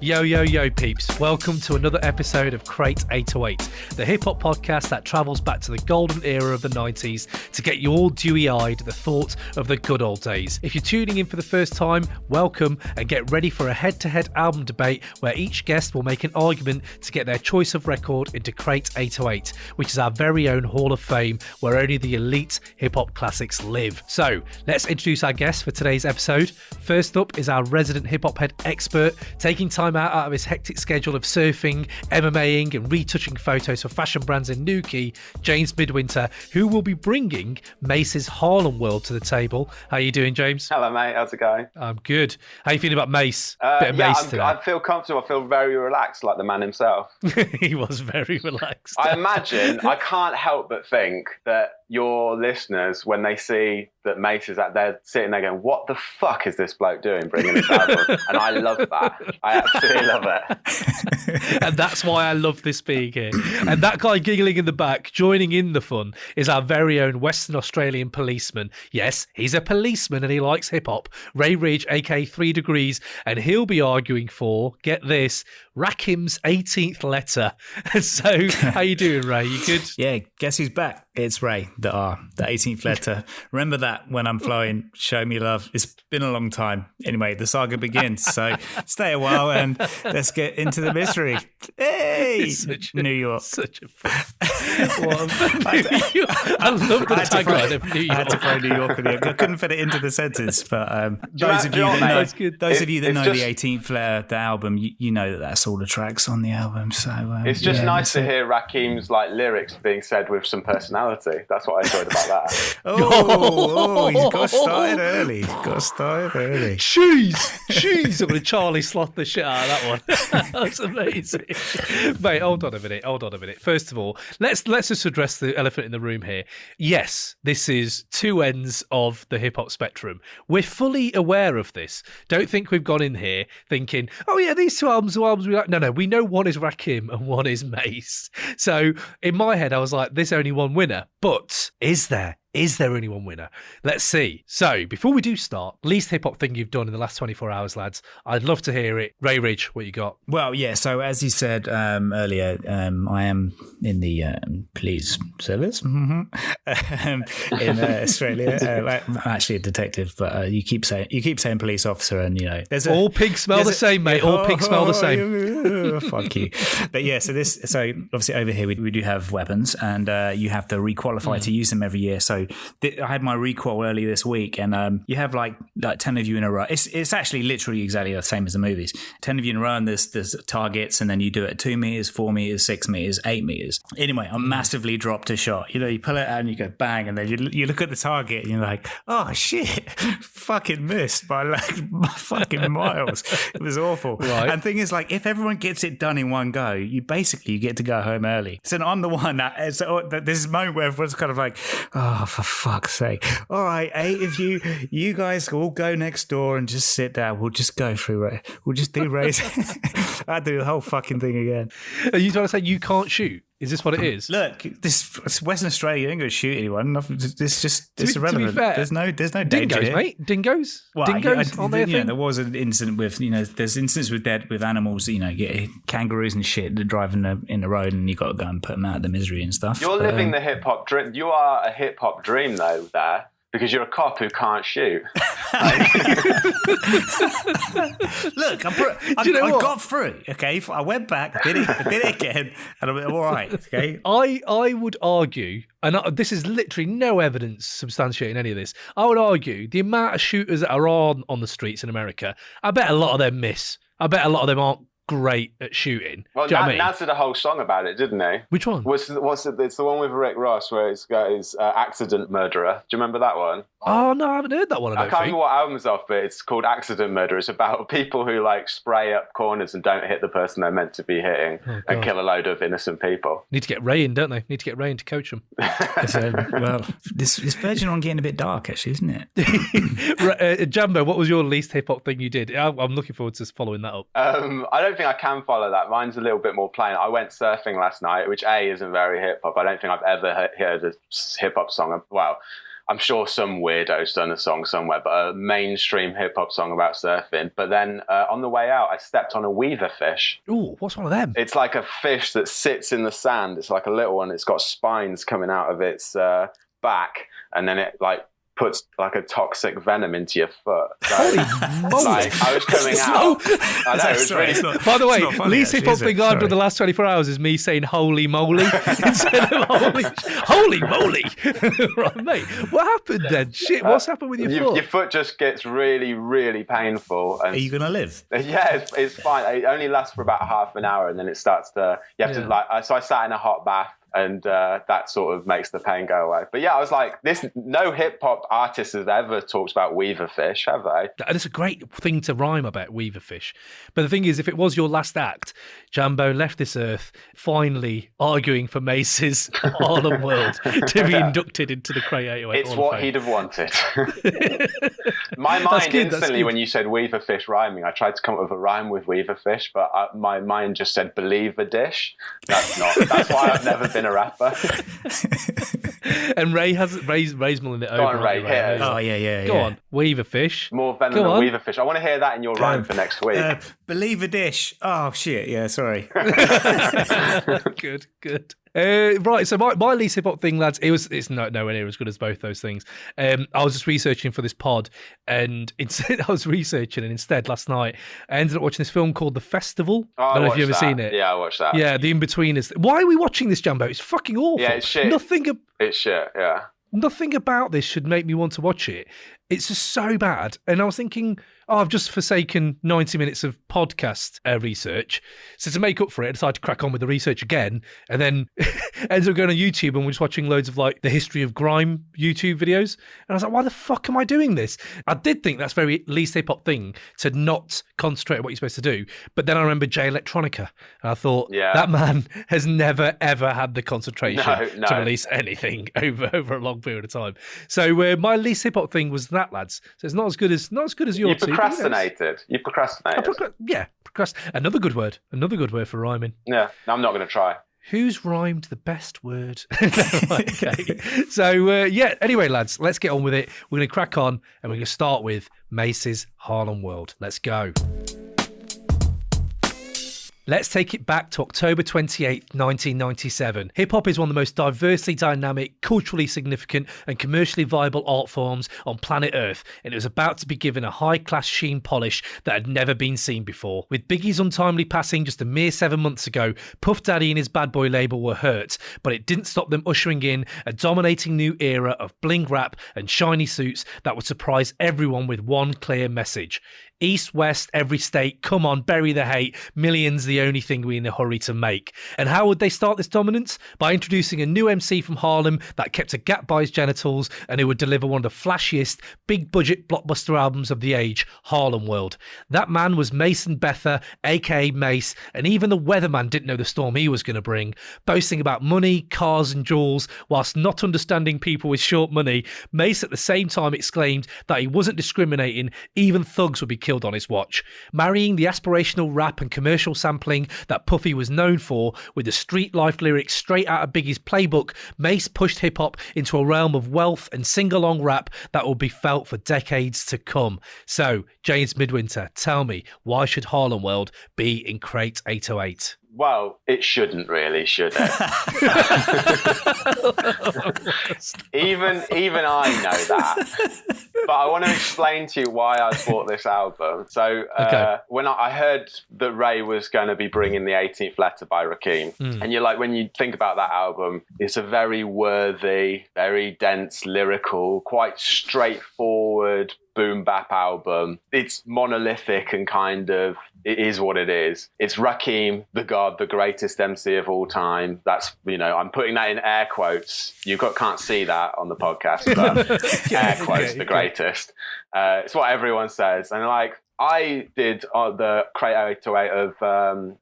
Yo, yo, yo, peeps. Welcome to another episode of Crate 808, the hip-hop podcast that travels back to the golden era of the 90s to get you all dewy-eyed at the thought of the good old days. If you're tuning in for the first time, welcome, and get ready for a head-to-head album debate where each guest will make an argument to get their choice of record into Crate 808, which is our very own Hall of Fame where only the elite hip-hop classics live. So, let's introduce our guest for today's episode. First up is our resident hip-hop head expert, taking time out of his hectic schedule of surfing, MMAing and retouching photos for fashion brands in Newquay, James Midwinter, who will be bringing Mase's Harlem World to the table. How are you doing, James? Hello, mate. How's it going? I'm good. How are you feeling about Mase? Bit of Mase today. I feel comfortable. I feel very relaxed, like the man himself. He was very relaxed. I can't help but think that your listeners, when they see that Mase is out there sitting there going, what the fuck is this bloke doing bringing this album? And I love that. I absolutely love it. And that's why I love this being here. And that guy giggling in the back, joining in the fun, is our very own Western Australian policeman. Yes, he's a policeman and he likes hip-hop. Ray Ridge, aka 3 Degrees, and he'll be arguing for, get this, Rakim's 18th letter. So, how you doing, Ray? You good? Yeah, guess who's back? It's Ray, the 18th letter. Remember that when I'm flying, show me love. It's been a long time. Anyway, the saga begins. So stay a while and let's get into the mystery. Hey, New York. Such a I love the tagline of New York. I had to throw New York in here. I couldn't fit it into the sentence, but those of you that know the 18th letter, the album, you know that that's all the tracks on the album. So it's just nice to hear Rakim's lyrics being said with some personality. That's what I enjoyed about that. He's got started early. Jeez, I'm going to Charlie Sloth the shit out of that one. That's amazing. Mate, hold on a minute. First of all, let's just address the elephant in the room here. Yes, this is two ends of the hip-hop spectrum. We're fully aware of this. Don't think we've gone in here thinking, oh yeah, these two albums we like. No, we know one is Rakim and one is Mase. So in my head, I was like, there's only one winner. But is there? Is there only one winner? Let's see. So, before we do start, least hip-hop thing you've done in the last 24 hours, lads. I'd love to hear it. Ray Ridge, what you got? Well, yeah, so as you said earlier, I am in the police service in Australia. I'm actually a detective, but you keep saying police officer, and you know, all pigs smell the same, mate. All pigs smell the same. Fuck you. But yeah, so obviously over here we do have weapons, and you have to requalify to use them every year. So I had my recall earlier this week, and you have like 10 of you in a row. It's actually literally exactly the same as the movies. 10 of you in a row, and there's targets, and then you do it at 2 meters, 4 meters, 6 meters, 8 meters. Anyway, I massively dropped a shot. You know, you pull it out and you go bang, and then you look at the target and you're like, oh shit, fucking missed by like fucking miles. It was awful. Right. And the thing is, like, if everyone gets it done in one go, you get to go home early. So I'm the one that this moment where everyone's kind of like, oh, for fuck's sake. All right, 8 of you guys all go next door and just sit down. We'll just go through it. We'll just do race. I'll do the whole fucking thing again. Are you trying to say you can't shoot? Is this what it is? Look, it's Western Australia. You ain't going to shoot anyone. It's irrelevant. To be fair, there's no danger dingoes, here. Mate. Dingoes. Well, dingoes. Aren't they a thing? There was an incident with there's incidents with animals. You know, get kangaroos and shit that drive in the road, and you got to go and put them out of the misery and stuff. You're living the hip hop dream. You are a hip hop dream though, there. Because you're a cop who can't shoot. Look, I got through. Okay, I went back, did it again, and I'm all right. Okay. I would argue, and this is literally no evidence substantiating any of this. I would argue the amount of shooters that are on the streets in America, I bet a lot of them miss. I bet a lot of them aren't great at shooting. Well, Nas did a whole song about it, didn't he? Which one? It's the one with Rick Ross where it's got his accident murderer. Do you remember that one? Oh no, I haven't heard that one. I can't remember what album's off, but it's called Accident Murder. It's about people who like spray up corners and don't hit the person they're meant to be hitting and kill a load of innocent people. Need to get Ray in, don't they? Need to get Ray in to coach them. Well, it's verging on getting a bit dark, actually, isn't it? Jambo, what was your least hip hop thing you did? I'm looking forward to following that up. I don't think I can follow that. Mine's a little bit more plain. I went surfing last night, which isn't very hip hop. I don't think I've ever heard a hip hop song. Well, I'm sure some weirdo's done a song somewhere, but a mainstream hip hop song about surfing. But then on the way out, I stepped on a weaver fish. Ooh, what's one of them? It's like a fish that sits in the sand. It's like a little one. It's got spines coming out of its back, and then it like puts like a toxic venom into your foot. So, Holy moly. like, I was coming out. I know, it was Sorry, really... it's not- By the way, it's not funny, least hip actually, hop is it? thing I've done Sorry. the last 24 hours is me saying holy moly instead of holy moly. Right, mate. What happened then? Shit, what's happened with your foot? Your foot just gets really, really painful. And Are you going to live? yeah, it's fine. It only lasts for about half an hour, and then it starts to. You have to like. So I sat in a hot bath, and that sort of makes the pain go away. But yeah, I was like, no hip hop artist has ever talked about weaver fish, have they? And it's a great thing to rhyme about weaver fish. But the thing is, if it was your last act, Jambo left this earth finally arguing for Mace's Harlem World to be inducted into the Crate 808 It's Hall of what Fame. he'd have wanted. My That's mind good, that's instantly, good. when you said weaver fish rhyming, I tried to come up with a rhyme with weaver fish, but my mind just said believe a dish. That's why I've never been a rapper. And Ray's mulling it over. Go on, Ray, aren't you, hit it. Oh, yeah. Go on, weaver fish. More venom Go than on. weaver fish. I want to hear that in your rhyme for next week. Believe a dish. Oh, shit. Yeah, sorry. Good. Right, so my least hip hop thing, lads, it's nowhere near as good as both those things. I was just researching for this pod, and instead last night I ended up watching this film called The Festival. Oh, I don't know if you've ever watched that. seen it. Yeah, I watched that. Yeah, The In-Betweeners. Why are we watching this, Jumbo? It's fucking awful. Yeah, it's shit. It's shit, yeah. Nothing about this should make me want to watch it. It's just so bad. And I was thinking, I've just forsaken 90 minutes of podcast research. So to make up for it, I decided to crack on with the research again, and then ended up going on YouTube and we're just watching loads of like the history of grime YouTube videos. And I was like, why the fuck am I doing this? I did think that's very least hip hop thing to not concentrate on what you're supposed to do. But then I remember Jay Electronica, and I thought, that man has never ever had the concentration to release anything over a long period of time. So my least hip hop thing was that, lads. So it's not as good as your You two. procrastinated. You procrastinated. Another good word. Another good word for rhyming. Yeah, no, I'm not going to try. Who's rhymed the best word? Okay. So, anyway, lads, let's get on with it. We're going to crack on, and we're going to start with Mace's Harlem World. Let's go. Let's take it back to October 28th, 1997. Hip-hop is one of the most diversely dynamic, culturally significant and commercially viable art forms on planet Earth, and it was about to be given a high-class sheen polish that had never been seen before. With Biggie's untimely passing just a mere 7 months ago, Puff Daddy and his Bad Boy label were hurt, but it didn't stop them ushering in a dominating new era of bling rap and shiny suits that would surprise everyone with one clear message. East, West, every state, come on, bury the hate, millions the only thing we're in a hurry to make. And how would they start this dominance? By introducing a new MC from Harlem that kept a gap by his genitals and who would deliver one of the flashiest, big-budget blockbuster albums of the age, Harlem World. That man was Mason Bether, aka Mase, and even the weatherman didn't know the storm he was going to bring. Boasting about money, cars and jewels, whilst not understanding people with short money, Mase at the same time exclaimed that he wasn't discriminating, even thugs would be killed on his watch. Marrying the aspirational rap and commercial sampling that Puffy was known for with the street life lyrics straight out of Biggie's playbook, Mase pushed hip-hop into a realm of wealth and sing-along rap that will be felt for decades to come. So, James Midwinter, tell me, why should Harlem World be in Crate 808? Well, it shouldn't really, should it? even I know that. But I want to explain to you why I bought this album. So when I heard that Ray was going to be bringing the 18th Letter by Rakim, and you're like, when you think about that album, it's a very worthy, very dense, lyrical, quite straightforward boom bap album. It's monolithic and kind of, it is what it is. It's Rakim, the god, the greatest MC of all time. That's, I'm putting that in air quotes. You can't see that on the podcast, but air quotes, the greatest. It's what everyone says. And I did the Crate 808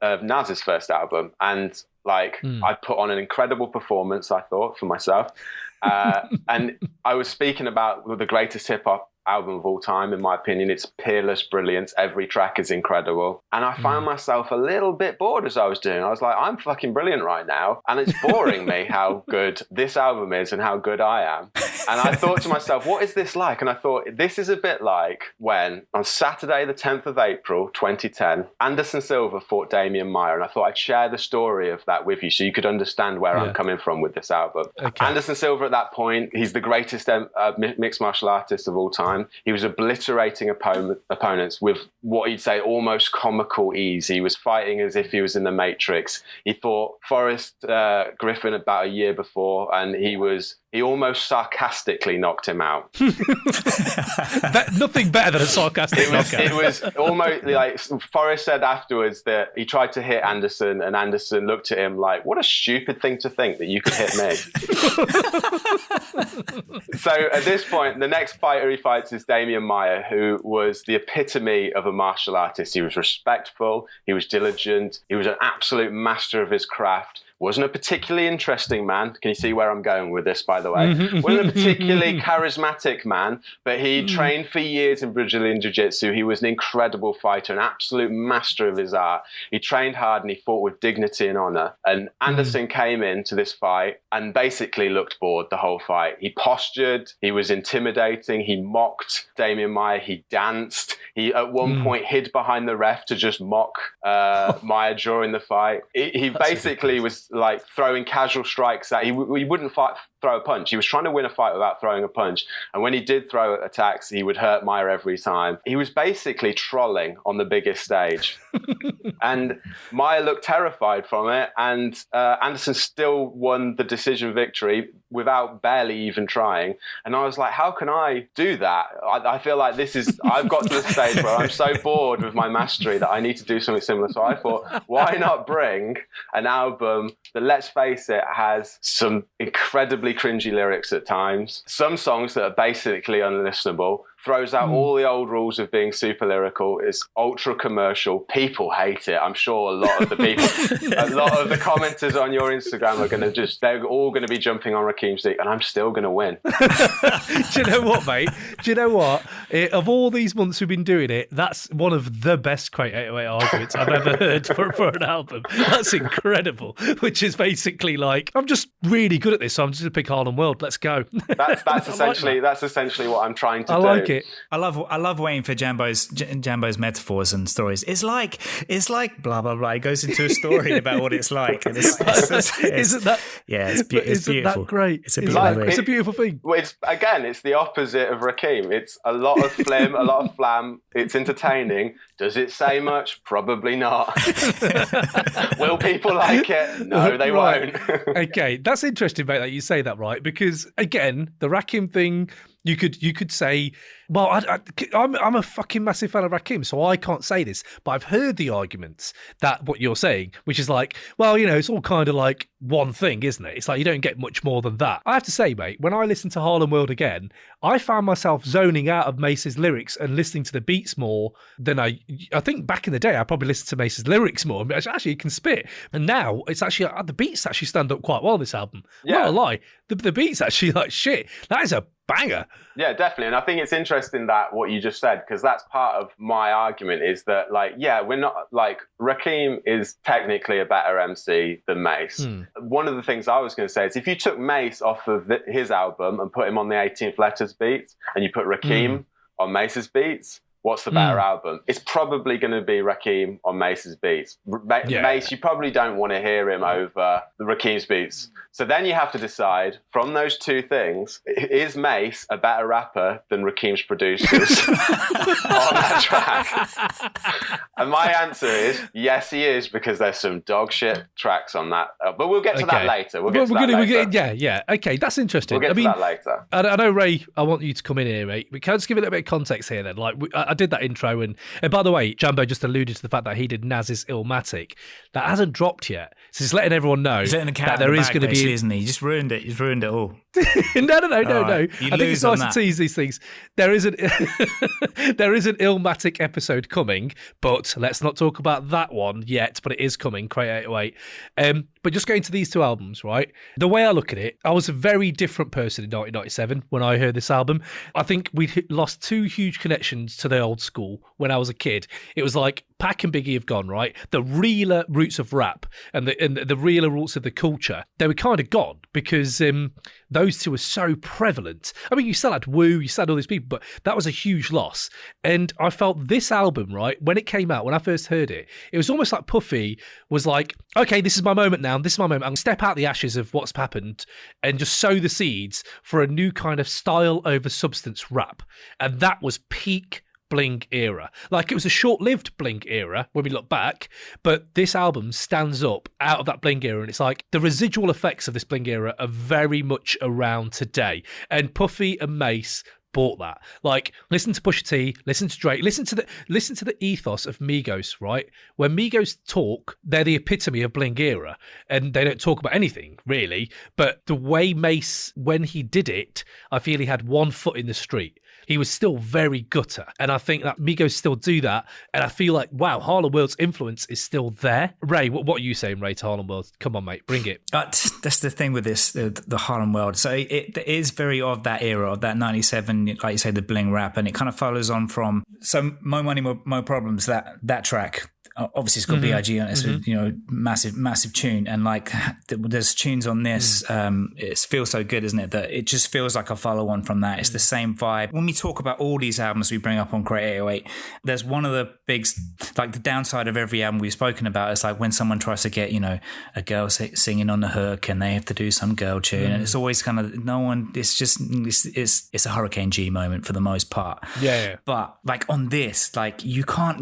of Nas's first album, and I put on an incredible performance, I thought, for myself. And I was speaking about the greatest hip hop album of all time, in my opinion. It's peerless brilliance. Every track is incredible. And I found myself a little bit bored as I was doing. I was like, I'm fucking brilliant right now. And it's boring me how good this album is and how good I am. And I thought to myself, what is this like? And I thought, this is a bit like when on Saturday, the 10th of April, 2010, Anderson Silva fought Damian Maia. And I thought I'd share the story of that with you so you could understand where I'm coming from with this album. Okay. Anderson Silva at that point, he's the greatest mixed martial artist of all time. He was obliterating opponents with what you'd say almost comical ease. He was fighting as if he was in the Matrix. He fought Forrest Griffin about a year before, and he almost sarcastically knocked him out. Nothing better than a sarcastic knockout. It was almost like Forrest said afterwards that he tried to hit Anderson, and Anderson looked at him like, what a stupid thing to think that you could hit me. So at this point, the next fighter he fights is Damian Maia, who was the epitome of a martial artist. He was respectful, he was diligent, he was an absolute master of his craft. Wasn't a particularly interesting man. Can you see where I'm going with this, by the way? Wasn't a particularly charismatic man, but he trained for years in Brazilian Jiu-Jitsu. He was an incredible fighter, an absolute master of his art. He trained hard and he fought with dignity and honor. And Anderson came into this fight and basically looked bored the whole fight. He postured, he was intimidating, he mocked Damian Maia, he danced. He at one point hid behind the ref to just mock Maia during the fight. He basically was like throwing casual strikes that he wouldn't throw a punch. He was trying to win a fight without throwing a punch. And when he did throw attacks, he would hurt Maia every time. He was basically trolling on the biggest stage. And Maia looked terrified from it. And Anderson still won the decision victory without barely even trying. And I was like, how can I do that? I feel like I've got to the stage where I'm so bored with my mastery that I need to do something similar. So I thought, why not bring an album that, let's face it, has some incredibly cringy lyrics at times, some songs that are basically unlistenable, throws out all the old rules of being super lyrical, is ultra commercial. People hate it. I'm sure a lot of the commenters on your Instagram are they're all going to be jumping on Rakim's dick, and I'm still going to win. Do you know what, mate? Do you know what? Of all these months we've been doing it, that's one of the best Crate 808 arguments I've ever heard for an album. That's incredible. Which is basically like, I'm just really good at this, so I'm just going to pick Harlem World. Let's go. That's essentially what I'm trying to do. I like it. I love waiting for Jambo's metaphors and stories. It's like blah blah blah. He goes into a story about what it's like. And isn't that? Yeah, it's isn't beautiful. That great? It's a beautiful thing. It's a beautiful thing. Well, it's the opposite of Rakim. It's a lot of phlegm, a lot of flam. It's entertaining. Does it say much? Probably not. Will people like it? No, they won't. Okay, that's interesting, mate, that you say that, right? Because again, the Rakim thing, you could say, well, I'm a fucking massive fan of Rakim, so I can't say this, but I've heard the arguments that what you're saying, which is like, well, it's all kind of like one thing, isn't it? It's like you don't get much more than that. I have to say, mate, when I listened to Harlem World again, I found myself zoning out of Mace's lyrics and listening to the beats more than I think back in the day I probably listened to Mace's lyrics more. Actually, he can spit. And now it's actually, the beats actually stand up quite well, this album. Yeah. Not a lie. The beats actually like shit. That is a banger. Yeah, definitely. And I think it's interesting that what you just said, because that's part of my argument is that, like, yeah, we're not, like, Rakim is technically a better MC than Mase. One of the things I was going to say is if you took Mase off of his album and put him on the 18th Letters beats and you put Rakim on Mase's beats, what's the better album? It's probably going to be Rakim on Mase's beats. Mase, you probably don't want to hear him over the Rakim's beats. So then you have to decide from those two things, is Mase a better rapper than Rakim's producers on that track? And my answer is yes, he is, because there's some dog shit tracks on that. But we'll get to that later. Yeah. Okay, that's interesting. We'll get to that later. I know, Ray, I want you to come in here, mate. But can I just give a little bit of context here then? Like, I did that intro, and by the way, Jambo just alluded to the fact that he did Nas's Illmatic. That hasn't dropped yet. So just letting everyone know He's letting the cat that there in the is bag, going to be... isn't he? He just ruined it. He's ruined it all. No. Right. I think it's nice to tease these things. There is an Illmatic episode coming, but let's not talk about that one yet. But it is coming, Crate 808. But just going to these two albums, right? The way I look at it, I was a very different person in 1997 when I heard this album. I think we'd lost two huge connections to the old school when I was a kid. It was like Pac and Biggie have gone, right? The realer roots of rap and the realer roots of the culture, they were kind of gone because those two were so prevalent. I mean, you still had Wu, you still had all these people, but that was a huge loss. And I felt this album, right, when it came out, when I first heard it, it was almost like Puffy was like, okay, this is my moment now. This is my moment. I'm going to step out the ashes of what's happened and just sow the seeds for a new kind of style over substance rap. And that was peak Blink era. Like, it was a short-lived Blink era when we look back, but this album stands up out of that Blink era, and it's like the residual effects of this Blink era are very much around today. And Puffy and Mase bought that. Like, listen to Pusha T, listen to Drake, listen to the ethos of Migos, right? When Migos talk, they're the epitome of Blink era, and they don't talk about anything really. But the way Mase, when he did it, I feel he had one foot in the street. He was still very gutter. And I think that Migos still do that. And I feel like, wow, Harlem World's influence is still there. Ray, what are you saying, Ray, to Harlem World? Come on, mate, bring it. That's the thing with this, the Harlem World. So it is very of that era, of that 97, like you say, the bling rap. And it kind of follows on from, so Mo Money, Mo Problems, that track. Obviously, it's got B.I.G. on it, so, massive tune. And like, there's tunes on this. It feels so good, isn't it? That it just feels like a follow on from that. It's the same vibe. When we talk about all these albums we bring up on Crate 808, there's one of the big, like the downside of every album we've spoken about is like when someone tries to get, a girl singing on the hook and they have to do some girl tune. And it's always kind of, it's a Hurricane G moment for the most part. Yeah. But like on this, like you can't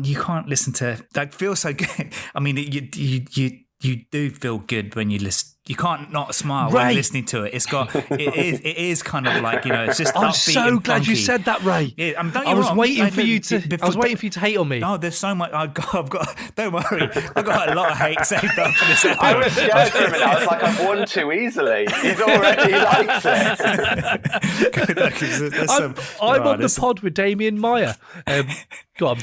listen to, like, feels so good. I mean, you do feel good when you listen. You can't not smile when you're listening to it. It is kind of like, it's just I'm upbeat so and glad funky. you said that, Ray. Yeah, I was waiting for you to hate on me. No, there's so much. I've got. Don't worry, I've got a lot of hate saved up for this episode. I was scared for a minute. I was like, I've won too easily. He's already liked it. I'm on the pod with Damien Meyer. Go on.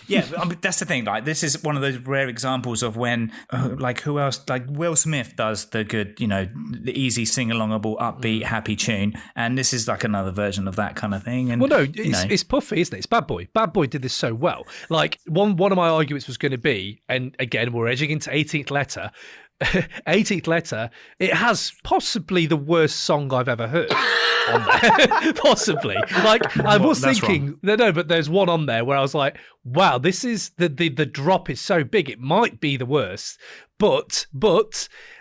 Yeah, that's the thing. Like, this is one of those rare examples of when, who else? Like Will Smith does the good, the easy sing-alongable, upbeat, happy tune, and this is like another version of that kind of thing. And it's Puffy, isn't it? It's Bad Boy. Bad Boy did this so well. Like, one of my arguments was going to be, and again, we're edging into 18th Letter. 18th Letter, it has possibly the worst song I've ever heard on there. Possibly. Like, I was thinking, no, but there's one on there where I was like, wow, this is, the drop is so big, it might be the worst. But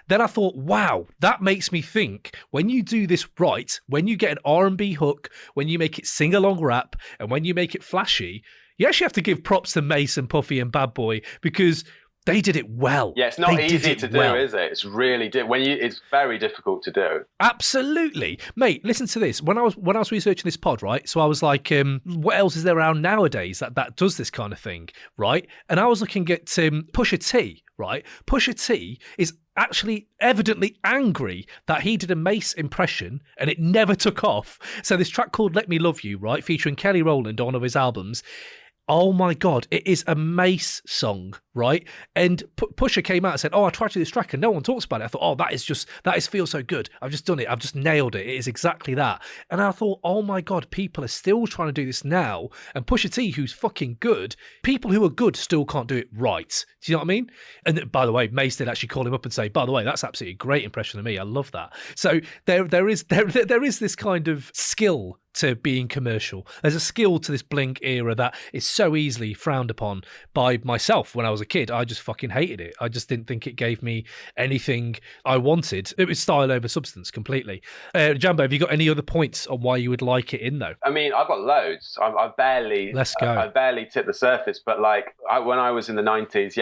then I thought, wow, that makes me think, when you do this right, when you get an R&B hook, when you make it sing-along rap, and when you make it flashy, you actually have to give props to Mase and Puffy and Bad Boy, because they did it well. Yeah, it's not easy to do, is it? It's really it's very difficult to do. Absolutely, mate. Listen to this. When I was researching this pod, right? So I was like, what else is there around nowadays that does this kind of thing, right? And I was looking at Pusha T, right? Pusha T is actually evidently angry that he did a Mase impression and it never took off. So this track called "Let Me Love You," right, featuring Kelly Rowland on one of his albums. Oh my God, it is a Mase song, right? And Pusha came out and said, I tried to do this track and no one talks about it. I thought, that feels so good. I've just done it. I've just nailed it. It is exactly that. And I thought, oh my God, people are still trying to do this now. And Pusha T, who's fucking good, people who are good still can't do it right. Do you know what I mean? And by the way, Mase did actually call him up and say, by the way, that's absolutely a great impression of me. I love that. So there is this kind of skill to being commercial. There's a skill to this Blink era that is so easily frowned upon by myself when I was a kid. I just fucking hated it. I just didn't think it gave me anything I wanted. It was style over substance completely. Jambo, have you got any other points on why you would like it in though? I mean, I've got loads. I barely tipped the surface, but like when I was in the 90s,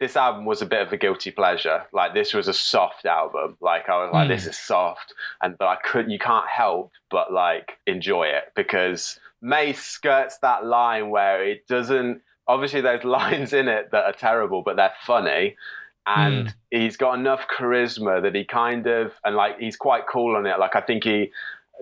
this album was a bit of a guilty pleasure. Like, this was a soft album. Like, I was like, this is soft, but you can't help but like enjoy it, because Mase skirts that line where it doesn't, obviously there's lines in it that are terrible, but they're funny. and he's got enough charisma that he kind of, and like he's quite cool on it. Like I think he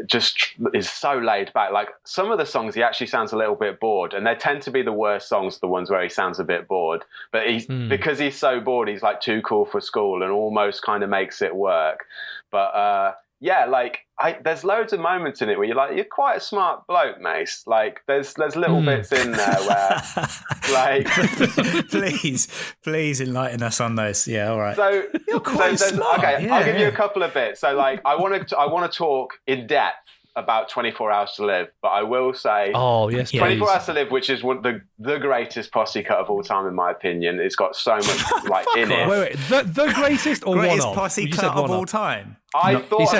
just is so laid back. Like some of the songs he actually sounds a little bit bored, and they tend to be the worst songs, the ones where he sounds a bit bored. But he's because he's so bored, he's like too cool for school and almost kind of makes it work. But yeah, like there's loads of moments in it where you're like, you're quite a smart bloke, Mase. Like there's little bits in there where like please enlighten us on those. Yeah, all right. So you're quite smart. Okay, yeah, I'll give you a couple of bits. So like I want to talk in depth about 24 Hours to Live, but I will say 24 Hours to Live, which is one the greatest posse cut of all time in my opinion. It's got so much like in it. Wait, the greatest or greatest one of? posse cut of all time. I thought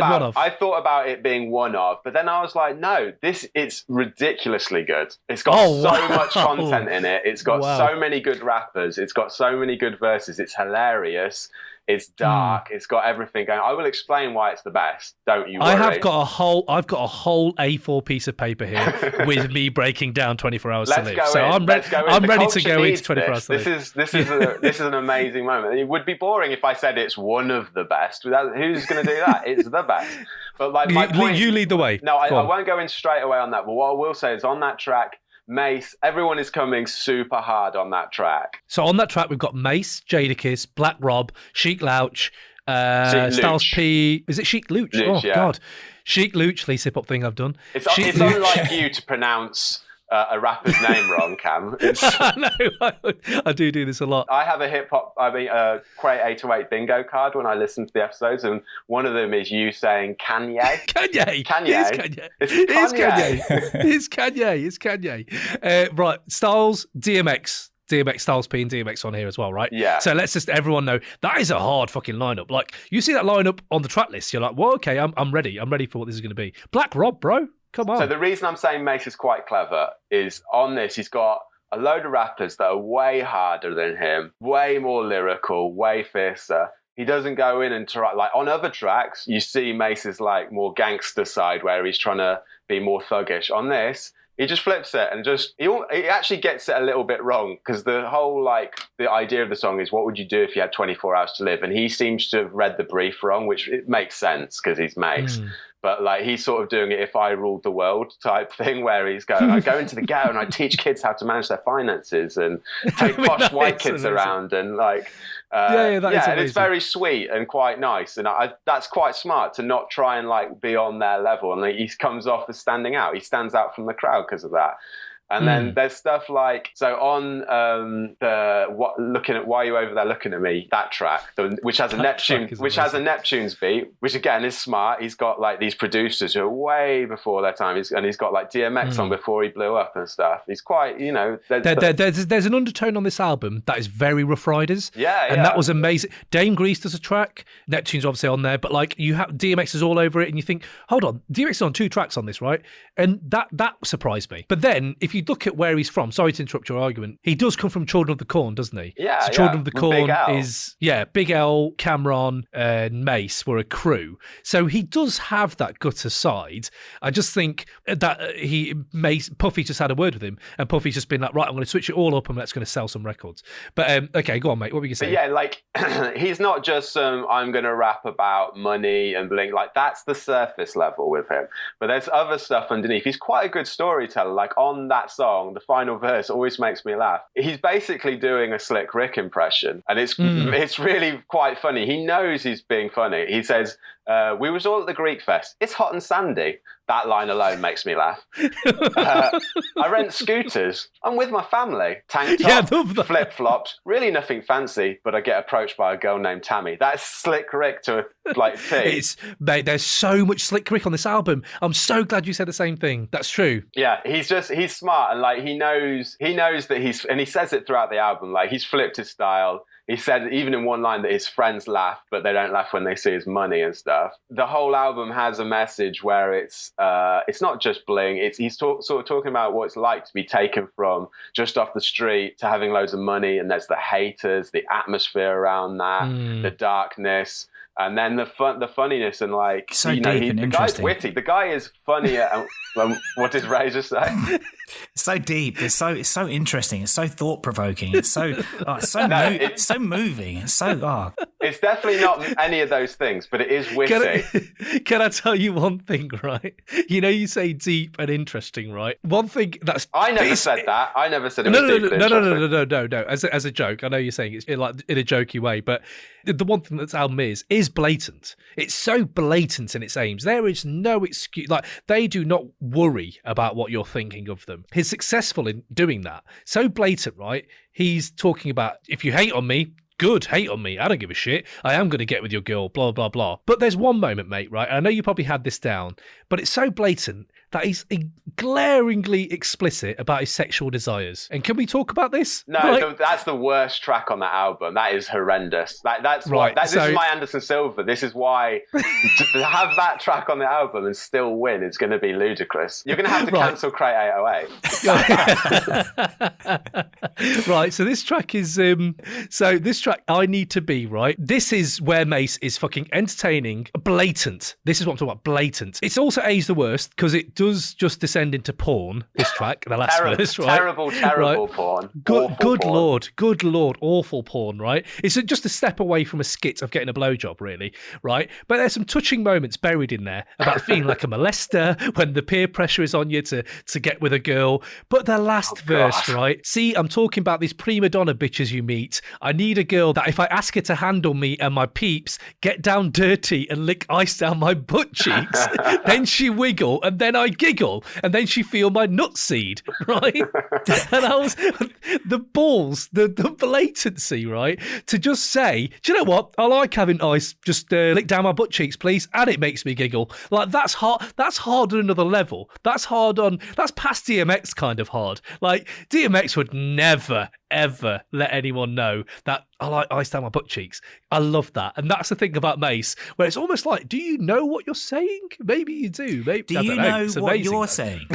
about it being one of, but then I was like, no, it's ridiculously good. It's got so much content in it. It's got so many good rappers. It's got so many good verses. It's hilarious. It's dark. It's got everything going. I will explain why it's the best. Don't you worry. I've got a whole A4 piece of paper here with me breaking down 24 Hours to Live. So I'm ready to go into 24 Hours to Live. This is an amazing moment. It would be boring if I said it's one of the best. Who's going to do that? It's the best. But like my point, you lead the way. No, I won't go in straight away on that. But what I will say is on that track, Mase, everyone is coming super hard on that track. So on that track, we've got Mase, Jadakiss, Black Rob, Sheik Louch, Styles P. Is it Sheik Louch? Oh, yeah. God. Sheik Louch, least hip hop thing I've done. It's unlike you to pronounce a rapper's name wrong, Cam. I do this a lot. I have a Crate 808 bingo card when I listen to the episodes, and one of them is you saying Kanye. Kanye. It's Kanye. Right, Styles, DMX, Styles P and DMX on here as well, right? Yeah. So let's just everyone know that is a hard fucking lineup. Like you see that lineup on the track list, you're like, well, okay, I'm ready. I'm ready for what this is going to be. Black Rob, bro. Come on. So the reason I'm saying Mase is quite clever is on this, he's got a load of rappers that are way harder than him, way more lyrical, way fiercer. He doesn't go in and try, like on other tracks, you see Mace's like more gangster side where he's trying to be more thuggish. On this, he just flips it and he actually gets it a little bit wrong because the whole the idea of the song is what would you do if you had 24 hours to live? And he seems to have read the brief wrong, which it makes sense because he's Mase. But like he's sort of doing it if I ruled the world type thing where he's going, I go into the ghetto and I teach kids how to manage their finances and take posh white kids around and like and it's very sweet and quite nice. And that's quite smart to not try and like be on their level. And he comes off as standing out. He stands out from the crowd because of that. And then there's stuff like, so on looking at Why You Over There Looking at Me, that track, which has a Neptune's beat, which again is smart. He's got like these producers who are way before their time, and he's got like DMX on before he blew up and stuff. He's quite, there's an undertone on this album that is very Rough Riders. Yeah, and that was amazing. Dame Grease does a track, Neptune's obviously on there, but like you have DMX is all over it, and you think, hold on, DMX is on 2 tracks on this, right? And that surprised me. But then if you look at where he's from, sorry to interrupt your argument, he does come from Children of the Corn, doesn't he? Yeah, so Children of the Corn is, Big L, Cameron, and Mase were a crew. So he does have that gutter side. I just think that Puffy just had a word with him, and Puffy's just been like, right, I'm going to switch it all up and let's going to sell some records. But okay, go on, mate. What were you saying? Yeah, like he's not just I'm going to rap about money and bling. Like that's the surface level with him. But there's other stuff underneath. He's quite a good storyteller. Like on that song, the final verse always makes me laugh. He's basically doing a Slick Rick impression, and it's really quite funny. He knows he's being funny. He says, we was all at the Greek Fest. It's hot and sandy. That line alone makes me laugh. I rent scooters. I'm with my family. Tank top, flip-flops. Really nothing fancy, but I get approached by a girl named Tammy. That's Slick Rick to like T. Mate, there's so much Slick Rick on this album. I'm so glad you said the same thing. That's true. Yeah, he's smart and like he knows that and he says it throughout the album, like he's flipped his style. He said even in one line that his friends laugh, but they don't laugh when they see his money and stuff. The whole album has a message where it's not just bling. He's sort of talking about what it's like to be taken from just off the street to having loads of money, and there's the haters, the atmosphere around that, the darkness. And then the funniness and like, so deep and the interesting. Guy's witty. The guy is funnier. What did Ray just say? so deep. It's so interesting. It's so thought provoking. It's so it's so moving. It's so It's definitely not any of those things, but it is witty. Can I tell you one thing, right? You know, you say deep and interesting, right? One thing that's I never said that. I never said it was deep and interesting. No. As a joke, I know you're saying it's in a jokey way, but the one thing that's album is blatant. It's so blatant in its aims. There is no excuse. Like, they do not worry about what you're thinking of them. He's successful in doing that. So blatant, right? He's talking about, if you hate on me, good, hate on me. I don't give a shit. I am going to get with your girl, blah, blah, blah. But there's one moment, mate, right? I know you probably had this down, but it's so blatant that he's glaringly explicit about his sexual desires. And can we talk about this? No, that's the worst track on that album. That is horrendous. This is my Anderson Silva. This is why to have that track on the album and still win is going to be ludicrous. You're going to have to cancel Crate 808. Right, so this track is... this track, I Need to Be, right? This is where Mase is fucking entertaining, blatant. This is what I'm talking about, blatant. It's also aged the worst because it does just descend into porn, this track, the last verse, right? Terrible porn. Good lord, awful porn, right? It's just a step away from a skit of getting a blowjob, really, right? But there's some touching moments buried in there about feeling like a molester when the peer pressure is on you to get with a girl. But the last verse, right? See, I'm talking about these prima donna bitches you meet. I need a girl that if I ask her to handle me and my peeps, get down dirty and lick ice down my butt cheeks, then she wiggle and then I giggle and then she feel my nut seed, right? And I was the balls, the blatancy, right? To just say, do you know what? I like having ice just lick down my butt cheeks, please, and it makes me giggle. Like, that's hard. That's hard on another level. That's past DMX kind of hard. Like, DMX would never ever let anyone know that I like ice down my butt cheeks. I love that. And that's the thing about Mase, where it's almost like, do you know what you're saying? Maybe you do. Maybe, do you know what you're saying?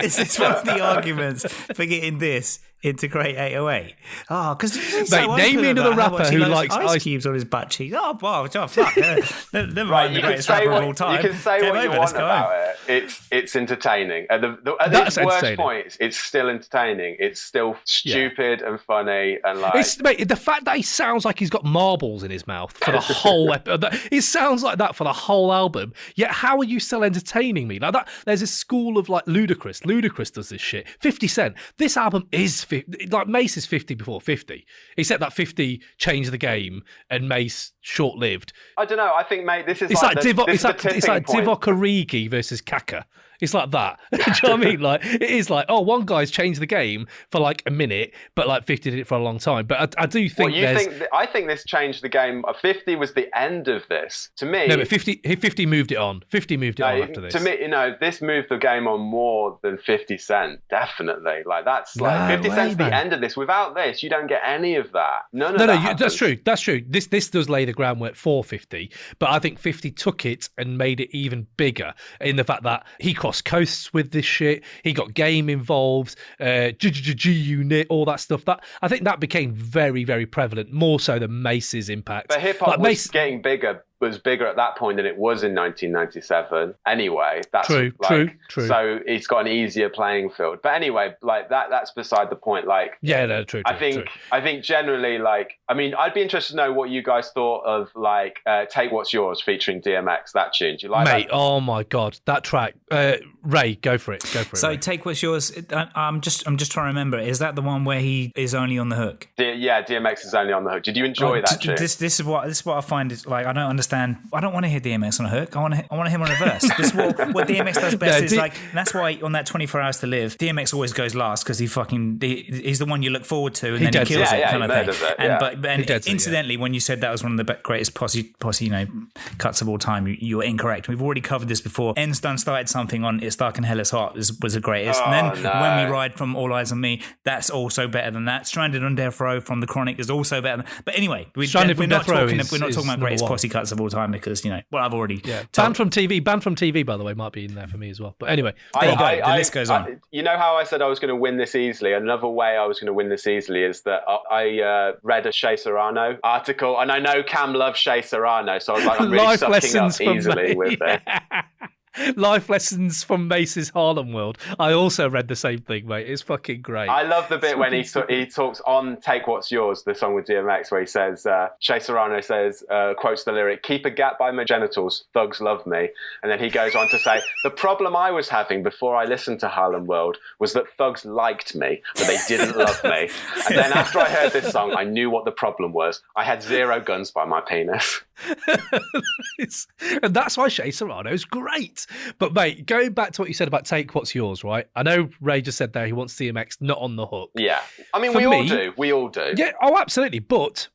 Is this one of the arguments for getting this into Crate 808? Oh, because name me another rapper who likes ice cubes on his butt cheeks. Oh, fuck. Never mind the greatest rapper of all time. You can say what you want about it. It's entertaining. At its worst points, it's still entertaining. It's still stupid and funny and like... Mate, the fact that he sounds like he's got marbles in his mouth for the whole it sounds like that for the whole album, yet how are you still entertaining me? Like that, there's a school of like Ludacris. Ludacris does this shit. 50 Cent. This album is 50, like Mase is 50 before 50. Except that 50 changed the game and Mase short-lived. I don't know. I think, mate, this is it's like Divock Origi versus Kaka. It's like that. Do you know what I mean? Like, it is like, oh, one guy's changed the game for like a minute, but like 50 did it for a long time. But I do think I think this changed the game. 50 was the end of this. To me... No, but 50 moved it on. 50 moved it on after this. To me, this moved the game on more than 50 Cent, definitely. Like, that's like... 50 Cent's the end of this. Without this, you don't get any of that. None of that happens. That's true. That's true. This does lay the groundwork for 50, but I think 50 took it and made it even bigger in the fact that he crossed coasts with this shit. He got game involved, G Unit, all that stuff. That I think that became very, very prevalent, more so than Mace's impact. But hip hop was getting bigger. Was bigger at that point than it was in 1997. Anyway, that's true. So it's got an easier playing field. But anyway, like that's beside the point. Like, true. I think generally, like, I mean, I'd be interested to know what you guys thought of like "Take What's Yours" featuring DMX. That tune, do you like mate? That? Oh my god, that track. Ray, go for it. So Ray. "Take What's Yours." I'm just trying to remember. Is that the one where he is only on the hook? Yeah, DMX is only on the hook. Did you enjoy that tune? This is what I find is like, I don't understand. I don't want to hear DMX on a hook. I want to hear him on a verse. This is what DMX does best. Is like, and that's why on that 24 Hours to Live, DMX always goes last because he's the one you look forward to, and then he kills it, kind of thing. And incidentally, when you said that was one of the greatest posse cuts of all time, you were incorrect. We've already covered this before. En's done started something on "It's Dark and Hell Is Hot" was the greatest. And then When We Ride from All Eyes on Me, that's also better than that. Stranded on Death Row from The Chronic is also better. But anyway, we're not talking about greatest posse cuts of all time because I've already Banned from TV, by the way, might be in there for me as well. But anyway, the list goes on. You know how I said I was going to win this easily? Another way I was going to win this easily is that I read a Shea Serrano article, and I know Cam loves Shea Serrano, so I was like, I'm really sucking up easily with it. Life lessons from Mace's Harlem World. I also read the same thing, mate. It's fucking great. I love the bit when he talks on Take What's Yours, the song with DMX, where he says, Shea Serrano says, quotes the lyric, "Keep a gap by my genitals, thugs love me." And then he goes on to say, "The problem I was having before I listened to Harlem World was that thugs liked me, but they didn't love me. And then after I heard this song, I knew what the problem was. I had 0 guns by my penis." And that's why Shea Serrano's great. But mate, going back to what you said about Take What's Yours, right? I know Ray just said there he wants DMX not on the hook. Yeah. I mean, we all do. Yeah, oh, absolutely. But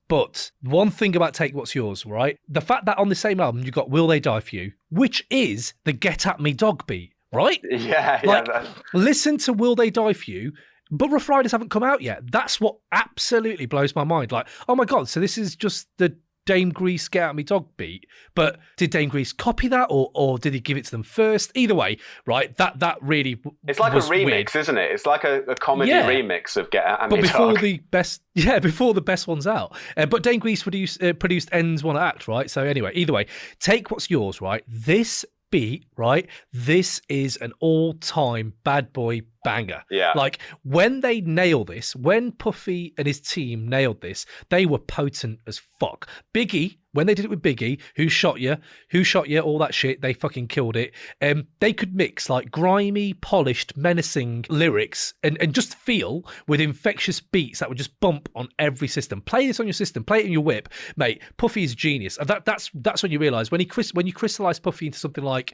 one thing about Take What's Yours, right? The fact that on the same album you got Will They Die For You, which is the Get At Me Dog beat, right? Yeah. Like, listen to Will They Die For You, but Rough Riders haven't come out yet. That's what absolutely blows my mind. Like, oh my God, so this is just the Dame Grease Get At Me Dog beat, but did Dame Grease copy that or did he give it to them first? Either way, right, that really it's like a remix, weird. Isn't it? It's like a comedy remix of Get At Me Dog. But before the best one's out. But Dame Grease produced Ends Wanna Act, right? So anyway, either way, Take What's Yours, right? This beat, right? This is an all-time bad boy banger. Yeah. Like, when they nail this, when Puffy and his team nailed this, they were potent as fuck. Biggie, when they did it with Biggie, Who Shot You, all that shit, they fucking killed it. They could mix like grimy, polished, menacing lyrics and just feel with infectious beats that would just bump on every system. Play this on your system, play it in your whip, mate. Puffy is genius. And that's when you realise when you crystallise Puffy into something like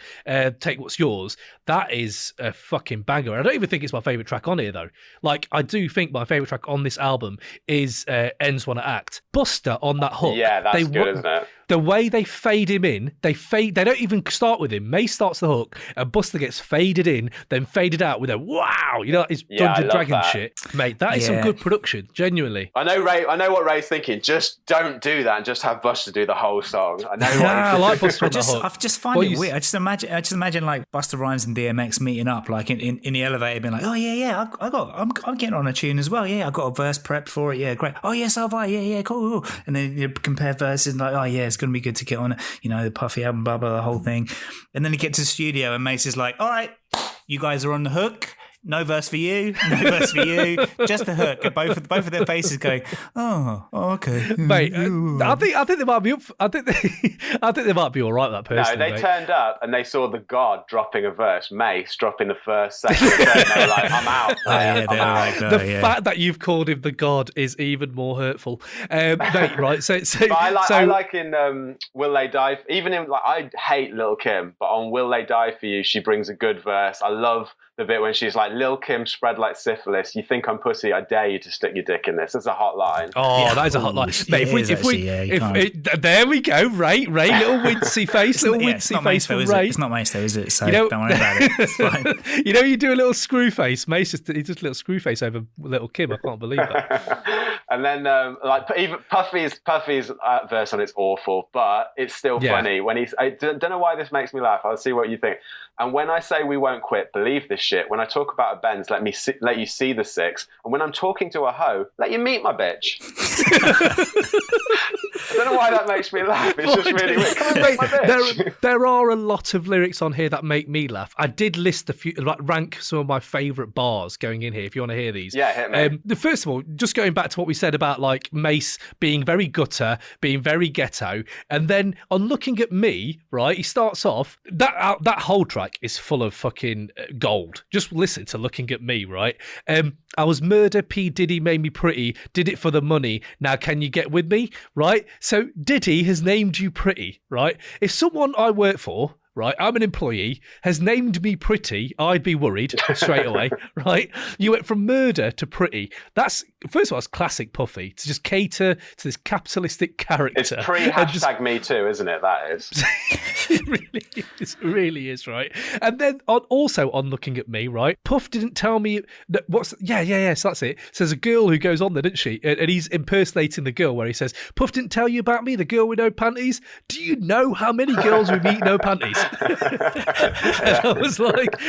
Take What's Yours, that is a fucking banger. I don't even think it's my favourite track on here though. Like, I do think my favourite track on this album is Ends Wanna Act. Buster on that hook. Yeah, that's good, isn't it? The way they fade him in, they don't even start with him. Mase starts the hook and Buster gets faded in, then faded out with a wow, you know, his Dungeon Dragon shit. Mate, that is some good production, genuinely. I know what Ray's thinking. Just don't do that and just have Buster do the whole song. I know I like Buster on the hook. I just find it weird. I just imagine like Busta Rhymes and DMX meeting up like in the elevator being like, "Oh yeah, I'm getting on a tune as well. Yeah, I got a verse prepped for it. Yeah, great. Oh yes, have I? Yeah, cool. And then you compare verses and like, oh yeah, it's going to be good to get on, you know, the Puffy album, blah, blah, the whole thing. And then he gets to the studio and Mase is like, all right, you guys are on the hook. No verse for you, just the hook. And both of their faces going, oh, okay, mate. I think they might be up. I think they might be all right. That person. No, they turned up and they saw the God dropping a verse, Mase dropping the first, second, and third, and they were like, "I'm out." I'm out. The fact that you've called him the God is even more hurtful, mate. Right? So I like in Will They Die? Even in like, I hate Lil' Kim, but on Will They Die For You, she brings a good verse. I love the bit when she's like, "Lil' Kim spread like syphilis. You think I'm pussy? I dare you to stick your dick in this." That's a hot line. Oh, yeah. That is a hot line. Mate, there we go. Ray, little wincy face, from Ray. It's not Mase though, is it? So don't worry about it. It's fine. You know, you do a little screw face. Mase he does a little screw face over Lil' Kim. I can't believe that. And then like even Puffy's verse on it's awful, but it's still funny when he's. I don't know why this makes me laugh. I'll see what you think. And when I say we won't quit, believe this shit. When I talk about a Benz, let you see the 6. And when I'm talking to a hoe, let you meet my bitch. I don't know why that makes me laugh. It's just really weird. Come and meet my bitch. There are a lot of lyrics on here that make me laugh. I did list a few, like rank some of my favourite bars going in here. If you want to hear these, yeah, hit me. First of all, just going back to what we said about like Mase being very gutter, being very ghetto, and then on Looking at Me, right? He starts off that whole track is full of fucking gold. Just listen to Looking at Me, right? I was murder, P. Diddy made me pretty, did it for the money, now can you get with me, right? So Diddy has named you pretty, right? If someone I work for, right, I'm an employee, has named me pretty, I'd be worried straight away, right? You went from murder to pretty. That's, first of all, it's classic Puffy, to just cater to this capitalistic character. It's pre-hashtag Me Too, isn't it? That is. It really is, right? And then also on Looking at Me, right, Puff didn't tell me, so that's it. So there's a girl who goes on there, didn't she? And he's impersonating the girl where he says, Puff didn't tell you about me, the girl with no panties? Do you know how many girls we meet no panties? And I was like,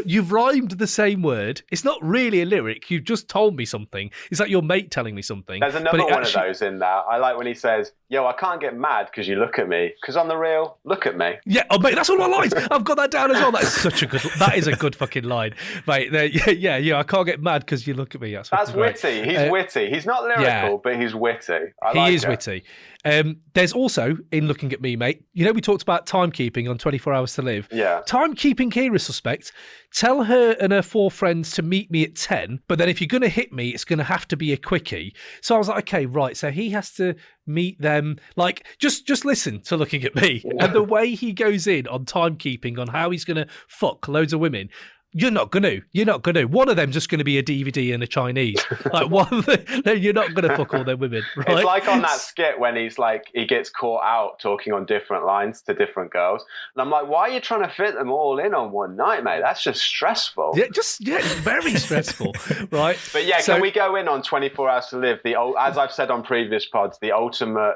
you've rhymed the same word. It's not really a lyric. You've just told me something. It's like your mate telling me something. There's another one of those in there. I like when he says, yo, I can't get mad because you look at me. Because on the real, look at me. Yeah, oh mate, that's one of my lines. I've got that down as well. That is a good fucking line, mate. Yeah. I can't get mad because you look at me. That's witty. He's witty. He's not lyrical, but he's witty. He is witty. There's also, in Looking at Me, mate, you know, we talked about timekeeping on 24 Hours to Live. Yeah. Timekeeping here is suspect. Tell her and her 4 friends to meet me at 10, but then if you're going to hit me, it's going to have to be a quickie. So I was like, okay, right. So he has to meet them. Like, just listen to Looking at Me. And the way he goes in on timekeeping, on how he's going to fuck loads of women. You're not going to. One of them's just going to be a DVD and a Chinese. Like, you're not going to fuck all them women, right? It's like on that skit when he gets caught out talking on different lines to different girls. And I'm like, why are you trying to fit them all in on one night, mate? That's just stressful. Yeah, very stressful, right? But yeah, can we go in on 24 Hours to Live? As I've said on previous pods, the ultimate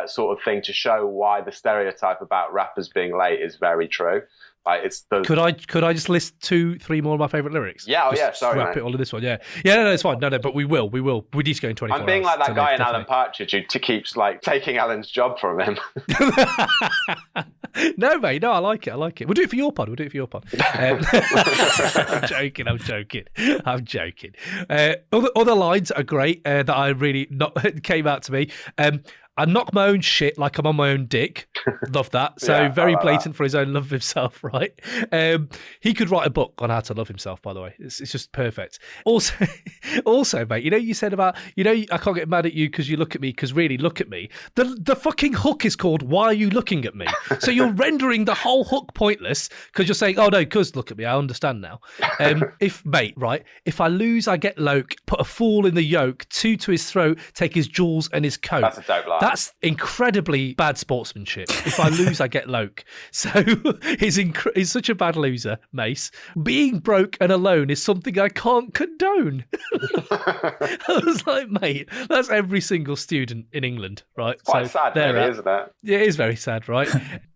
sort of thing to show why the stereotype about rappers being late is very true. Could I just list 2-3 more of my favourite lyrics? Yeah, sorry, wrap mate. it all in this one. Yeah, no, it's fine. No, but we will. We need to go in 24 I'm being hours like that guy in definitely. Alan Partridge who keeps like taking Alan's job from him. No, mate. No, I like it. We'll do it for your pod. I'm joking. Other lines are great that I really came out to me. I knock my own shit like I'm on my own dick. Love that. So Yeah, very like blatant that. for his own love of himself, right? He could write a book on how to love himself, by the way. It's just perfect. Also, mate, you know, you said about, you know, I can't get mad at you because you look at me, because really look at me. The fucking hook is called Why Are You Looking at Me? So you're rendering the whole hook pointless because you're saying, oh no, because look at me, I understand now. If I lose, I get loke, put a fool in the yoke, 2 to his throat, take his jewels and his coat. That's a dope line. That's incredibly bad sportsmanship. If I lose, I get loke. So he's such a bad loser, Mase. Being broke and alone is something I can't condone. I was like, mate, that's every single student in England, right? Quite sad, really, isn't it? Yeah, it is very sad, right?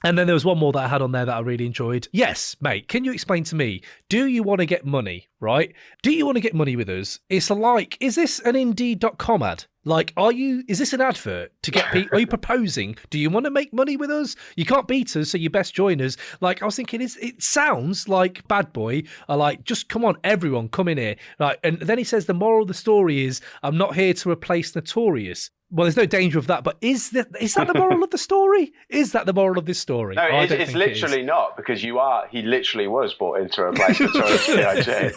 And then there was one more that I had on there that I really enjoyed. Yes, mate, can you explain to me, do you want to get money, right? Do you want to get money with us? It's like, is this an Indeed.com ad? Like, is this an advert to get people? Are you proposing? Do you want to make money with us? You can't beat us, so you best join us. Like, I was thinking, it sounds like Bad Boy are like, just come on, everyone, come in here. Like, and then he says the moral of the story is, I'm not here to replace Notorious. Well, there's no danger of that, but is that the moral of the story? Is that the moral of this story? No, it's literally not, because he literally was brought into a place Notorious B.I.G.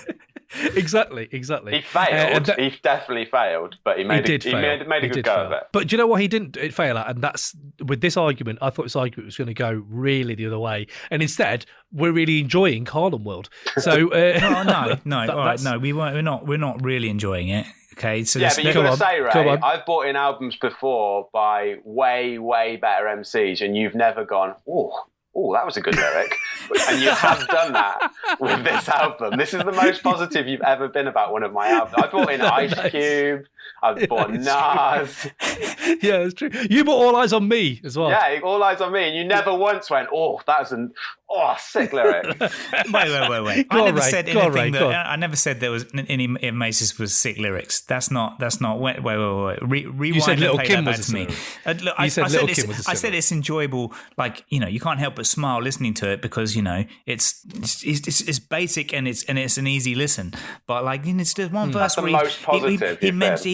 Exactly. He failed. He definitely failed, but he made a good go of it. But do you know what he didn't fail at? And that's with this argument. I thought this argument was going to go really the other way, and instead we're really enjoying Harlem World. So no, we're not really enjoying it. Okay, so yeah, but you've got to say, Ray, I've bought in albums before by way, way better MCs, and you've never gone, oh, that was a good lyric. And you have done that with this album. This is the most positive you've ever been about one of my albums. I bought in Ice Cube. I've bought Nas. Yeah, it's true. You bought All Eyes on Me as well. Yeah, All Eyes on Me. And you never once went, that was sick lyric. Wait. I never said there was any of Mace's was sick lyrics. That's not. Wait. Rewind. You said Little Kim was to me. Look, I said it's enjoyable. Like, you know, you can't help but smile listening to it because, you know, it's basic and it's an easy listen. But like, you know, it's just one verse That's where the most positive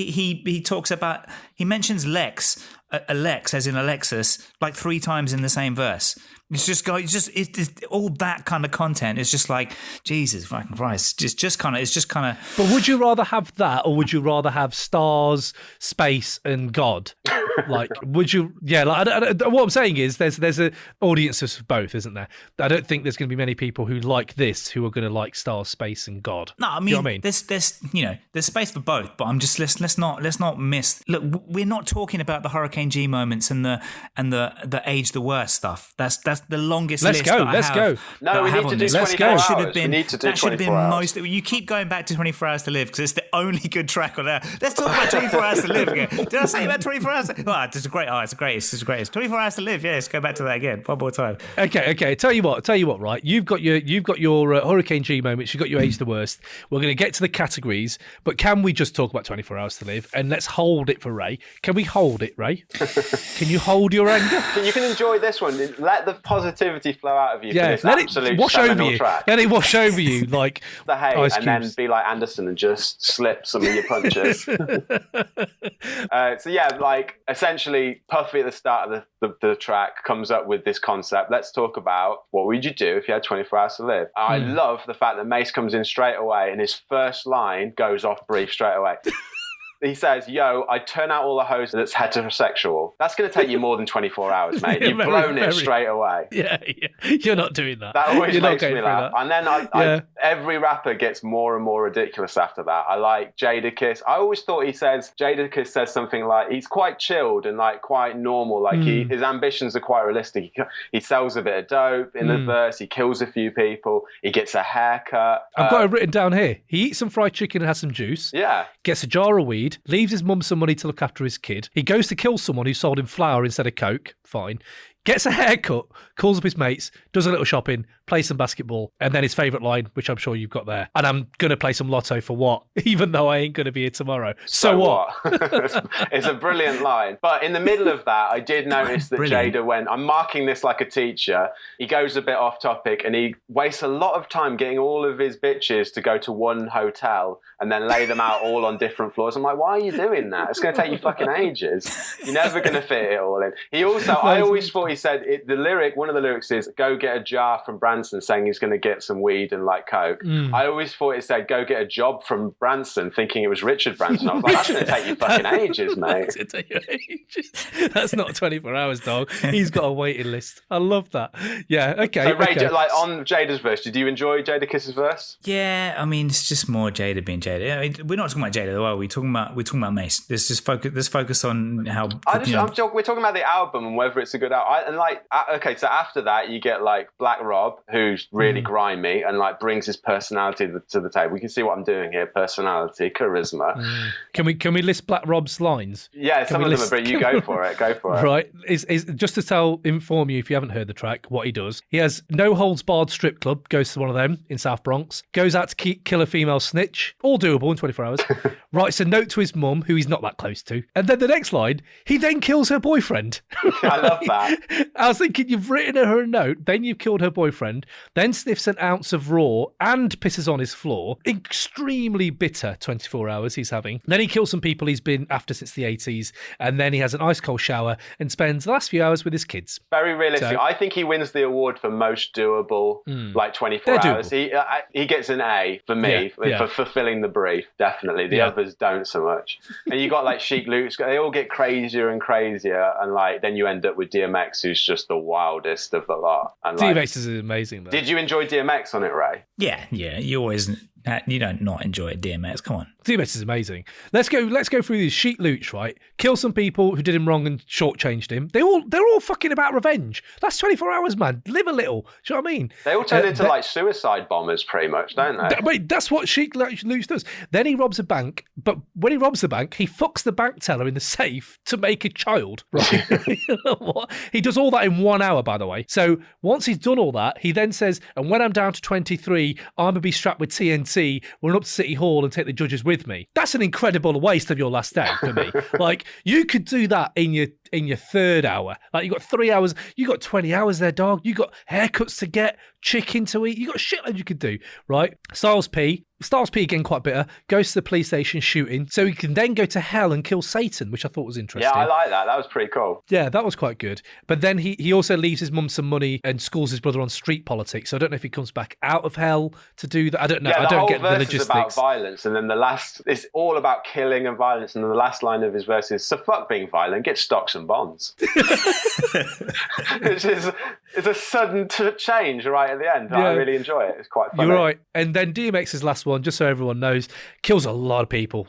he talks about, he mentions Lex as in Alexis like 3 times in the same verse. It's all that kind of content. It's just like, Jesus fucking Christ. It's just kind of. But would you rather have that, or would you rather have stars, space, and God? Like, would you? Yeah. Like, what I'm saying is, there's an audience for both, isn't there? I don't think there's going to be many people who like this who are going to like stars, space, and God. No, I mean, you know what I mean? There's space for both. But I'm just let's not miss. Look, we're not talking about the Hurricane G moments and the age the worst stuff. That's That's the longest Let's list. go. That Let's I go. have, No, that we I have need to on do this. 24 That hours. should have been. We need to do That should have 24 been hours. most. You keep going back to 24 Hours to Live because it's the only good track on there. Let's talk about 24 Hours to Live again. Did I say about 24 Hours? Oh, it's a great. Oh, it's the greatest. It's the greatest. 24 Hours to Live. Yeah, let's go back to that again. One more time. Okay. Tell you what. Right, you've got your Hurricane G moments. You've got your Age the Worst. We're going to get to the categories, but can we just talk about 24 Hours to Live and let's hold it for Ray? Can we hold it, Ray? Can you hold your anger? You can enjoy this one. Let the positivity flow out of you. Yeah, for this let it wash over you. track. Let it wash over you like The hate, ice and then cubes. be like Anderson and just slip some of your punches. So yeah, like essentially, Puffy at the start of the track comes up with this concept. Let's talk about what would you do if you had 24 hours to live. I love the fact that Mase comes in straight away, and his first line goes off brief straight away. He says, yo, I turn out all the hoes that's heterosexual. That's going to take you more than 24 hours, mate. Yeah, You've blown it straight away. Yeah. You're not doing that. That always You're not makes me going laugh. for And then every rapper gets more and more ridiculous after that. I like Jadakiss. I always thought Jadakiss says something like, he's quite chilled and like quite normal. Like his ambitions are quite realistic. He sells a bit of dope in the verse. He kills a few people. He gets a haircut. I've got it written down here. He eats some fried chicken and has some juice. Yeah. Gets a jar of weed, leaves his mum some money to look after his kid. He goes to kill someone who sold him flour instead of Coke. Fine. Gets a haircut, calls up his mates, does a little shopping, plays some basketball, and then his favourite line, which I'm sure you've got there. And I'm going to play some lotto for what? Even though I ain't going to be here tomorrow. So what? It's a brilliant line. But in the middle of that, I did notice that Jada went, I'm marking this like a teacher. He goes a bit off topic and he wastes a lot of time getting all of his bitches to go to one hotel and then lay them out all on different floors. I'm like, why are you doing that? It's going to take you fucking ages. You're never going to fit it all in. He also, I always thought he said, one of the lyrics is, go get a jar from Branson, saying he's going to get some weed and like Coke. I always thought it said, go get a job from Branson, thinking it was Richard Branson. I was like, that's going to take you fucking ages, mate. That's going to take you ages. That's not 24 hours, dog. He's got a waiting list. I love that. Yeah, okay. So Ray, okay. like on Jada's verse, did you enjoy Jadakiss's verse? Yeah, I mean, it's just more Jada being Jada. I mean, we're not talking about Jada, though, are we? We're talking about Mase. Let's focus on how. We're talking about the album and whether it's a good album. So after that, you get like Black Rob, who's really grimy and like brings his personality to the table. We can see what I'm doing here: personality, charisma. Can we list Black Rob's lines? Yeah, some of them are, but you go for it. Go for it. Right. Is just to inform you if you haven't heard the track, what he does. He has no holds barred strip club, goes to one of them in South Bronx, goes out to kill a female snitch, all doable in 24 hours, writes a note to his mum, who he's not that close to. And then the next line, he then kills her boyfriend. I love that. I was thinking, you've written her a note, then you've killed her boyfriend, then sniffs an ounce of raw and pisses on his floor. Extremely bitter 24 hours he's having. Then he kills some people he's been after since the 80s, and then he has an ice cold shower and spends the last few hours with his kids. Very realistic. So, I think he wins the award for most doable, like 24 They're hours. He gets an A for me for fulfilling the brief. Definitely. The others don't so much. And you got like Chic Luke. They all get crazier and crazier, and like then you end up with DMX, who's just the wildest of the lot. And DMX is amazing, though. Did you enjoy DMX on it, Ray? Yeah. You don't not enjoy it, DMX. Come on. DMX is amazing. Let's go through these. Sheet Luch, right? Kill some people who did him wrong and shortchanged him. They're all fucking about revenge. That's 24 hours, man. Live a little. Do you know what I mean? They all turn into like suicide bombers, pretty much, don't they? Wait, that's what Sheet Luch does. Then he robs a bank, but when he robs the bank, he fucks the bank teller in the safe to make a child. Right? What? He does all that in 1 hour, by the way. So once he's done all that, he then says, and when I'm down to 23, I'm going to be strapped with TNT, run up to City Hall and take the judges with me. That's an incredible waste of your last day for me. Like, you could do that in your third hour. Like, you got 3 hours, you got 20 hours there, dog. You got haircuts to get, chicken to eat. You got shit that you could do, right? Styles P again, quite bitter, goes to the police station shooting, so he can then go to hell and kill Satan, which I thought was interesting. Yeah, I like that. That was pretty cool. Yeah, that was quite good. But then he also leaves his mum some money and schools his brother on street politics. So I don't know if he comes back out of hell to do that. I don't know. Yeah, I don't get the verse logistics. is about violence, and then it's all about killing and violence, and then the last line of his verse is, so fuck being violent, get stocks and bonds. It's a sudden change right at the end. Yeah. I really enjoy it. It's quite funny. You're right. And then DMX's last one, just so everyone knows, kills a lot of people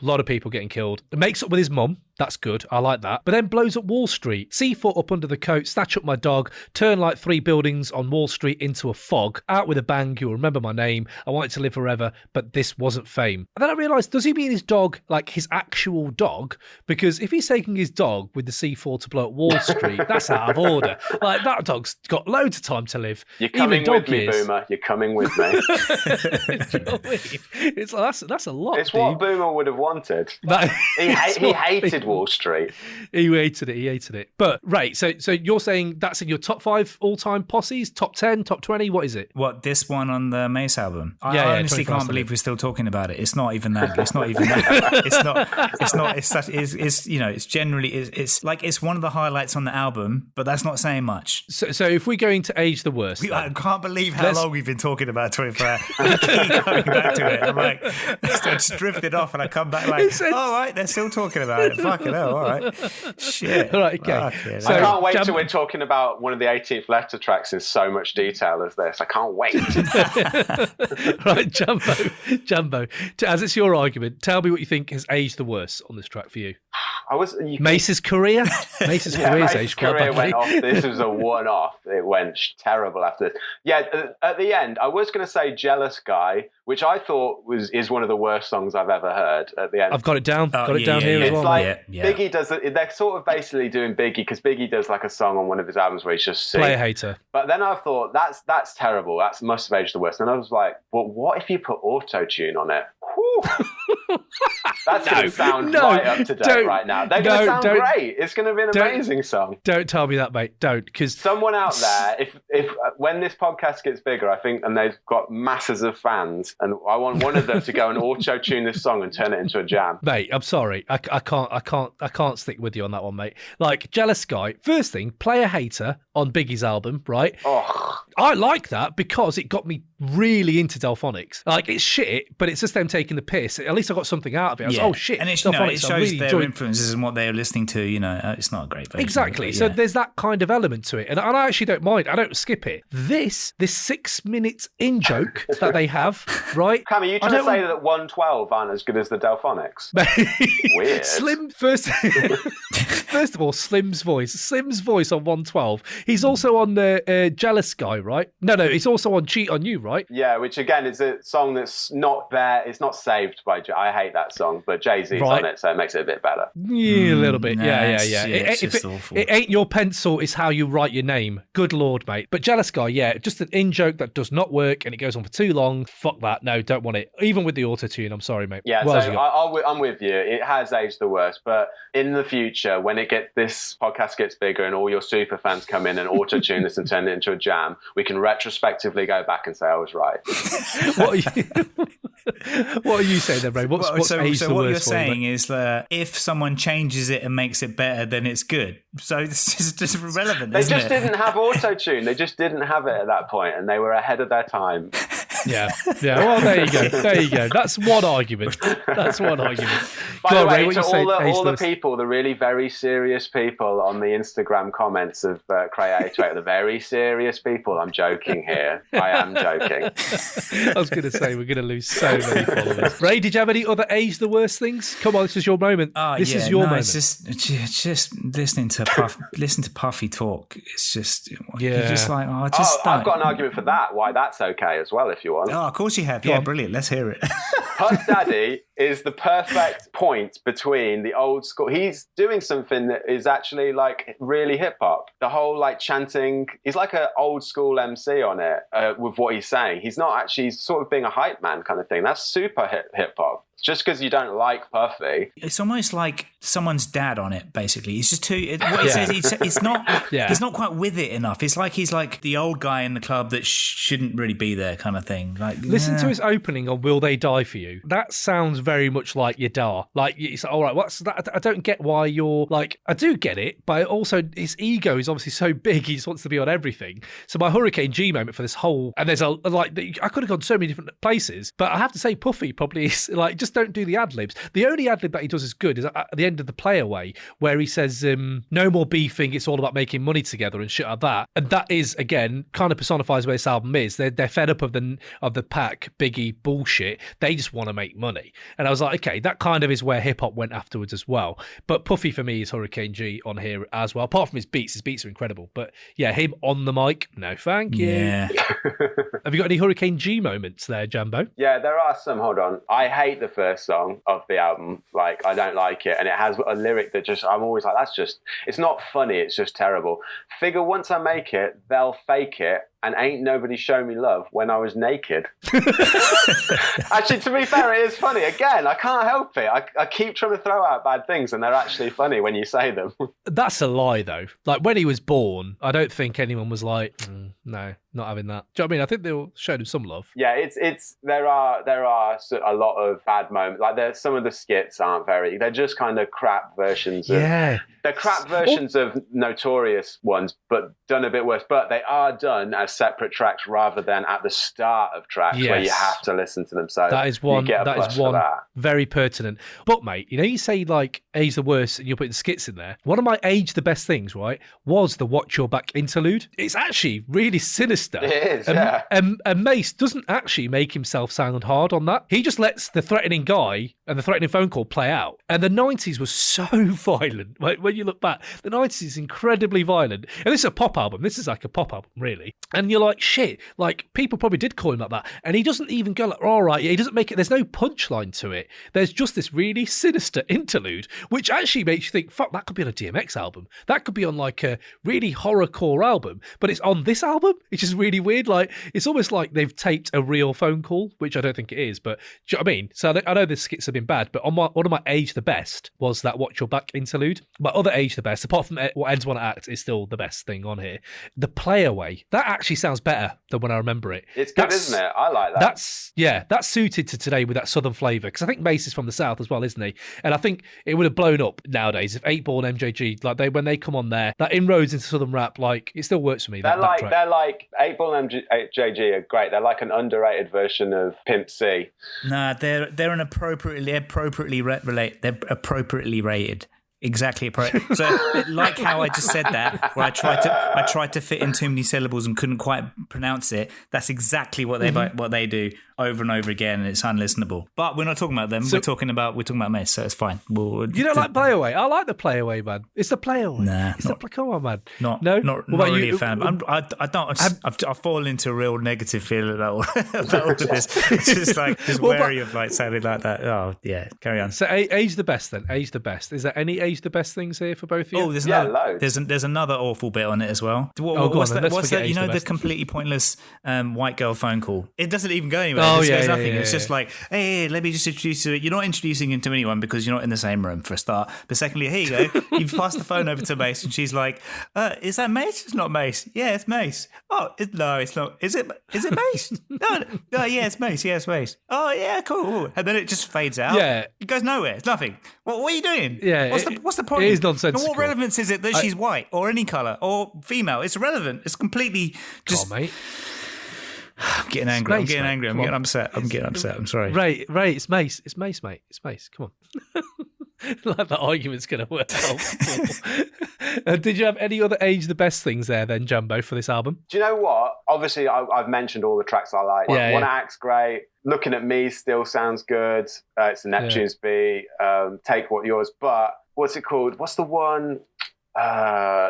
getting killed. Makes up with his mum. That's good. I like that. But then blows up Wall Street. C4 up under the coat, snatch up my dog, turn like 3 buildings on Wall Street into a fog. Out with a bang, you'll remember my name. I want it to live forever, but this wasn't fame. And then I realised, does he mean his dog like his actual dog? Because if he's taking his dog with the C4 to blow up Wall Street, that's out of order. Like, that dog's got loads of time to live. You're coming with me, years. Boomer. You're coming with me. Do you know what I mean? It's like, that's a lot. It's what Boomer would have wanted. He hated Wall Street. He hated it. But right, so you're saying that's in your top 5 all-time posses, top 10, top 20? What is it? What, this one on the Mase album? I honestly 21st can't believe we're still talking about it. It's not even that. It's not even that. It's generally it's like it's one of the highlights on the album, but that's not saying much. So if we're going to age the worst, I can't believe how long we've been talking about 24 hours. We keep coming back to it. I'm like, I just drifted off and I come back like, all right, they're still talking about it. Fucking hell, all right. Shit. All right, okay. So, I can't wait till we're talking about one of the 18th letter tracks in so much detail as this. I can't wait. Right, Jumbo, as it's your argument, tell me what you think has aged the worst on this track for you. Mace's career? Mace's career's aged quite badly. Went off. This was a one-off. It went terrible after this. Yeah, at the end, I was going to say Jealous Guy, which I thought is one of the worst songs I've ever heard at the end. I've got it down. Here as well. It's like Biggie does it. They're sort of basically doing Biggie, because Biggie does like a song on one of his albums where he's just singing. Player Hater. But then I thought, that's terrible. That must have aged the worst. And I was like, well, what if you put auto-tune on it? That's going to sound right up to date right now. They're going to sound great. It's going to be an amazing song. Don't tell me that, mate. Don't, because someone out there, if when this podcast gets bigger, I think, and they've got masses of fans, and I want one of them to go and auto-tune this song and turn it into a jam. Mate, I'm sorry, I can't stick with you on that one, mate. Like, Jealous Guy. First thing, Player Hater on Biggie's album, right? Oh, I like that because it got me really into Delphonics. Like, it's shit, but it's just them taking the piss. At least I got something out of it. I was like, oh shit, and it shows really their influences and what they're listening to. It's not a great version. Exactly. So there's that kind of element to it, and I actually don't mind. I don't skip it. This 6 minutes in joke that they have, right? Cam, are you trying to say that 112 aren't as good as the Delphonics? Weird. First of all, Slim's voice on 112. He's also on the Jealous Guy, right? No, he's also on Cheat on You, right? Yeah, which again is a song that's not there. It's not saved by I hate that song, but Jay-Z's on it, so it makes it a bit better. Yeah, a little bit. Yeah. It's just awful. It ain't your pencil, it's how you write your name. Good Lord, mate. But Jealous Guy, just an in-joke that does not work, and it goes on for too long. Fuck that. No, don't want it. Even with the auto-tune, I'm sorry, mate. Yeah, I'm with you. It has aged the worst, but in the future, when this podcast gets bigger and all your super fans come in and auto-tune this and turn it into a jam, we can retrospectively go back and say I was right. What are you saying then, Ray? What's aged the worst? What you're saying is that if someone changes it and makes it better, then it's good. So it's just irrelevant. They just didn't have auto-tune. They just didn't have it at that point, and they were ahead of their time. Yeah. Well, there you go. That's one argument. By the way, to all the people, the really very serious people on the Instagram comments of Creator, the very serious people, I'm joking here. I am joking. I was going to say, we're going to lose so many followers. Ray, did you have any other age the worst things? Come on, this is your moment. This is your moment. It's just listening to Puffy talk. It's just, you're just like, I've got an argument for that, why that's okay as well, if you want. Oh, of course you have. Yeah, brilliant. Let's hear it. Puff Daddy is the perfect point between the old school. He's doing something that is actually like really hip hop. The whole like chanting, he's like an old school MC on it with what he's saying. He's not actually, he's sort of being a hype man kind of thing. That's super hip hop. Just because you don't like Puffy. It's almost like someone's dad on it, basically. It's just what he says, it's not, he's not quite with it enough. It's like he's like the old guy in the club that shouldn't really be there kind of thing. Like, listen to his opening on Will They Die For You. That sounds very much like Yadar. Like, it's all right, what's that? I don't get why you're like, I do get it, but also his ego is obviously so big, he just wants to be on everything. So my Hurricane G moment for this whole, and there's I could have gone so many different places, but I have to say Puffy probably is like, just just don't do the ad-libs. The only ad-lib that he does is good is at the end of the Play Away, where he says, no more beefing, it's all about making money together and shit like that. And that is, again, kind of personifies where this album is. They're fed up of the Pac, Biggie bullshit. They just want to make money. And I was like, okay, that kind of is where hip-hop went afterwards as well. But Puffy, for me, is Hurricane G on here as well. Apart from his beats are incredible. But yeah, him on the mic, no thank you. Yeah. Have you got any Hurricane G moments there, Jambo? Yeah, there are some. Hold on. I hate the first song of the album. Like, I don't like it. And it has a lyric that just, I'm always like, it's not funny. It's just terrible. Figure once I make it, they'll fake it. And ain't nobody show me love when I was naked. Actually, to be fair, it is funny. Again, I can't help it. I keep trying to throw out bad things, and they're actually funny when you say them. That's a lie, though. Like, when he was born, I don't think anyone was like, no, not having that. Do you know what I mean? I think they all showed him some love. Yeah, there are a lot of bad moments. Like, some of the skits aren't they're just kind of crap versions of... Yeah. They're crap versions of notorious ones, but done a bit worse. But they are done as separate tracks rather than at the start of tracks where you have to listen to them. So that is one. You get a plus for that. Very pertinent. But mate, you say like Age the Worst, and you're putting skits in there. One of my Age the Best things, right, was the Watch Your Back interlude. It's actually really sinister. It is. Yeah. And Mase doesn't actually make himself sound hard on that. He just lets the threatening guy and the threatening phone call play out. And the 90s was so violent. Like, when you look back, the 90s is incredibly violent. And this is a pop album. This is like a pop album, really. And you're like, shit, like, people probably did call him like that. And he doesn't even go like, all right, he doesn't make it, there's no punchline to it. There's just this really sinister interlude, which actually makes you think, fuck, that could be on a DMX album. That could be on like a really horrorcore album. But it's on this album, which is really weird. Like, it's almost like they've taped a real phone call, which I don't think it is. But do you know what I mean? So I know the skits have been bad, but one of my Age the Best was that Watch Your Back interlude. My other Age the Best, apart from What Ends Wanna Act, is still the best thing on here. The Play Away, that actually sounds better than when I remember it. It's good, isn't it? I like that. That's suited to today with that southern flavour, because I think Mase is from the south as well, isn't he? And I think it would have blown up nowadays if 8 Ball and MJG, like, when they come on there, that inroads into southern rap, like, it still works for me. They're like 8 Ball and MJG are great. They're like an underrated version of Pimp C. Nah, they're appropriately rated. Exactly. So, like how I just said that, where I tried to fit in too many syllables and couldn't quite pronounce it. That's exactly what they do over and over again, and it's unlistenable. But we're not talking about them. We're talking about Mase, so it's fine. You don't like Play Away? I like the Play Away, man. It's the Play Away. Nah, come on, man. Not really a fan. I've fallen into a real negative feeling about all of this. It's just wary of like sounding like that. Oh yeah, carry on. So Age the Best then. Age the Best. Is there any Age the Best things here for both of you? Oh, there's another awful bit on it as well. What's that? You know, the completely pointless white girl phone call. It doesn't even go anywhere. It says nothing. It's just like, hey, let me just introduce you. You're not introducing him to anyone because you're not in the same room, for a start. But secondly, here you go. You've passed the phone over to Mase, and she's like, is that Mase? It's not Mase. Yeah, it's Mase. Oh, no, it's not. Is it Mase? No, yeah, it's Mase. Yeah, it's Mase. Oh, yeah, cool. And then it just fades out. Yeah. It goes nowhere. It's nothing. What are you doing? Yeah. What's the point? It is nonsensical. And what relevance is it that she's white or any colour or female? It's irrelevant. It's completely just... Come on, mate. I'm getting angry. I'm getting upset. I'm sorry. Ray, it's Mase. It's Mase, mate. It's Mase. Come on. Like that argument's going to work out. Did you have any other Age the Best things there then, Jumbo, for this album? Do you know what? Obviously, I've mentioned all the tracks I like. One Act's great. Looking at Me still sounds good. It's the Neptune's beat. Take What Yours. But what's it called? What's the one...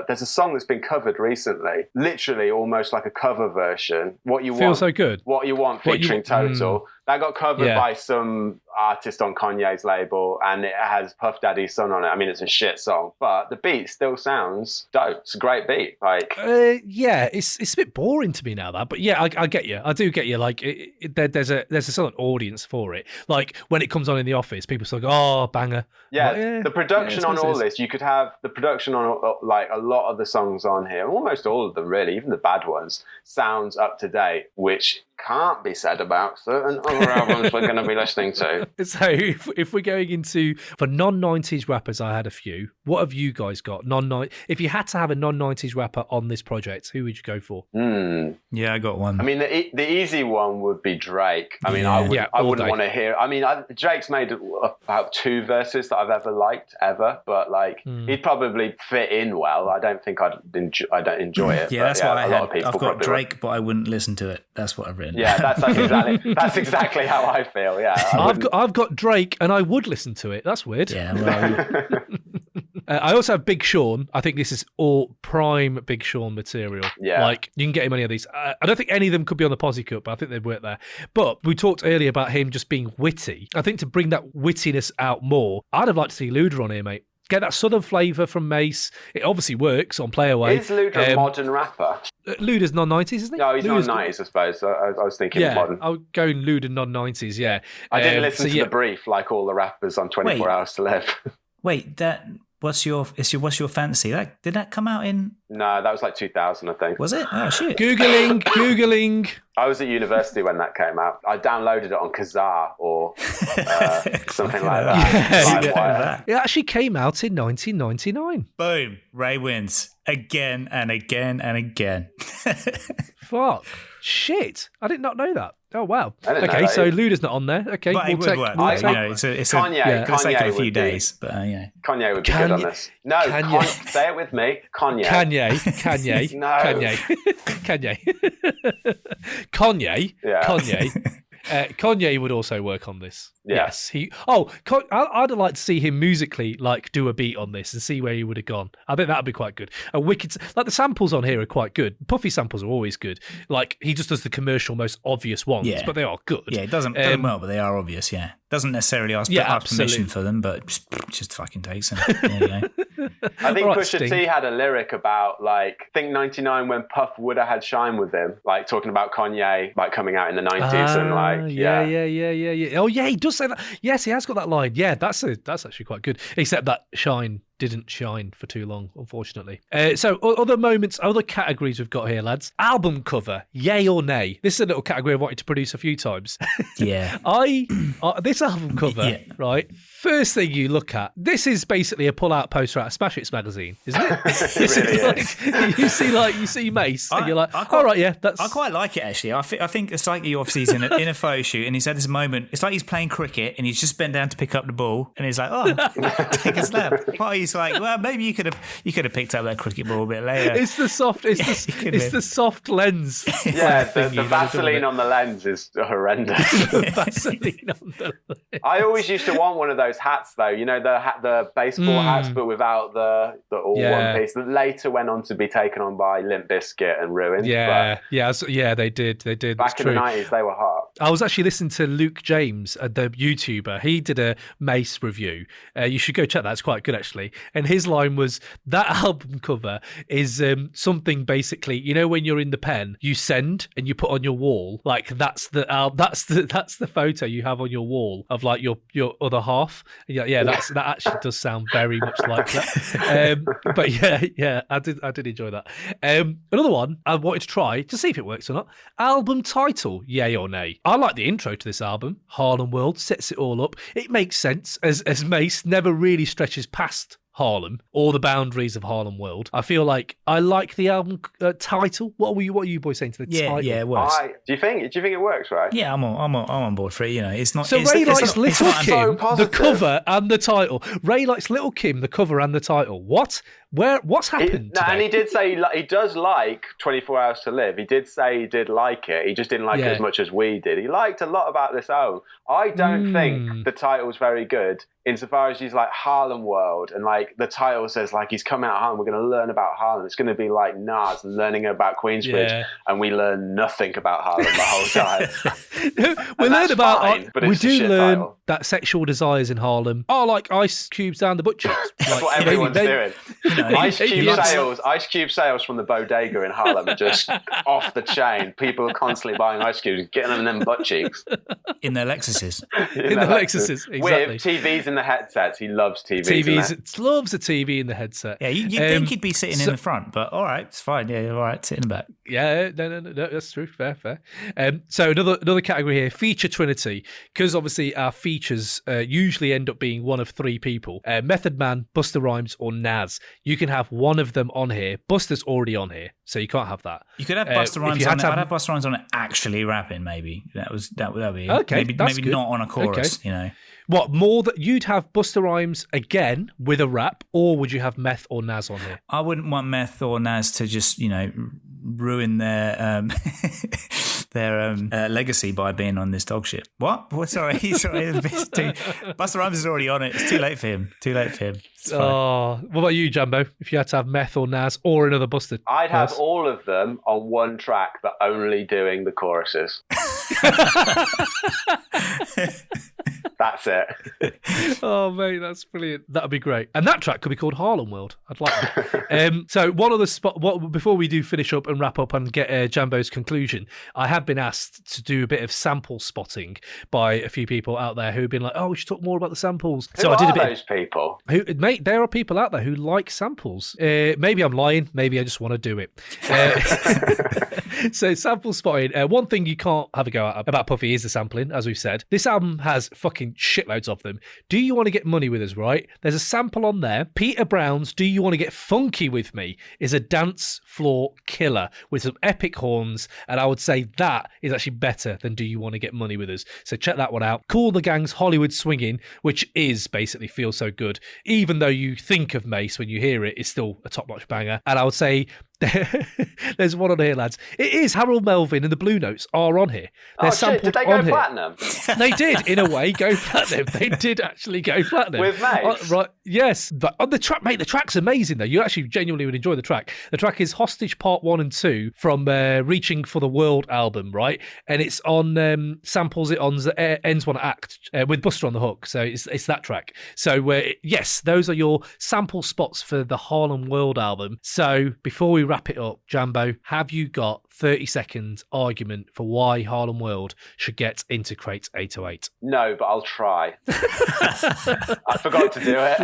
there's a song that's been covered recently, literally almost like a cover version. What You Want, Feels So Good. What You Want featuring Total. That got covered by some artist on Kanye's label, and it has Puff Daddy's son on it. I mean, it's a shit song, but the beat still sounds dope. It's a great beat. Like, it's a bit boring to me now, that. But yeah, I get you. I do get you. Like, there's a certain audience for it. Like when it comes on in the office, people still go, "Oh, banger." Yeah, the production on all this. You could have the production on like a lot of the songs on here, almost all of them, really, even the bad ones, sounds up to date, which can't be said about certain other albums we're going to be listening to. So if we're going into, for non-90s rappers, I had a few. What have you guys got? If you had to have a non-90s rapper on this project, who would you go for? Yeah, I got one. I mean, the easy one would be Drake. I mean, Yeah. I wouldn't want to hear. I mean, Drake's made about 2 verses that I've ever liked, but like he'd probably fit in well. I don't think I don't enjoy it. Yeah, that's what I a lot had. of people I've got probably Drake, would. but I wouldn't listen to it. That's what I've written. Yeah, that's exactly how I feel. Yeah, I've got Drake, and I would listen to it. That's weird. Yeah, well, I also have Big Sean. I think this is all prime Big Sean material. Yeah. Like, you can get him any of these. I don't think any of them could be on the Posse Cut, but I think they'd work there. But we talked earlier about him just being witty. I think to bring that wittiness out more, I'd have liked to see Luda on here, mate. Get that southern flavour from Mase. It obviously works on Play Away. Is Luda a modern rapper? Luda's non-90s, isn't he? No, he's Luda's non-90s, I suppose. I was thinking Yeah, modern. I'll go Luda non-90s, yeah. I didn't listen to The Brief like all the rappers on 24 Wait. Hours to Live. wait, what's your fantasy? Did that come out in? No, that was like 2000, I think. Was it? Oh shit! Googling. I was at university when that came out. I downloaded it on Kazaa or something like that. Yeah. It actually came out in 1999. Boom! Ray wins again and again and again. Fuck. Shit. I did not know that. Oh, wow. I didn't know Okay, that so either. Luda's not on there. Okay, But it would work. we'll You take- know, it's Kanye. yeah, it's taken a Kanye few would be- days, but yeah. Kanye would be good on this. No, Kanye. say it with me. Kanye. Kanye. No. Kanye. Yeah. Kanye. Kanye would also work on this. Yeah. Yes. I'd like to see him musically like do a beat on this and see where he would have gone. I think that'd be quite good. A wicked, like the samples on here are quite good. Puffy samples are always good. Like he just does the commercial most obvious ones, Yeah. but they are good. Yeah, it doesn't put them well, but they are obvious. Yeah, doesn't necessarily ask permission absolutely. for them, but just fucking takes them. There you go. I think All right, Pusha Sting. T had a lyric about like, I think 99 when Puff would have had Shine with him, like talking about Kanye like coming out in the 90s and like yeah. Oh yeah, he does say that. Yes, he has got that line. Yeah, that's actually quite good. Except that Shine didn't shine for too long, unfortunately. So other moments, other categories we've got here, lads. Album cover, yay or nay? This is a little category I've wanted to produce a few times. Yeah. This album cover, Yeah. right? First thing you look at, this is basically a pull-out poster out of Smash Hits magazine, isn't it? It really is. you see Mase, and you're like, all right, yeah, that's. I quite like it actually. I think it's like he obviously is in a photo shoot and he's had this moment. It's like he's playing cricket and he's just bent down to pick up the ball and he's like, "Oh, take a snap." Well, he's like, "Well, maybe you could have picked up that cricket ball a bit later." It's the soft. It's the soft lens. Yeah, thingy, the Vaseline on the lens is horrendous. Vaseline on the lens. I always used to want one of those hats, though. You know, the baseball hats, but without the all one piece. That later went on to be taken on by Limp Bizkit and ruined. Yeah, they did. Back That's in true. the 90s, they were hot. I was actually listening to Luke James, the YouTuber. He did a Mase review. You should go check that. It's quite good, actually. And his line was, that album cover is something basically, you know, when you're in the pen, you send and you put on your wall. Like that's the photo you have on your wall of like your other half. And that actually does sound very much like that. But yeah, I did enjoy that. Another one I wanted to try to see if it works or not. Album title, yay or nay? I like the intro to this album. Harlem World sets it all up. It makes sense as Mase never really stretches past Harlem or the boundaries of Harlem World. I feel like I like the album title. What are you boys saying to the title? Yeah, it works. Do you think it works, right? Yeah, I'm on board for it. You know, it's not. So it's, Ray it's likes not- it's Little not- Kim, the positive. cover and the title. Ray likes Little Kim, the cover and the title. What? What's happened? No, today? and he did say he does like 24 Hours to Live. He did say he did like it. He just didn't like it as much as we did. He liked a lot about this album. I don't think the title's very good insofar as he's like Harlem World and like the title says like he's coming out of Harlem. We're going to learn about Harlem. It's going to be like Nas and learning about Queensbridge, and we learn nothing about Harlem the whole time. we learn about fine, but we it's a do shit learn title. that sexual desires in Harlem are like ice cubes down the butchers. That's what everyone's doing. Ice Cube sales from the bodega in Harlem are just off the chain. People are constantly buying ice cubes, getting them in them butt cheeks. In their Lexuses. In the Lexuses, exactly. With TVs in the headsets. He loves TVs. Loves a TV in the headset. Yeah, you'd think he'd be sitting in the front, but all right, it's fine. Yeah, all right, sit in the back. Yeah, no, that's true. Fair. So another category here, feature trinity, because obviously our features usually end up being one of three people: Method Man, Busta Rhymes, or Nas. You can have one of them on here. Busta's already on here, so you can't have that. You could have Busta Rhymes on it. I'd have Busta Rhymes on it actually rapping. Maybe that would be okay. Maybe good. not on a chorus. Okay. You know. What more that you'd have Busta Rhymes again with a rap, or would you have Meth or Nas on here? I wouldn't want Meth or Nas to just ruin their legacy by being on this dog shit. What? Sorry. Busta Rhymes is already on it. It's too late for him. Oh, what about you, Jumbo? If you had to have Meth or Nas or another Busta? I'd have all of them on one track, but only doing the choruses. That's it. Oh, mate, that's brilliant. That would be great. And that track could be called Harlem World. I'd like that. So one other spot, before we do finish up and wrap up and get Jambo's conclusion, I have been asked to do a bit of sample spotting by a few people out there who have been like, oh, we should talk more about the samples. Who are those people? Mate, there are people out there who like samples. Maybe I'm lying. Maybe I just want to do it. So sample spotting. One thing you can't have a go at about Puffy is the sampling, as we've said. This album has fucking shitloads of them. Do You Want to Get Money With Us, right? There's a sample on there. Peter Brown's Do You Want to Get Funky With Me is a dance floor killer with some epic horns, and I would say that is actually better than Do You Want to Get Money With Us. So check that one out. Cool the Gang's Hollywood Swinging, which is basically Feel So Good. Even though you think of Mase when you hear it, it's still a top-notch banger. And I would say there's one on here, lads. It is Harold Melvin and the Blue Notes are on here. They're shit, did they go platinum? They did, in a way, go platinum. They did actually go platinum. With Mase? Right, yes. But on the track, mate, the track's amazing, though. You actually genuinely would enjoy the track. The track is Hostage Part 1 and 2 from Reaching for the World album, right? And it's on, samples it on the Ends One Act with Buster on the hook. So it's that track. So, yes, those are your sample spots for the Harlem World album. So before we wrap it up, Jambo, have you got 30-second argument for why Harlem World should get into Crate 808? No, but I'll try. I forgot to do it.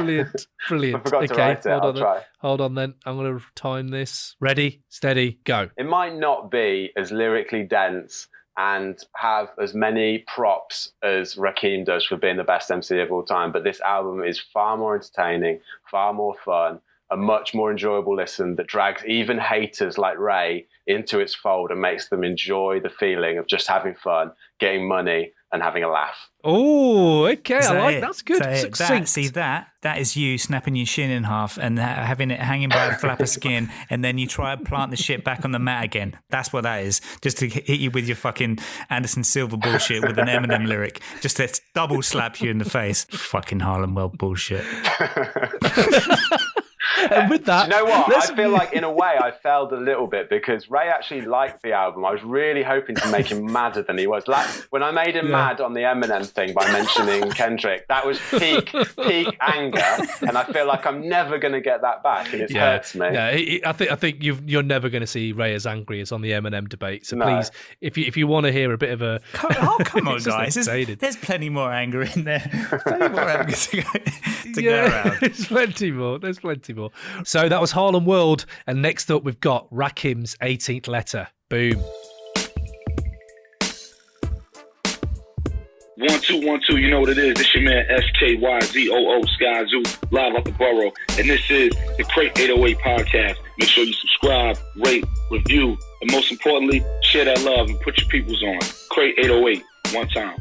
Brilliant. I forgot to write it. I'll try. Hold on then. I'm going to time this. Ready, steady, go. It might not be as lyrically dense and have as many props as Rakim does for being the best MC of all time, but this album is far more entertaining, far more fun, a much more enjoyable listen that drags even haters like Ray into its fold and makes them enjoy the feeling of just having fun, getting money, and having a laugh. Oh, okay. I like that's good. Succinct. That is you snapping your shin in half and having it hanging by a flap of skin, and then you try and plant the shit back on the mat again. That's what that is. Just to hit you with your fucking Anderson Silva bullshit with an Eminem lyric. Just to double slap you in the face. Fucking Harlem World bullshit. And with that, do you know what? I feel like in a way I failed a little bit because Ray actually liked the album. I was really hoping to make him madder than he was. When I made him mad on the Eminem thing by mentioning Kendrick, that was peak anger, and I feel like I'm never going to get that back, and it hurts me. Yeah, I think you're never going to see Ray as angry as on the Eminem debate. So please, if you want to hear a bit of a come on, guys, there's plenty more anger in there. Plenty more anger to go around. There's plenty more. So that was Harlem World, and next up we've got Rakim's 18th Letter. Boom. 1 2 1 2, you know what it is. This your man SKYZOO Skyzoo, live out the borough, and this is the Crate 808 podcast. Make sure you subscribe, rate, review, and most importantly, share that love and put your peoples on. Crate 808, one time.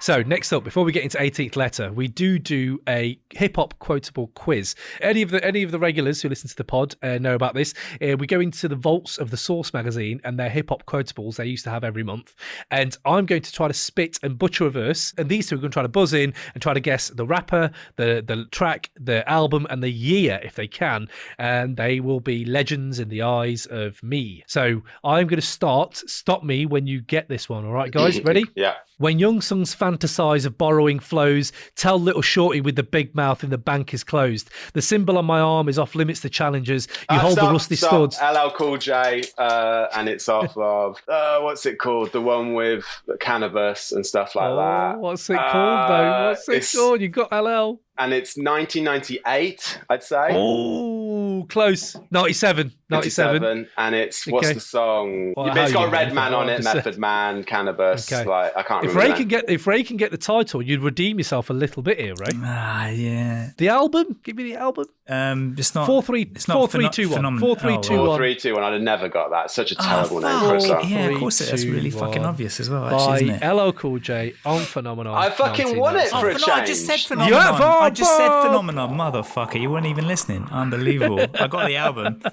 So next up, before we get into 18th Letter, we do a hip-hop quotable quiz. Any of the regulars who listen to the pod know about this. We go into the vaults of the Source magazine and their hip-hop quotables they used to have every month. And I'm going to try to spit and butcher a verse. And these two are going to try to buzz in and try to guess the rapper, the track, the album, and the year if they can. And they will be legends in the eyes of me. So I'm going to start. Stop me when you get this one. All right, guys? Ready? Yeah. When young sons fantasize of borrowing flows, tell little shorty with the big mouth in the bank is closed. The symbol on my arm is off limits to challengers. You hold the rusty studs. LL Cool J, and it's off of, what's it called? The one with cannabis and stuff like that. What's it called, though? What's it called? You got LL. And it's 1998, I'd say. Oh, close. 97. And it's, what's the song? Well, it's got Redman on it, Method Man, Cannabis. Okay. Like, I can't If remember. If Ray can get the title, you'd redeem yourself a little bit here, right? Yeah. The album? Give me the album. It's not 4-3-2-1. 4-3-2-1. 4-3-2-1. I'd have never got that. Such a terrible name for a song. Yeah, of course it is. Really fucking obvious as well, actually, isn't it? LL Cool J on Phenomenon. I fucking won it for a change. I just said Phenomenon. I just said Phenomenon, motherfucker. You weren't even listening. Unbelievable. I got the album.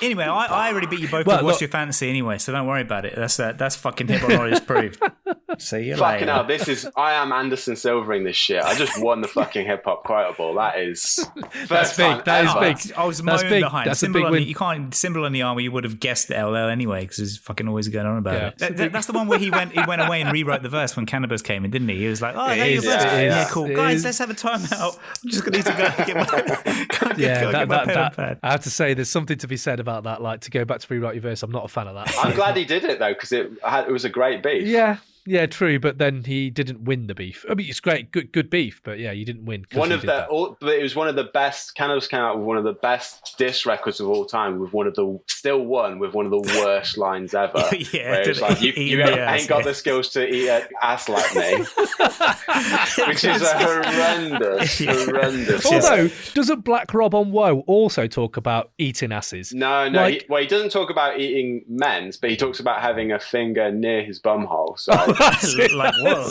Anyway, I already beat you both with What's Your Fantasy anyway, so don't worry about it. That's fucking hip hop knowledge proved. See you fucking later. hell, I am Anderson Silvering this shit. I just won the fucking hip hop quotable. That is that's big. That is big. I was moaning behind. That's a big win. You can't symbol on the arm. You would have guessed LL anyway because he's fucking always going on about it. That's the one where he went away and rewrote the verse when Cannabis came in, didn't he? He was like, "Oh, yeah, your verse. Yeah, cool, guys. Let's have a timeout. I'm just gonna need to go and get my get my pen and pad." I have to say, there's something to be said about that. Like, to go back to rewrite your verse, I'm not a fan of that. I'm glad he did it though, because it was a great beef. Yeah, true, but then he didn't win the beef. I mean, it's great, good beef, but yeah, you didn't win. But it was one of the best. Cannabis came out with one of the best diss records of all time, with one of the worst lines ever. Yeah, it's like you ain't got the skills to eat an ass like me, which is a horrendous. Although, doesn't Black Rob on Woe also talk about eating asses? No. He doesn't talk about eating men's, but he talks about having a finger near his bumhole. So. Like, whoa.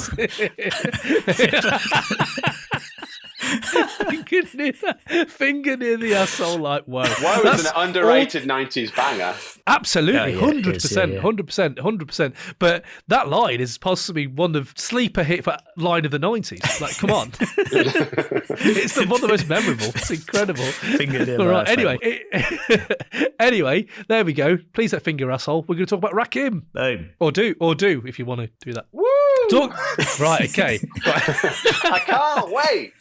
Finger near the asshole, like, whoa. Woe is an underrated 90s banger. Absolutely, 100%, 100%. But that line is possibly one of sleeper hit for line of the 90s. Like, come on. It's one of the most memorable. It's incredible. Finger near all right, anyway, there we go. Please that finger asshole. We're going to talk about Rakim. Boom. Or do if you want to do that. Woo! Right, okay. Right. I can't wait.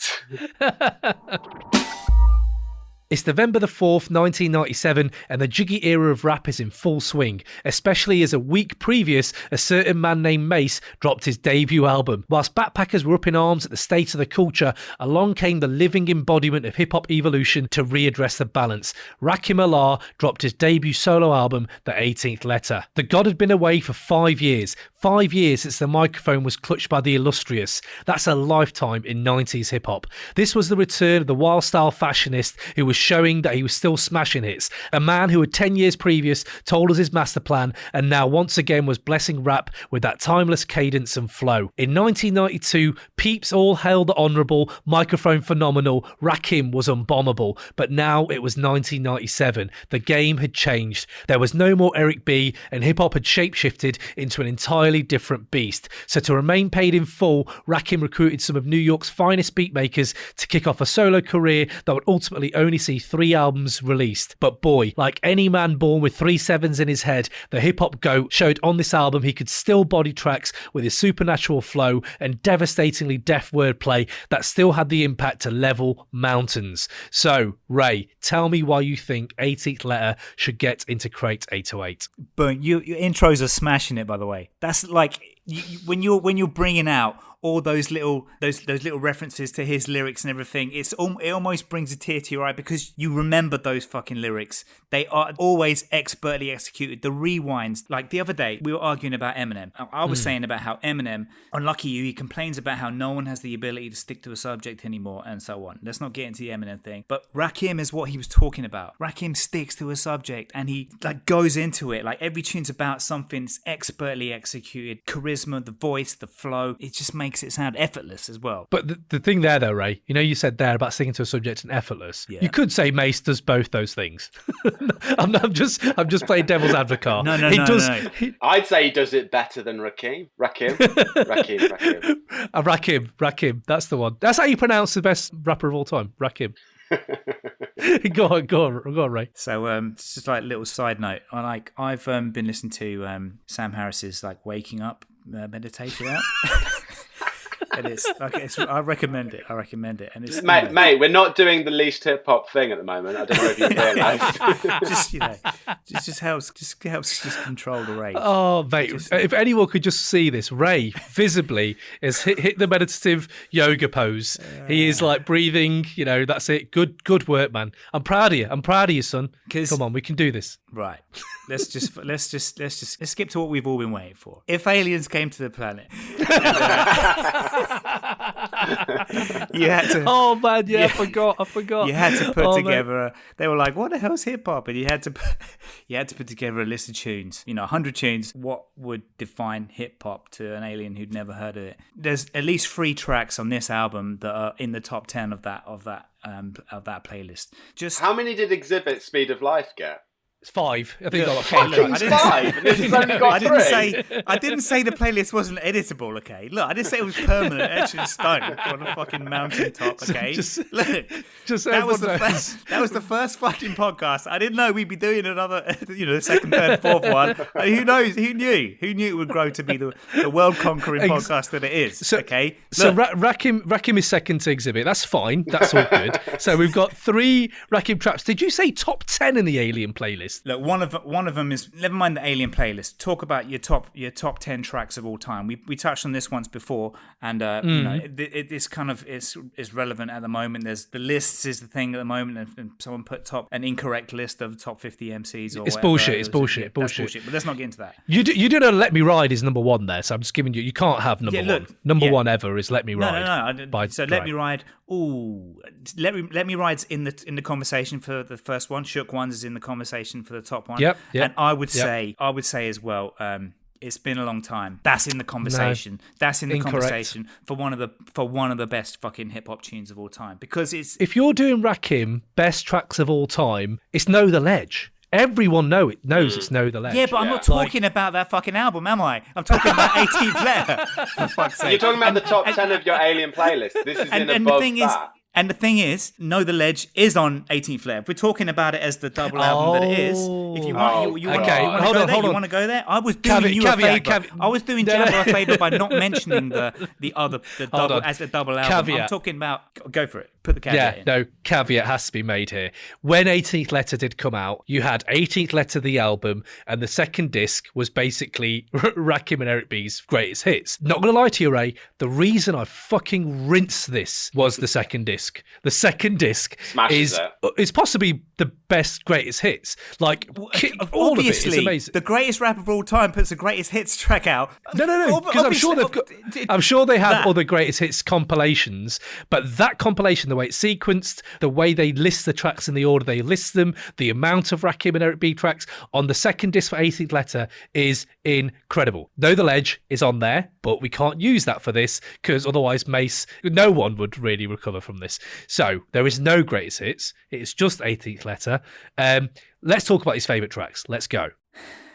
It's November the 4th, 1997, and the jiggy era of rap is in full swing, especially as a week previous, a certain man named Mase dropped his debut album. Whilst backpackers were up in arms at the state of the culture, along came the living embodiment of hip-hop evolution to readdress the balance. Rakim Allah dropped his debut solo album, The 18th Letter. The god had been away for 5 years. 5 years since the microphone was clutched by the illustrious. That's a lifetime in 90s hip-hop. This was the return of the wild-style fashionist who was showing that he was still smashing hits. A man who had 10 years previous told us his master plan and now once again was blessing rap with that timeless cadence and flow. In 1992, peeps all hailed the honourable, microphone phenomenal, Rakim was unbombable. But now it was 1997. The game had changed. There was no more Eric B, and hip-hop had shapeshifted into an entirely different beast. So to remain paid in full, Rakim recruited some of New York's finest beatmakers to kick off a solo career that would ultimately only see 3 albums released. But boy, like any man born with 3 sevens in his head, the hip-hop goat showed on this album he could still body tracks with his supernatural flow and devastatingly deft wordplay that still had the impact to level mountains. So, Ray, tell me why you think 18th Letter should get into Crate 808. But your intros are smashing it, by the way. That's like when you're bringing out all those little references to his lyrics and everything, it almost brings a tear to your eye because you remember those fucking lyrics. They are always expertly executed. The rewinds, like the other day, we were arguing about Eminem. I was saying about how Eminem, unlucky you, he complains about how no one has the ability to stick to a subject anymore and so on. Let's not get into the Eminem thing. But Rakim is what he was talking about. Rakim sticks to a subject and he like goes into it. Like every tune's about something expertly executed. Charisma, the voice, the flow. It just makes it sound effortless as well. But the thing there though, Ray, you said there about sticking to a subject and effortless. Yeah. You could say Mase does both those things. I'm just playing devil's advocate. No. I'd say he does it better than Rakim. Rakim. Rakim. That's the one. That's how you pronounce the best rapper of all time. Rakim. Go on, Ray. So it's just like a little side note. I've been listening to Sam Harris's like Waking Up meditation app. And I recommend it. And it's mate, we're not doing the least hip hop thing at the moment. I don't know if you realise. just helps control the rage. Oh, mate! If anyone could just see this, Ray visibly has hit the meditative yoga pose. He is like breathing. That's it. Good work, man. I'm proud of you, son. Come on, we can do this. Right. Let's skip to what we've all been waiting for. If aliens came to the planet, you had to. Oh man, I forgot. You had to put together. They were like, "What the hell's hip hop?" And you had to put together a list of tunes. 100 tunes. What would define hip hop to an alien who'd never heard of it? There's at least 3 tracks on this album that are in the top 10 of that playlist. Just how many did Exhibit Speed of Life get? It's 5. I think This has only got 3. I didn't say the playlist wasn't editable. Okay, look, I didn't say it was permanent, etched in stone on a fucking mountaintop. Okay, that was the first fucking podcast. I didn't know we'd be doing another, the second, third, fourth one. Who knows? Who knew? Who knew it would grow to be the world conquering podcast that it is? So Rakim is second to Exhibit. That's fine. That's all good. So we've got 3 Rakim tracks. Did you say top 10 in the Alien playlist? Look, one of them is, never mind the Alien playlist. Talk about your top 10 tracks of all time. We touched on this once before, and it's kind of is relevant at the moment. There's the lists is the thing at the moment, and someone put an incorrect list of the top 50 MCs or it's whatever. Bullshit. It's bullshit. Bullshit. But let's not get into that. You do know Let Me Ride is number 1 there, so I'm just giving you. You can't have number 1. Number 1 ever is Let Me Ride. No. Let Me Ride. Ooh, Let Me Ride's in the conversation for the first one. Shook Ones is in the conversation for the top one. Yep. And I would say as well, it's been a long time. That's in the conversation. No. That's in the Incorrect. conversation for one of the best fucking hip hop tunes of all time. Because it's, if you're doing Rakim best tracks of all time, it's Know the Ledge. Everyone knows it's Know the Ledge. Yeah, but I'm not talking about that fucking album, am I? I'm talking about 18th Letter. For fuck's sake. You're talking about the top 10 of your Alien playlist. This is above that. And the thing is, Know the Ledge is on 18th Letter. If we're talking about it as the double album that it is, if you want, you want to go there. I was doing you a favour. I was doing Jabba a favour by not mentioning the double as the double album. Caveat. I'm talking about. Go for it. Put the caveat in. No, caveat has to be made here. When 18th Letter did come out, you had 18th Letter the album, and the second disc was basically Rakim and Eric B's greatest hits. Not gonna lie to you, Ray. The reason I fucking rinsed this was the second disc. The second disc is possibly the best greatest hits. Like all of it is amazing. The greatest rapper of all time puts the greatest hits track out. No, because I'm sure they have other greatest hits compilations, but that compilation, the way it's sequenced, the way they list the tracks in the order they list them, the amount of Rakim and Eric B tracks on the second disc for 18th Letter is incredible. Know the Ledge is on there, but we can't use that for this because otherwise Mase, no one would really recover from this. So there is no greatest hits. It's just 18th Letter. Let's talk about his favourite tracks. Let's go.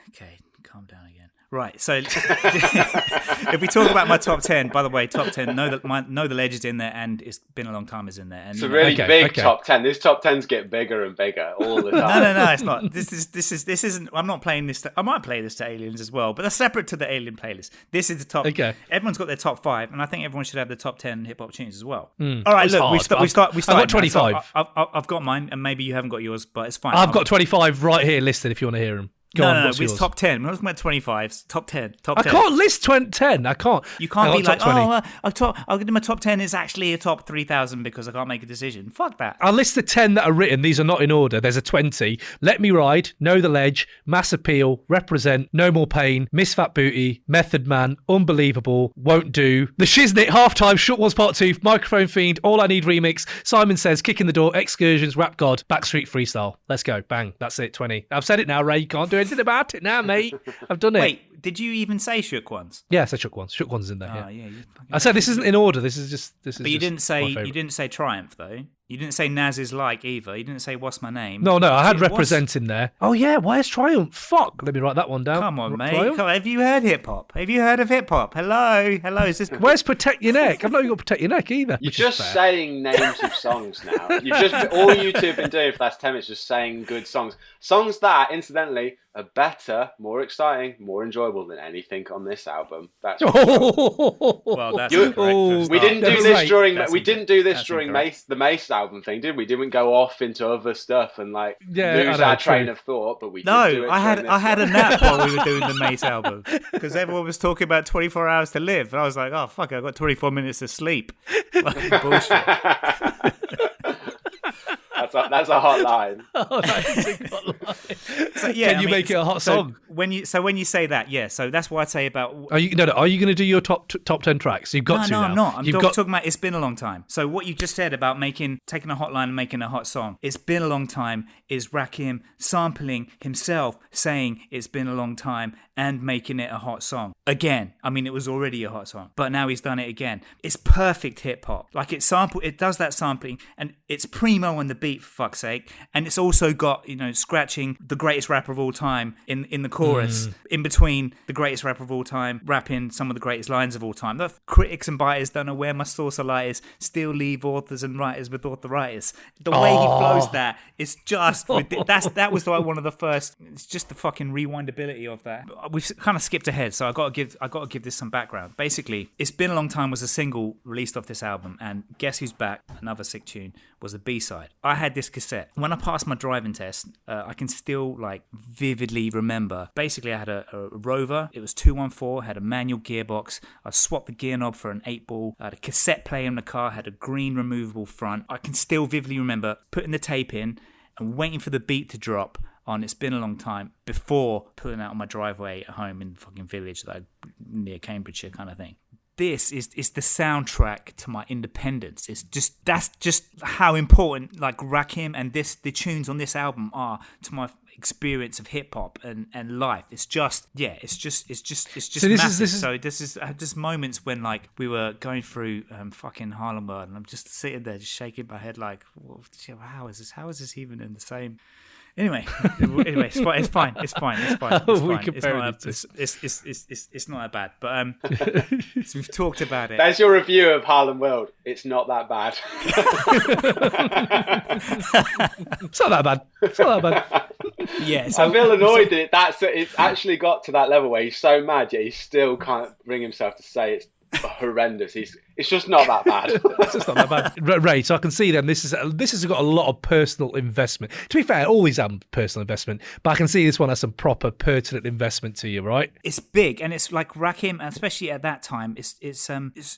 Okay, calm down again. Right, so if we talk about my top 10, by the way, top 10, Know the Ledge is in there, and It's Been a Long Time is in there. And, it's a really big top 10. These top 10s get bigger and bigger all the time. No, it's not. This isn't. I'm not playing this. I might play this to Aliens as well, but that's separate to the Alien playlist. This is the top. Okay. Everyone's got their top 5, and I think everyone should have the top 10 hip hop tunes as well. All right, look, we start. I've got 25. I've got mine, and maybe you haven't got yours, but it's fine. I've got 25 right here listed if you want to hear them. No, it's top 10. We're not talking about 25s. Top 10. I can't list 10. I can't. You can't be like, I'll give my top 10 is actually a top 3,000 because I can't make a decision. Fuck that. I'll list the 10 that are written. These are not in order. There's a 20. Let Me Ride, Know the Ledge, Mass Appeal, Represent, No More Pain, Miss Fat Booty, Method Man, Unbelievable, Won't Do, The Shiznit, Halftime, Short Ones Part 2, Microphone Fiend, All I Need Remix, Simon Says, Kick in the Door, Excursions, Rap God, Backstreet Freestyle. Let's go. Bang. That's it. 20. I've said it now, Ray. You can't do anything about it now, mate. I've done it. Wait, did you even say Shook Ones? Yes, I Shook Ones. Shook Ones is in there. Yeah. I said this isn't in order. This is. But you didn't say Triumph though. You didn't say Nas is like either. You didn't say what's my name. No, I had represent in there. Oh yeah, where's Triumph? Fuck. Let me write that one down. Come on, mate. Triumph? Come on. Have you heard hip hop? Have you heard of hip hop? Hello. Is this? Where's Protect Your Neck? I've not even got Protect Your Neck either. You're just saying names of songs now. All you two have been doing for the last 10 minutes just saying good songs. Songs that, incidentally, are better, more exciting, more enjoyable than anything on this album. That's well, that's incorrect. We didn't do this during incorrect. the Mase album thing, did we? Didn't go off into other stuff and lose our train of thought, but we did do it. I had a nap while we were doing the Mase album because everyone was talking about 24 hours to live, and I was like, oh fuck, I've got 24 minutes to sleep. Fucking bullshit. That's a hot line. Oh, that is a hot line. So, Can you make it a hot song? When you say that, yeah. So that's what I'd say about. Are you going to do your top 10 tracks? You've got to. No, now. I'm not. I'm talking about. It's been a long time. So what you just said about taking a hot line and making a hot song. It's been a long time. Is Rakim sampling himself saying it's been a long time and making it a hot song again? I mean, it was already a hot song, but now he's done it again. It's perfect hip hop. Like it does that sampling, and it's primo on the beat, for fuck's sake. And it's also got scratching the greatest rapper of all time in the chorus, in between the greatest rapper of all time, rapping some of the greatest lines of all time. The critics and biters don't know where my source of light is. Still leave authors and writers with authoritis. The way he flows that is just that was like one of the first. It's just the fucking rewindability of that. We've kind of skipped ahead, so I got to give this some background. Basically, It's Been a Long Time was a single released off this album, and Guess Who's Back, another sick tune, was the B-side. I had this cassette. When I passed my driving test, I can still vividly remember. Basically, I had a Rover. It was 214, had a manual gearbox. I swapped the gear knob for an 8-ball. I had a cassette player in the car, had a green removable front. I can still vividly remember putting the tape in and waiting for the beat to drop on It's Been a Long Time before putting it out on my driveway at home in the fucking village near Cambridgeshire kind of thing. This is the soundtrack to my independence. That's just how important Rakim and the tunes on this album are to my experience of hip hop and life. It's just so massive. So this is just moments when we were going through fucking Harlem World, and I'm just sitting there just shaking my head well, how is this even in the same. Anyway, it's fine. It's not that bad. But so we've talked about it. That's your review of Harlem World. It's not that bad. It's not that bad. Yeah, so, I feel annoyed that it's actually got to that level where he's so mad, yet he still can't bring himself to say it's horrendous. It's just not that bad. It's just not that bad. Ray, so I can see then this has got a lot of personal investment. To be fair, all these have personal investment, but I can see this one has some proper pertinent investment to you, right? It's big, and it's like Rakim, especially at that time. It's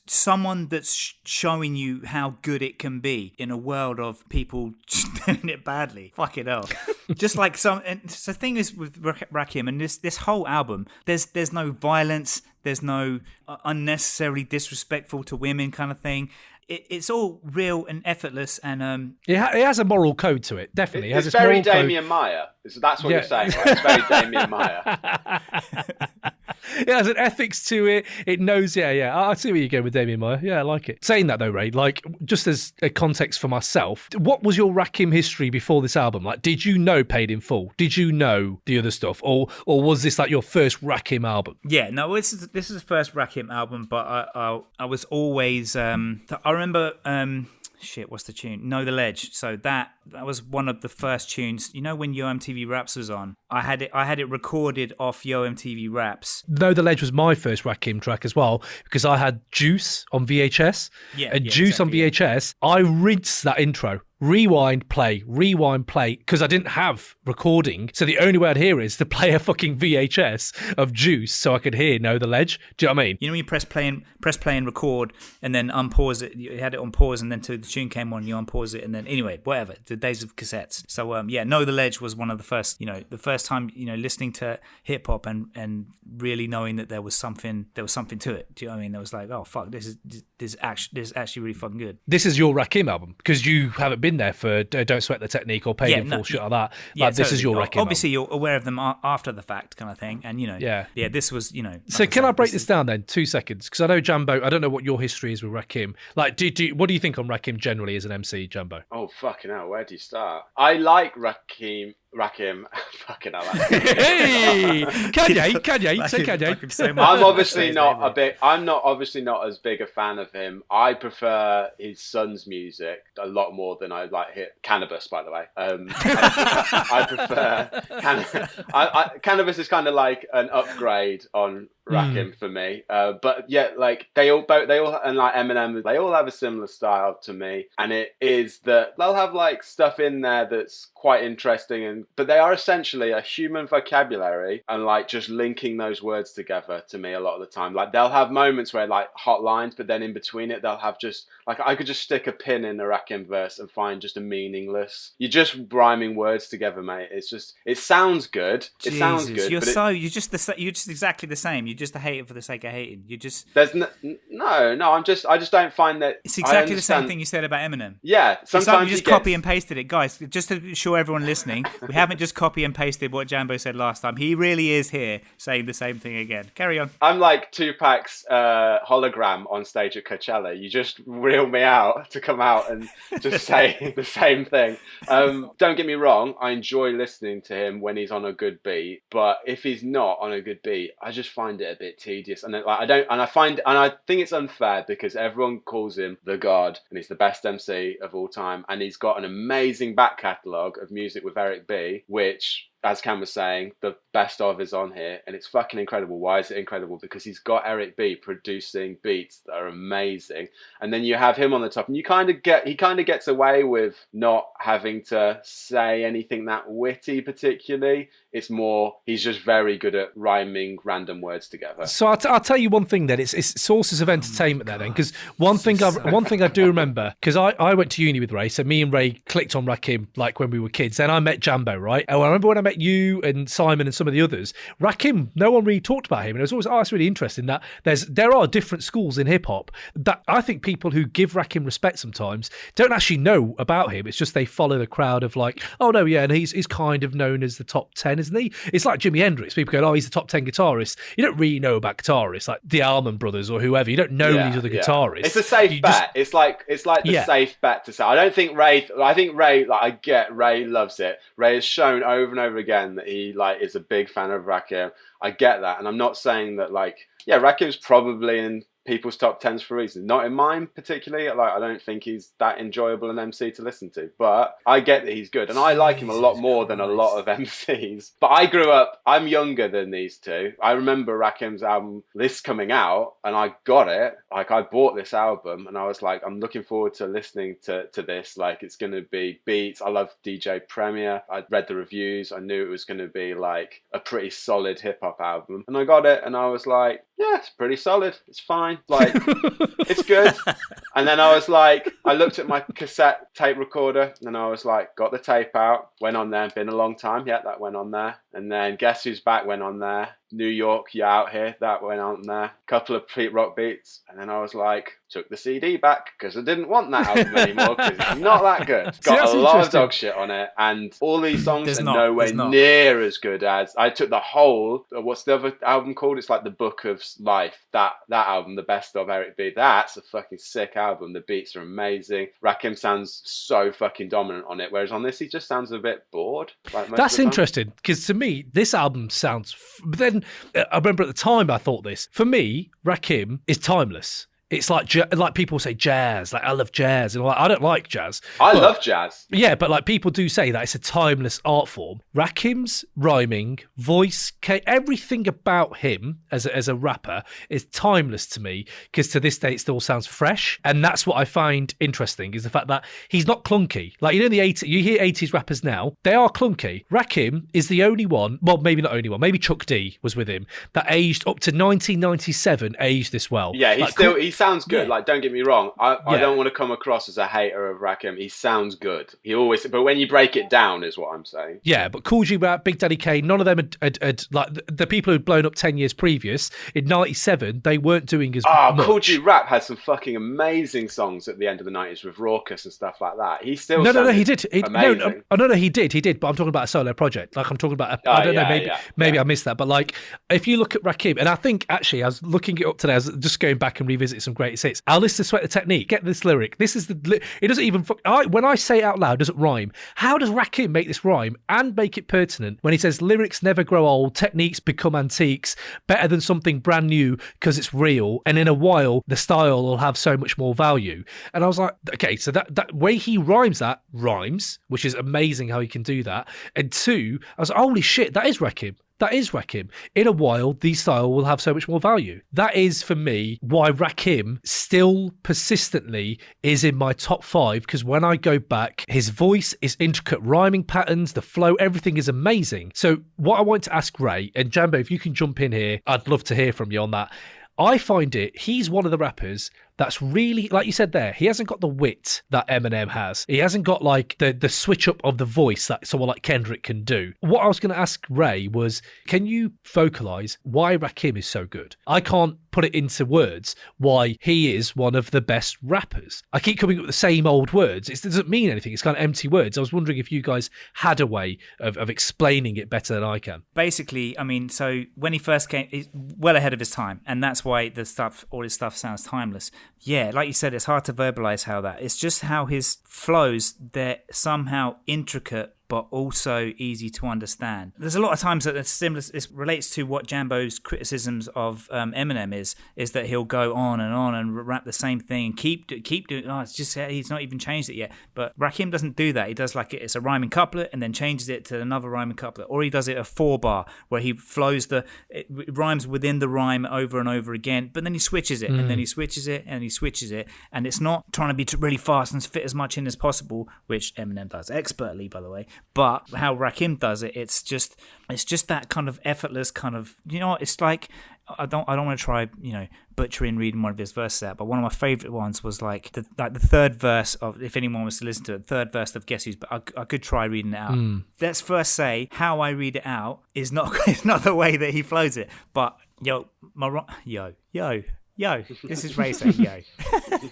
someone that's showing you how good it can be in a world of people just doing it badly. Fucking hell. Just like and the thing is with Rakim and this whole album, there's no violence. There's no unnecessarily disrespectful to women kind of thing. It's all real and effortless, and it has a moral code to it. Definitely, it's very Damien Maia. That's what you're saying, right? It's very Damien Maia. It has an ethics to it. It knows, yeah. I see where you're going with Damien Maia. Yeah, I like it. Saying that though, Ray, just as a context for myself, what was your Rakim history before this album? Did you know Paid in Full? Did you know the other stuff, or was this your first Rakim album? Yeah, no, this is the first Rakim album, but I was always I remember. What's the tune? Know the Ledge. So that was one of the first tunes. You know when Yo MTV Raps was on? I had it recorded off Yo MTV Raps. Know the Ledge was my first Rakim track as well, because I had Juice on VHS. Juice exactly, on VHS. I rinsed that intro. Rewind, play, because I didn't have recording. So the only way I'd hear is to play a fucking VHS of Juice so I could hear Know the Ledge. Do you know what I mean? You know when you press play and record and then unpause it, you had it on pause and then the tune came on, you unpause it and then, anyway, whatever, the days of cassettes. So Know the Ledge was one of the first, the first time, listening to hip hop and really knowing that there was something to it. Do you know what I mean? There was oh fuck, this is actually really fucking good. This is your Rakim album because you haven't been been there for Don't Sweat the Technique or Paid in Full, shit like that. Yeah, like, this is your Rakim. Obviously, you're aware of them after the fact, kind of thing, and this was, So can I break this down then? 2 seconds, because I know Jambo. I don't know what your history is with Rakim. Like, what do you think on Rakim generally as an MC, Jambo? Oh fucking hell! Where do you start? I like Rakim. Fucking hell. Hey, Kanye, say Kanye. So much. I'm not obviously not as big a fan of him. I prefer his son's music a lot more than I like Cannabis, by the way. I prefer Cannabis is kind of like an upgrade on Rakim for me. But yeah, like they all and like Eminem, they all have a similar style to me, and it is that they'll have like stuff in there that's quite interesting, but they are essentially a human vocabulary and like just linking those words together to me a lot of the time. Like they'll have moments where like hot lines, but then in between it they'll have just like I could just stick a pin in a Rakim verse and find just a meaningless. You're just rhyming words together, mate. It sounds good. Jesus, it sounds good. You're just exactly the same. You're just a hater for the sake of hating. I just don't find that. It's exactly the same thing you said about Eminem. Yeah, sometimes you just copy and pasted it, guys. Just to show everyone listening, we haven't just copy and pasted what Jambo said last time. He really is here saying the same thing again. Carry on. I'm like Tupac's hologram on stage at Coachella. You just reel me out to come out and just say the same thing. Don't get me wrong, I enjoy listening to him when he's on a good beat, but if he's not on a good beat, I just find it a bit tedious. And I think it's unfair because everyone calls him the God and he's the best MC of all time, and he's got an amazing back catalogue of music with Eric B, which, as Cam was saying, the best of is on here, and it's fucking incredible. Why is it incredible? Because he's got Eric B producing beats that are amazing, and then you have him on the top, and he kind of gets away with not having to say anything that witty particularly. It's more, he's just very good at rhyming random words together. So I'll tell you one thing then. It's sources of entertainment there then, because one thing I do remember, because I went to uni with Ray, so me and Ray clicked on Rakim like when we were kids. Then I met Jambo, right? And I remember when I met you and Simon and some of the others, Rakim, no one really talked about him, and it was always, it's really interesting that there are different schools in hip hop that I think people who give Rakim respect sometimes don't actually know about him. It's just they follow the crowd of like, oh no, yeah, and he's kind of known as the top 10, isn't he? It's like Jimi Hendrix. People go, oh, he's the top 10 guitarist. You don't really know about guitarists like the Allman Brothers or whoever. You don't know these other guitarists. It's a safe bet. It's like the safe bet to say. I think Ray, like, I get Ray loves it. Ray has shown over and over again that he like is a big fan of Rakim. I get that, and I'm not saying that like, yeah, Rakim's probably in people's top 10s for a reason. Not in mine particularly. Like, I don't think he's that enjoyable an MC to listen to, but I get that he's good, and I like him a lot more than a lot of MCs. But I'm younger than these two. I remember Rakim's album, this coming out, and I got it. Like, I bought this album, and I was like, I'm looking forward to listening to this. Like, it's going to be beats. I love DJ Premier. I read the reviews. I knew it was going to be like a pretty solid hip hop album, and I got it, and I was like, yeah, it's pretty solid. It's fine. Like, it's good. And then I was like, I looked at my cassette tape recorder, and I was like, got the tape out, went on there. Been a long time. Yeah, that went on there. And then Guess Who's Back went on there. New York, You Out Here, that went on there. Couple of Pete Rock beats. And then I was like, took the CD back because I didn't want that album anymore because it's not that good. It's got a lot of dog shit on it, and all these songs are nowhere near as good as I took the whole. What's the other album called? It's like the Book of Life. That album, the best of Eric B. That's a fucking sick album. The beats are amazing. Rakim sounds so fucking dominant on it, whereas on this he just sounds a bit bored. Like that's interesting because to me this album sounds. But then I remember at the time I thought this. For me, Rakim is timeless. It's like people say jazz, like I love jazz, and I don't like jazz. I love jazz. Yeah, but like people do say that it's a timeless art form. Rakim's rhyming, voice, everything about him as a rapper is timeless to me because to this day it still sounds fresh, and that's what I find interesting is the fact that he's not clunky. Like, you know, in the 80s, you hear 80s rappers now, they are clunky. Rakim is the only one, well, maybe not only one, maybe Chuck D was with him, that aged up to 1997, aged this well. Yeah, he sounds good. Yeah. Like, don't get me wrong. I don't want to come across as a hater of Rakim. He sounds good. But when you break it down, is what I'm saying. Yeah, but Cool G Rap, Big Daddy Kane, none of them had like the people who'd blown up 10 years previous. In '97, they weren't doing as much. Cool G Rap had some fucking amazing songs at the end of the '90s with Raucous and stuff like that. He still No, he did. Amazing. No, he did. But I'm talking about a solo project. Like I'm talking about. I don't know. Maybe I missed that. But like, if you look at Rakim, and I think actually I was looking it up today. I was just going back and revisit some greatest hits. I'll listen to Sweat the Technique. Get this lyric. This is it doesn't even. When I say it out loud, it doesn't rhyme. How does Rakim make this rhyme and make it pertinent when he says lyrics never grow old, techniques become antiques, better than something brand new because it's real, and in a while the style will have so much more value. And I was like, okay, so that way he rhymes, which is amazing how he can do that. And two, I was like, holy shit, that is Rakim. That is Rakim. In a while, the style will have so much more value. That is, for me, why Rakim still persistently is in my top 5, because when I go back, his voice, his intricate rhyming patterns, the flow, everything is amazing. So what I want to ask Ray, and Jambo, if you can jump in here, I'd love to hear from you on that. I find he's one of the rappers that's really, like you said there, he hasn't got the wit that Eminem has. He hasn't got like the switch up of the voice that someone like Kendrick can do. What I was going to ask Ray was, can you vocalize why Rakim is so good? I can't put it into words why he is one of the best rappers. I keep coming up with the same old words. It doesn't mean anything. It's kind of empty words. I was wondering if you guys had a way of explaining it better than I can. Basically, I mean, so when he first came, he's well ahead of his time, and that's why all his stuff sounds timeless. Yeah, like you said, it's hard to verbalize how that. It's just how his flows, they're somehow intricate, but also easy to understand. There's a lot of times that it's similar. It relates to what Jambo's criticisms of Eminem is that he'll go on and rap the same thing and keep doing. Oh, it's just he's not even changed it yet. But Rakim doesn't do that. He does like it's a rhyming couplet and then changes it to another rhyming couplet, or he does it a 4-bar where he flows it rhymes within the rhyme over and over again, but then he switches it and then he switches it and he switches it, and it's not trying to be really fast and fit as much in as possible, which Eminem does expertly, by the way. But how Rakim does it, it's just that kind of effortless kind of, it's like, I don't want to try, butchering reading one of his verses out, but one of my favorite ones was like the third verse of, if anyone was to listen to it, third verse of Guess Who's, but I could try reading it out. Let's first say how I read it out is not the way that he flows it, but yo, this is Ray saying yo.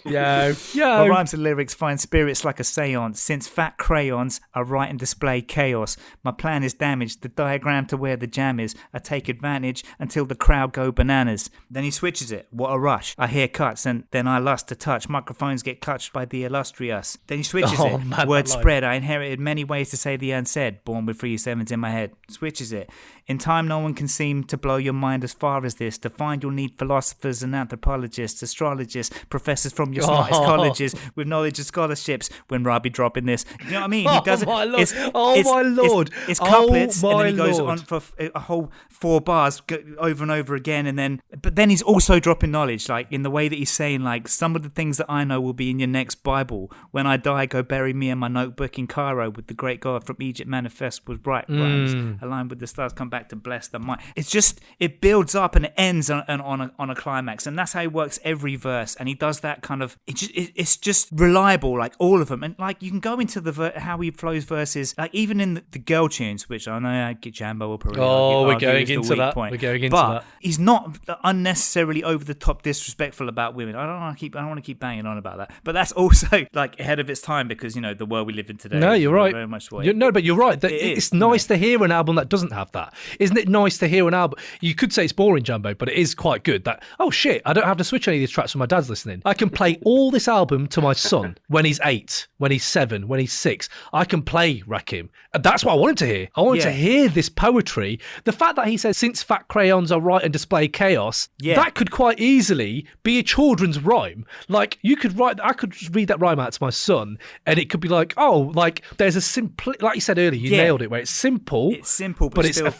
Yo. My rhymes and lyrics find spirits like a seance. Since fat crayons, I write and display chaos. My plan is damaged, the diagram to where the jam is. I take advantage until the crowd go bananas. Then he switches it. What a rush. I hear cuts and then I lust to touch. Microphones get clutched by the illustrious. Then he switches it. Man, Word spread. I inherited many ways to say the unsaid. Born with 3 sevens in my head. Switches it. In time, no one can seem to blow your mind as far as this. To find you'll need philosophers and anthropologists, astrologists, professors from your smartest colleges with knowledge of scholarships. When Robbie dropping this, you know what I mean? He does it. My Lord. My Lord. It's couplets, and then he goes on for a whole 4 bars over and over again, but then he's also dropping knowledge, like in the way that he's saying, like, some of the things that I know will be in your next Bible. When I die, go bury me in my notebook in Cairo with the great God from Egypt manifest with right rhymes aligned with the stars. Come back to bless the mind. It's just, it builds up and it ends on a climax, and that's how he works every verse. And he does that kind of, it's just reliable, like all of them. And like you can go into how he flows verses, like even in the girl tunes, which I know Jambo will probably we're going into that. We're going into that. He's not unnecessarily over the top disrespectful about women. I don't want to keep banging on about that, but that's also like ahead of its time, because the world we live in today. No, you're right. Very much But you're right. It's nice to hear an album that doesn't have that. Isn't it nice to hear an album? You could say it's boring, Jambo, but it is quite good. That, oh shit, I don't have to switch any of these tracks when my dad's listening. I can play all this album to my son when he's 8, when he's 7, when he's 6. I can play Rakim. And that's what I wanted to hear. I wanted to hear this poetry. The fact that he says, since fat crayons are write and display chaos, that could quite easily be a children's rhyme. Like, I could read that rhyme out to my son, and it could be like, oh, like, there's a simple, like you said earlier, you nailed it, where it's simple. It's simple, but it's still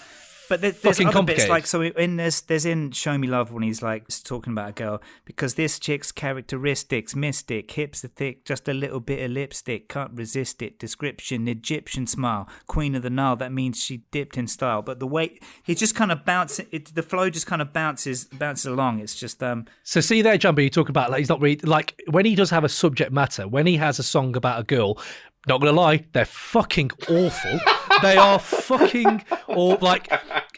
But there's fucking other complicated. bits, like, so there's in Show Me Love when he's like talking about a girl, because this chick's characteristics, mystic, hips are thick, just a little bit of lipstick, can't resist it, description, Egyptian smile, Queen of the Nile, that means she dipped in style. But the way he just kind of the flow just kind of bounces along. It's just So see there, Jumbo, you talk about, like, he's not really, like, when he does have a subject matter, when he has a song about a girl, not gonna lie, they're fucking awful. They are fucking like,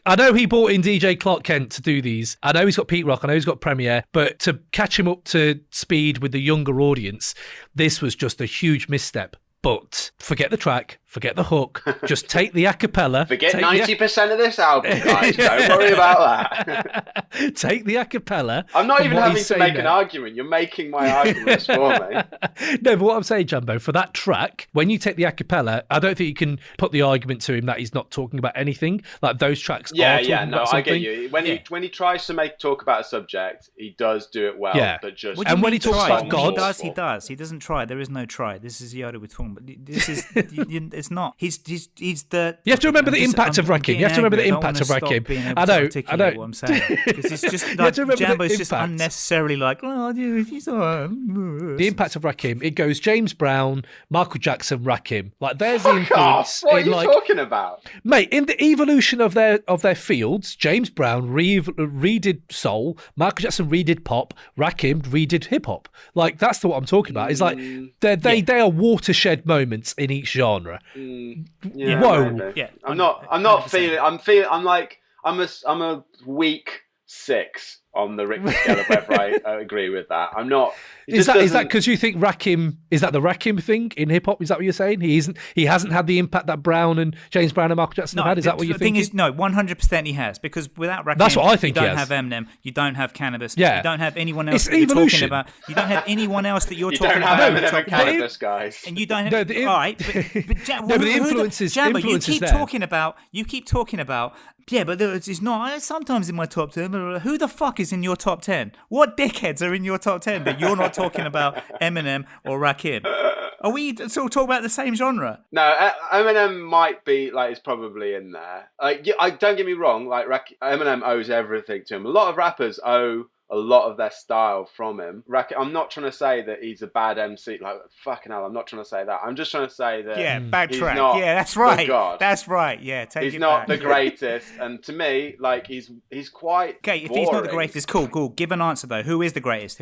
I know he brought in DJ Clark Kent to do these. I know he's got Pete Rock. I know he's got Premiere. But to catch him up to speed with the younger audience, this was just a huge misstep. But forget the track, forget the hook, just take the a cappella. Forget 90% of this album, guys. Don't worry about that. Take the a cappella. I'm not even having to saying make an argument. You're making my arguments for me. No, but what I'm saying, Jumbo, for that track, when you take the a cappella, I don't think you can put the argument to him that he's not talking about anything. Like, those tracks are talking about something. I get you. When he tries to talk about a subject, he does do it well. Yeah. But just And when he talks about God, he does. He doesn't try. There is no try. This is Yoda with Tom. But this is it's not. He's the. You have to remember the impact of Rakim. You have to remember the impact of Rakim. I know. What I'm saying. Because it's just like Jambo's just unnecessarily like, oh, he's the impact of Rakim. It goes James Brown, Michael Jackson, Rakim. Like, there's the influence. What are you talking about, mate? In the evolution of their fields, James Brown redid soul, Michael Jackson redid pop, Rakim redid hip hop. Like, that's what I'm talking about. It's like they are watershed moments in each genre. Whoa. Maybe. Yeah. I'm not feeling. I'm a weak 6 on the Richter scale of whether I agree with that. I'm not. Is that because you think Rakim, is that the Rakim thing in hip hop? Is that what you're saying? He hasn't had the impact that Brown and James Brown and Michael Jackson have had. Is that what you're thinking? The thing is, no, 100% he has, because without Rakim, that's what I think. You don't have Eminem, you don't have Cannabis, yeah. You don't have anyone else. It's that you're evolution. talking about. You don't have anyone else that you're you talking don't about. have Eminem and Cannabis, guys. And you don't have. All right, but the influences. Jambo, you influences keep there. talking about. Yeah, but it's not. Sometimes in my top 10. Who the fuck is in your top 10? What dickheads are in your top 10 that you're not talking about Eminem or Rakim? Are we sort of talking about the same genre? No, Eminem might be, like, is probably in there. Like, don't get me wrong. Like, Eminem owes everything to him. A lot of rappers owe a lot of their style from him. I'm not trying to say that he's a bad MC. Like, fucking hell, I'm not trying to say that. I'm just trying to say that bad track. Yeah, that's right. God. That's right. Yeah, he's not the greatest. And to me, like, he's quite okay, if boring. He's not the greatest, cool. Give an answer, though. Who is the greatest?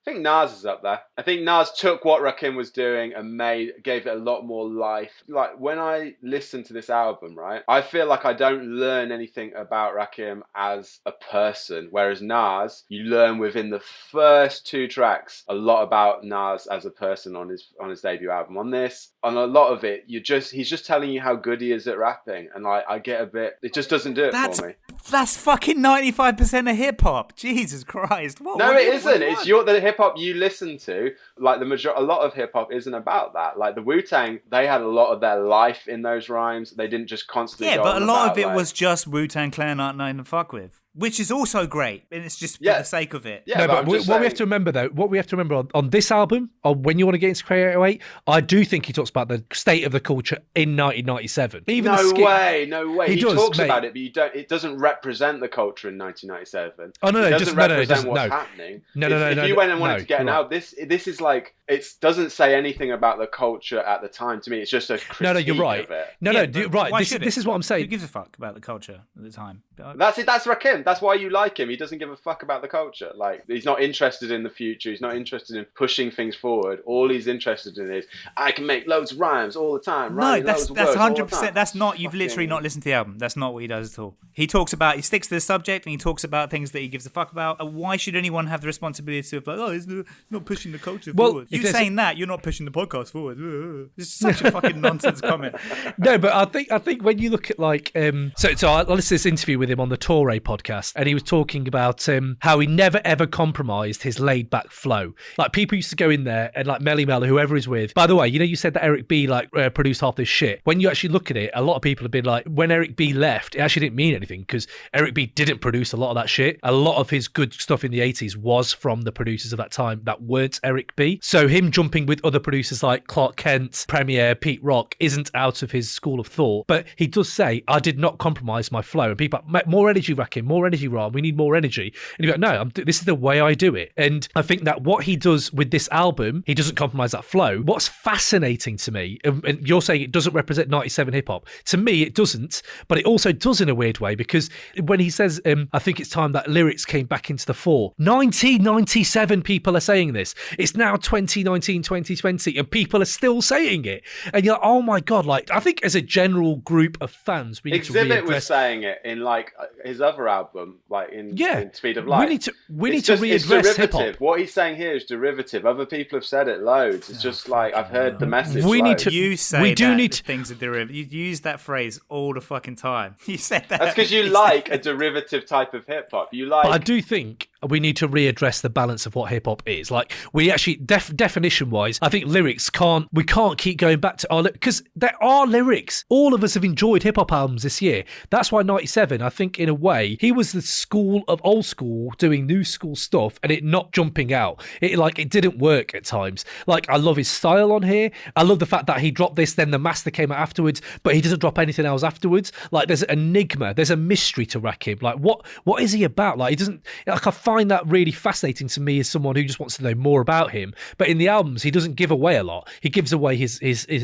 I think Nas is up there. I think Nas took what Rakim was doing and gave it a lot more life. Like, when I listen to this album, right, I feel like I don't learn anything about Rakim as a person, whereas Nas, you learn within the first 2 tracks a lot about Nas as a person on his debut album. On this, on a lot of it, he's just telling you how good he is at rapping, and I get a bit. It just doesn't do it for me. That's fucking 95% of hip hop. Jesus Christ! No, it isn't. It's the hip hop you listen to. Like, a lot of hip hop isn't about that. Like, the Wu-Tang, they had a lot of their life in those rhymes. They didn't just constantly. Yeah, but a lot of it was just Wu-Tang Clan aren't nothing to fuck with. Which is also great, and it's just for the sake of it. Yeah, no, but what we have to remember, though, on this album, on When You Want to Get Into Create 808, I do think he talks about the state of the culture in 1997. Even no way. He talks about it, but it doesn't represent the culture in 1997. Oh no, it doesn't represent what's happening. No. If you went and wanted to get an album, this is like, it doesn't say anything about the culture at the time. To me, it's just a critique. No, you're right. Of it. You're right. This is what I'm saying. Who gives a fuck about the culture at the time? That's it. That's Rakim. That's why you like him. He doesn't give a fuck about the culture. Like, he's not interested in the future. He's not interested in pushing things forward. All he's interested in is, I can make loads of rhymes all the time. No, that's 100%. That's not. You've literally not listened to the album. That's not what he does at all. He sticks to the subject, and he talks about things that he gives a fuck about. Why should anyone have the responsibility of, like, he's not pushing the culture forward? You saying that, you're not pushing the podcast forward. It's such a fucking nonsense comment. No, but I think when you look at, like, so I listened to this interview with him on the Torre podcast, podcast, and he was talking about how he never ever compromised his laid back flow. Like people used to go in there and like Melly Mel, whoever he's with. By the way, you said that Eric B produced half this shit. When you actually look at it, a lot of people have been like, when Eric B left, it actually didn't mean anything because Eric B didn't produce a lot of that shit. A lot of his good stuff in the 80s was from the producers of that time that weren't Eric B. So him jumping with other producers like Clark Kent, Premier, Pete Rock isn't out of his school of thought. But he does say, I did not compromise my flow. And people are like, more energy, Rakim, more energy, Ron. We need more energy. And you go, no, this is the way I do it. And I think that what he does with this album, he doesn't compromise that flow. What's fascinating to me, and you're saying it doesn't represent 97 hip hop. To me, it doesn't, but it also does in a weird way because when he says, I think it's time that lyrics came back into the fore. 1997 people are saying this. It's now 2019, 2020, and people are still saying it. And you're like, oh my God, like, I think as a general group of fans, we need to readdress. Exhibit was saying it in like his other album, like in Speed of Light. We need to readdress hip hop. What he's saying here is derivative. Other people have said it loads. It's just like I've heard the message. You need things are derivative. You use that phrase all the fucking time. You said that. That's because you like a derivative type of hip hop. You like. But I do think we need to readdress the balance of what hip hop is. Like we actually, definition wise, I think lyrics we can't keep going back to because there are lyrics. All of us have enjoyed hip hop albums this year. That's why 97, I think in a way, he was the school of old school doing new school stuff and it not jumping out. It didn't work at times. Like I love his style on here. I love the fact that he dropped this, then the master came out afterwards, but he doesn't drop anything else afterwards. Like there's an enigma, there's a mystery to Rakim. Like what is he about? Like he doesn't, like I find that really fascinating to me as someone who just wants to know more about him. But in the albums, he doesn't give away a lot. He gives away his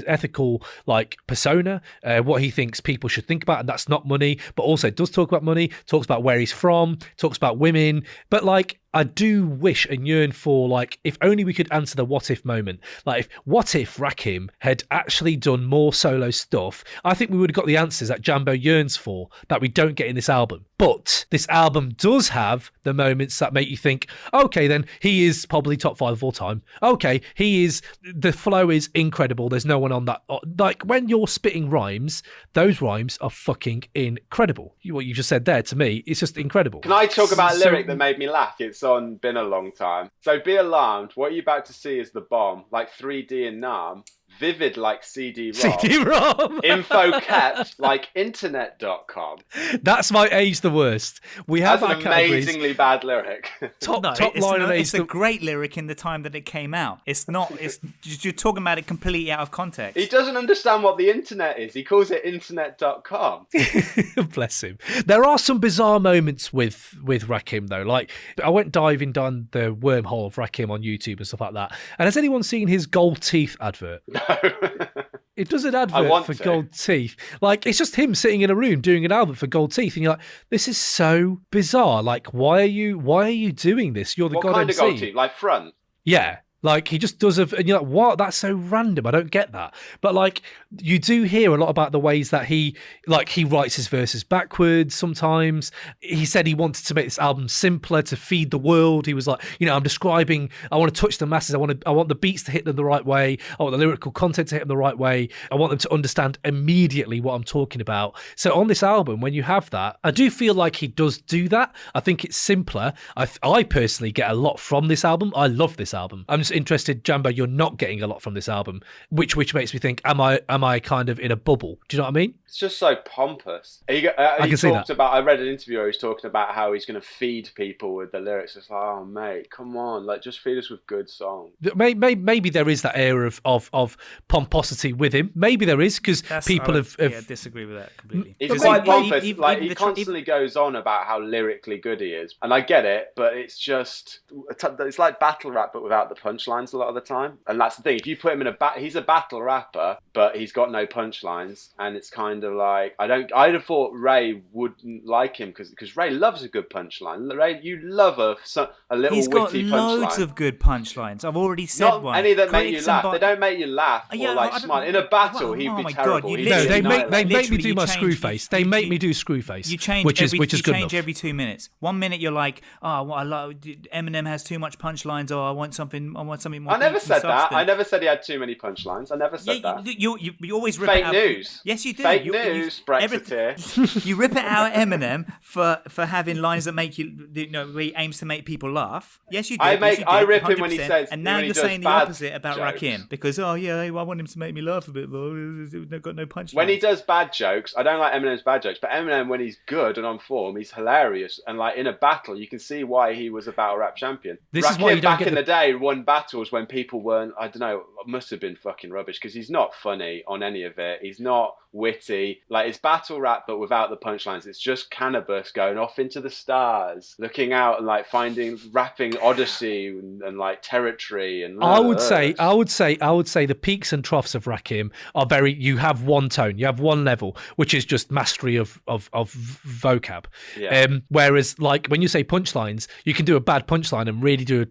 ethical like persona, what he thinks people should think about, and that's not money, but also does talk about money, talks about where he's from, talks about women. But like I do wish and yearn for, like, if only we could answer the what if moment. Like, what if Rakim had actually done more solo stuff? I think we would have got the answers that Jambo yearns for that we don't get in this album. But this album does have the moments that make you think, okay, then he is probably top 5 of all time. Okay, the flow is incredible. There's no one on that. Like, when you're spitting rhymes, those rhymes are fucking incredible. What you just said there, to me, it's just incredible. Can I talk about a lyric that made me laugh? It's on Been a Long Time. So be alarmed. What you're about to see is the bomb, like 3D in Nam. Vivid like CD-ROM. Info kept like internet.com. That's my age the worst. We have That's an amazingly bad lyric. Top line of age. It's a great lyric in the time that it came out. It's not. It's you're talking about it completely out of context. He doesn't understand what the internet is. He calls it internet.com. Bless him. There are some bizarre moments with Rakim though. Like I went diving down the wormhole of Rakim on YouTube and stuff like that. And has anyone seen his gold teeth advert? It does an advert for gold teeth. Like, it's just him sitting in a room doing an album for gold teeth, and you're like, this is so bizarre. Like, why are you doing this? You're the god MC. What kind of gold teeth? Like front? Yeah. Like, he just does and you're like, what? That's so random. I don't get that. But, like, you do hear a lot about the ways that he writes his verses backwards sometimes. He said he wanted to make this album simpler to feed the world. He was like, I'm describing, I want to touch the masses. I want the beats to hit them the right way. I want the lyrical content to hit them the right way. I want them to understand immediately what I'm talking about. So on this album, when you have that, I do feel like he does do that. I think it's simpler. I personally get a lot from this album. I love this album. I'm just interested, Jambo, you're not getting a lot from this album, which makes me think, am I kind of in a bubble? Do you know what I mean? It's just so pompous. I read an interview where he's talking about how he's going to feed people with the lyrics. It's like, oh mate, come on, like just feed us with good songs. Maybe there is that air of pomposity with him. Maybe there is, because people have disagree with that completely. He's quite pompous. He constantly goes on about how lyrically good he is, and I get it, but it's just it's like battle rap but without the punchlines a lot of the time. And that's the thing. If you put him in he's a battle rapper, but he's got no punchlines, and it's kind of like I'd have thought Ray wouldn't like him because Ray loves a good punchline. Ray, you love a little witty punchline. He's got loads of good punchlines. I've already said Not one. any that make you laugh. They don't make you laugh or like smile. In a battle, he'd be terrible. They make me do my screw face. They make me do screw face. You change which is good enough. You change every 2 minutes. 1 minute you're like, I love Eminem has too much punchlines, or I want something want something more. I never deep said and that. substance. I never said he had too many punchlines. I never said that. You always rip Fake it out. news. Yes, you do. Fake news, Brexiteer. You rip it out at Eminem for having lines that make where he aims to make people laugh. Yes, you do. I rip him when he 100%. says, and now when he you're does saying the bad opposite about jokes. Rakim because I want him to make me laugh a bit more. They've got no punch. When he does bad jokes, I don't like Eminem's bad jokes, but Eminem, when he's good and on form, he's hilarious. And like in a battle, you can see why he was a battle rap champion. This Rakim, is why you don't back get in the day, won battles when people weren't, I don't know, must have been fucking rubbish because he's not funny on any of it. He's not witty. Like, it's battle rap, but without the punchlines. It's just cannabis going off into the stars, looking out and like rapping Odyssey and like territory. And I would say the peaks and troughs of Rakim are very. You have one tone, you have one level, which is just mastery of vocab. Yeah. Whereas, like when you say punchlines, you can do a bad punchline and really do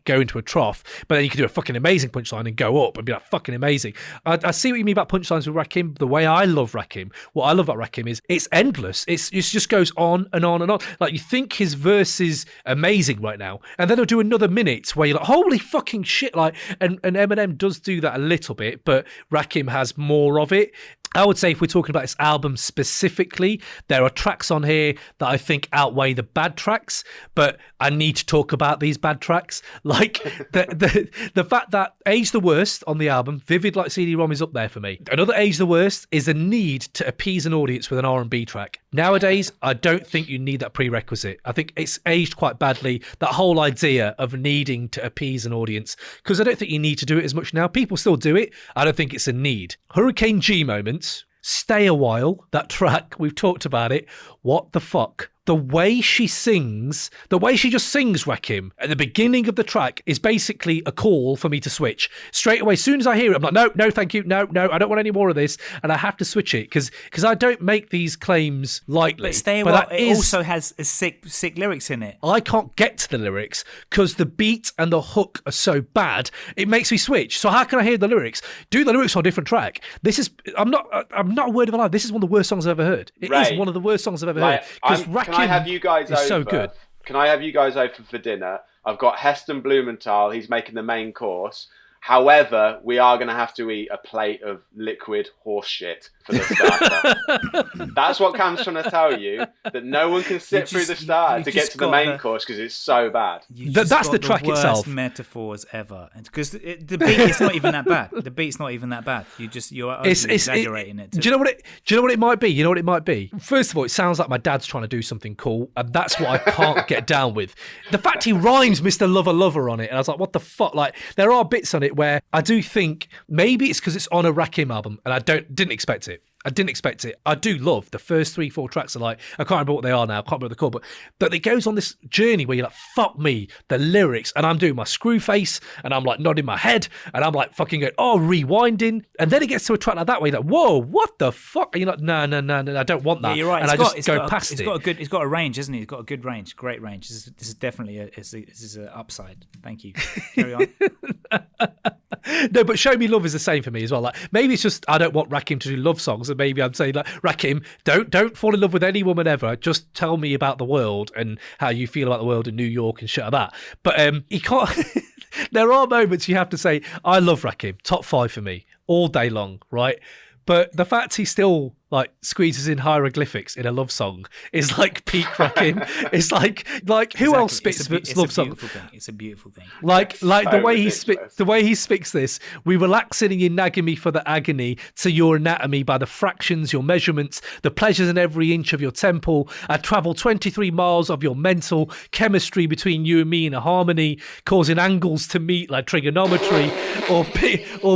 go into a trough, but then you can do a fucking amazing punchline and go up and be like fucking amazing. I see what you mean about punchlines with Rakim. The way I love Rakim, what I love about Rakim is it's endless. It just goes on and on and on. Like, you think his verse is amazing right now, and then he'll do another minute where you're like, holy fucking shit. Like, and Eminem does do that a little bit, but Rakim has more of it. I would say if we're talking about this album specifically, there are tracks on here that I think outweigh the bad tracks, but I need to talk about these bad tracks. Like the fact that Age the Worst on the album, Vivid Like CD-ROM, is up there for me. Another Age the Worst is the need to appease an audience with an R&B track. Nowadays, I don't think you need that prerequisite. I think it's aged quite badly, that whole idea of needing to appease an audience, because I don't think you need to do it as much now. People still do it. I don't think it's a need. Hurricane G moments, Stay a While, that track, we've talked about it. What the fuck? The way she sings, the way she just sings Rakim at the beginning of the track is basically a call for me to switch. Straight away, as soon as I hear it, I'm like, no, thank you. No, I don't want any more of this. And I have to switch it because I don't make these claims lightly. But Stay a While, it also has sick lyrics in it. I can't get to the lyrics because the beat and the hook are so bad, it makes me switch. So how can I hear the lyrics? Do the lyrics on a different track. I'm not a word of a lie. This is one of the worst songs I've ever heard. It is one of the worst songs I've ever heard. Because Rakim, can I have you guys over? So good. Can I have you guys over for dinner? I've got Heston Blumenthal. He's making the main course. However, we are going to have to eat a plate of liquid horse shit for the starter. That's what Cam's trying to tell you, that no one can sit through the starter to get to the main course because it's so bad. That's the track itself. Metaphors ever, because the beat is not even that bad. The beat's not even that bad. You're exaggerating it. Do you know what it might be? You know what it might be? First of all, it sounds like my dad's trying to do something cool, and that's what I can't get down with. The fact he rhymes Mr. Lover Lover on it, and I was like, what the fuck? Like, there are bits on it where I do think maybe it's because it's on a Rakim album and I didn't expect it. I didn't expect it. I do love the first 3-4 tracks. Are like, I can't remember what they are now. I can't remember what they're called, but it goes on this journey where you're like, fuck me, the lyrics, and I'm doing my screw face and I'm like nodding my head and I'm like fucking going, oh, rewinding, and then it gets to a track like that where you're like, whoa, what the fuck? And you're like, no, I don't want that. Yeah, you're right. And I just go past it. It's got a range, isn't it? It's got a good range, great range. This is definitely this is an upside. Thank you. Carry on. No, but Show Me Love is the same for me as well. Like, maybe it's just I don't want Rakim to do love songs, and maybe I'm saying like, Rakim, don't fall in love with any woman ever. Just tell me about the world and how you feel about the world in New York and shit like that. But you can't. There are moments you have to say, I love Rakim, top 5 for me all day long, right? But the fact he still like squeezes in hieroglyphics in a love song is like peak Rakim. It's like who else spits love songs? It's a beautiful thing. Like the way he speaks this. We relax in you, nagging me for the agony to your anatomy by the fractions, your measurements, the pleasures in every inch of your temple. I travel 23 miles of your mental chemistry between you and me in a harmony, causing angles to meet like trigonometry or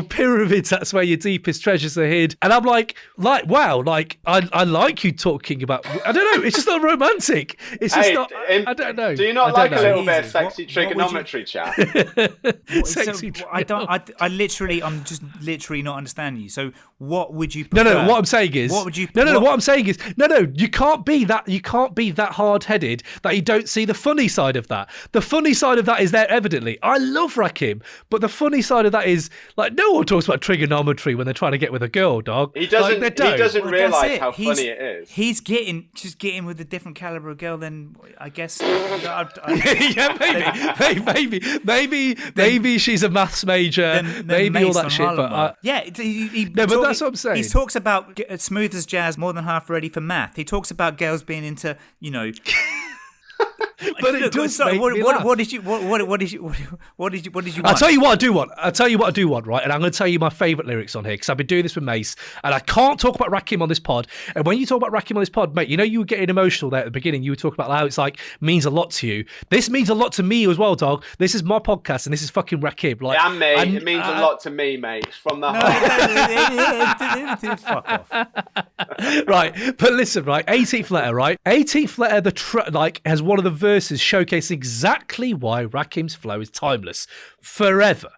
pyramids. That's where your deepest treasures are hid. And I'm like wow. Like, I like you talking about... I don't know. It's just not romantic. It's just not... I don't know. Do you not like a little bit of sexy trigonometry chat? I'm just literally not understanding you. So what would you prefer? No. What I'm saying is... What would you... No. What I'm saying is... No. You can't be that hard-headed that you don't see the funny side of that. The funny side of that is there evidently. I love Rakim, but the funny side of that is, like, no one talks about trigonometry when they're trying to get with a girl, dog. He doesn't realise how funny it is. He's just getting with a different caliber of girl than I guess. Maybe she's a maths major. Maybe all that shit. But but that's what I'm saying. He talks about smooth as jazz, more than half ready for math. He talks about girls being into, But it does make me laugh. What did you want? I'll tell you what I do want, right? And I'm going to tell you my favourite lyrics on here because I've been doing this with Mase and I can't talk about Rakim on this pod. And when you talk about Rakim on this pod, mate, you were getting emotional there at the beginning. You were talking about how it's like means a lot to you. This means a lot to me as well, dog. This is my podcast and this is fucking Rakim. Like, and me. It means a lot to me, mate. It's from the heart. Fuck off. Right, but listen, right? 18th letter, right? 18th letter, has one of the verses showcasing exactly why Rakim's flow is timeless. Forever.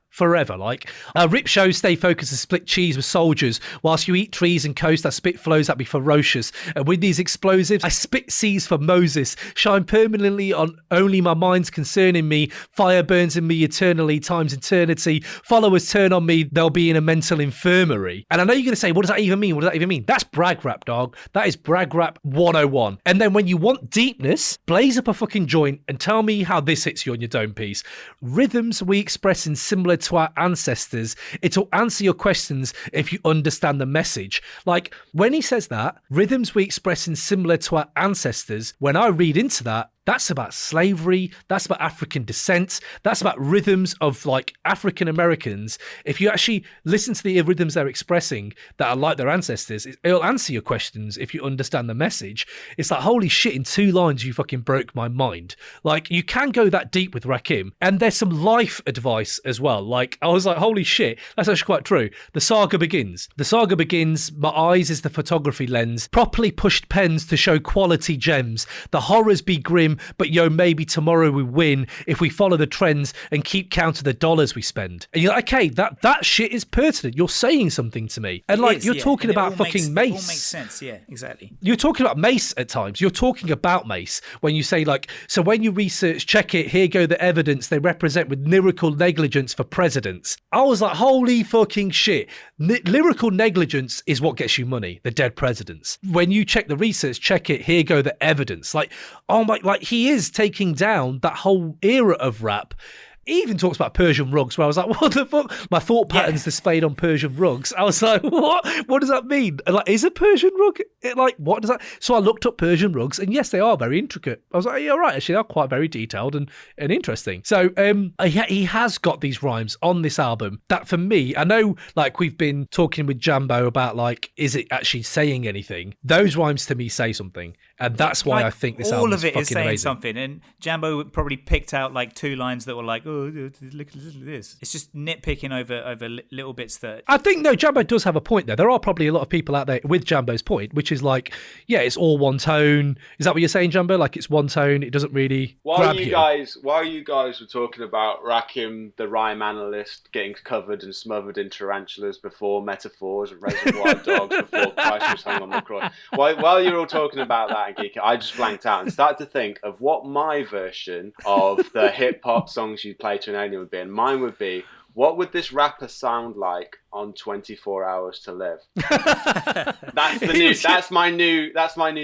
Like, rip shows stay focused and split cheese with soldiers. Whilst you eat trees and coast, I spit flows that be ferocious. And with these explosives, I spit seas for Moses. Shine permanently on only my mind's concerning me. Fire burns in me eternally, times eternity. Followers turn on me, they'll be in a mental infirmary. And I know you're going to say, what does that even mean? That's brag rap, dog. That is brag rap 101. And then when you want deepness, blaze up a fucking joint and tell me how this hits you on your dome piece. Rhythms we express in similar to our ancestors. It'll answer your questions if you understand the message. Like, when he says that, rhythms we express in similar to our ancestors, when I read into that, that's about slavery. That's about African descent. That's about rhythms of like African Americans. If you actually listen to the rhythms they're expressing that are like their ancestors, it'll answer your questions if you understand the message. It's like, holy shit, in 2 lines, you fucking broke my mind. Like, you can go that deep with Rakim. And there's some life advice as well. Like, I was like, holy shit, that's actually quite true. The saga begins. My eyes is the photography lens. Properly pushed pens to show quality gems. The horrors be grim, but maybe tomorrow we win if we follow the trends and keep count of the dollars we spend. And you're like, okay, that shit is pertinent. You're saying something to me. And like, you're talking about fucking Mase. It all makes sense, yeah, exactly. You're talking about Mase at times. You're talking about Mase when you say like, so when you research, check it, here go the evidence they represent with lyrical negligence for presidents. I was like, holy fucking shit. Lyrical negligence is what gets you money, the dead presidents. When you check the research, check it, here go the evidence. Like, oh my, like, he is taking down that whole era of rap. He even talks about Persian rugs, where I was like, what the fuck? My thought patterns displayed on Persian rugs. I was like, what? What does that mean? And like, is a Persian rug? What does that? So I looked up Persian rugs, and yes, they are very intricate. I was like, yeah, right. Actually, they're quite very detailed and interesting. So he has got these rhymes on this album that, for me, I know, like, we've been talking with Jambo about, like, is it actually saying anything? Those rhymes to me say something. And that's why I think this album is fucking amazing. All of it is saying something. And Jambo probably picked out like 2 lines that were like, oh, look at this. It's just nitpicking over little bits that... I think, no, Jambo does have a point there. There are probably a lot of people out there with Jambo's point, which is like, yeah, it's all one tone. Is that what you're saying, Jambo? Like, it's one tone, it doesn't really grab you. While you guys were talking about Rakim, the rhyme analyst, getting covered and smothered in tarantulas before metaphors and Reservoir Dogs before Christ was hung on the cross. While you're all talking about that, I just blanked out and started to think of what my version of the hip-hop songs you'd play to an alien would be. And mine would be, what would this rapper sound like on 24 Hours to Live? That's my new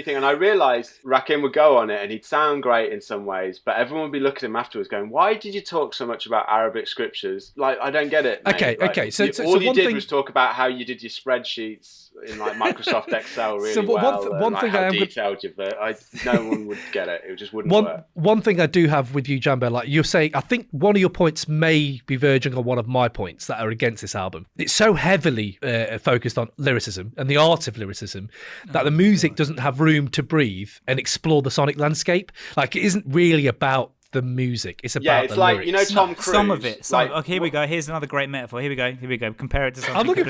thing. And I realised Rakim would go on it and he'd sound great in some ways, but everyone would be looking at him afterwards going, why did you talk so much about Arabic scriptures? Like, I don't get it, mate. Okay. So all you did was talk about how you did your spreadsheets in like Microsoft Excel really how detailed you, but no one would get it. It just wouldn't work. One thing I do have with you, Jambo, like you're saying, I think one of your points may be verging on one of my points that are against this album. It's so heavily focused on lyricism and the art of lyricism that the music doesn't have room to breathe and explore the sonic landscape. Like, it isn't really about the music. It's about the lyrics. You know, Tom Cruise. Some of it. Okay, here we go. Here's another great metaphor. Here we go. Compare it to something. I'm looking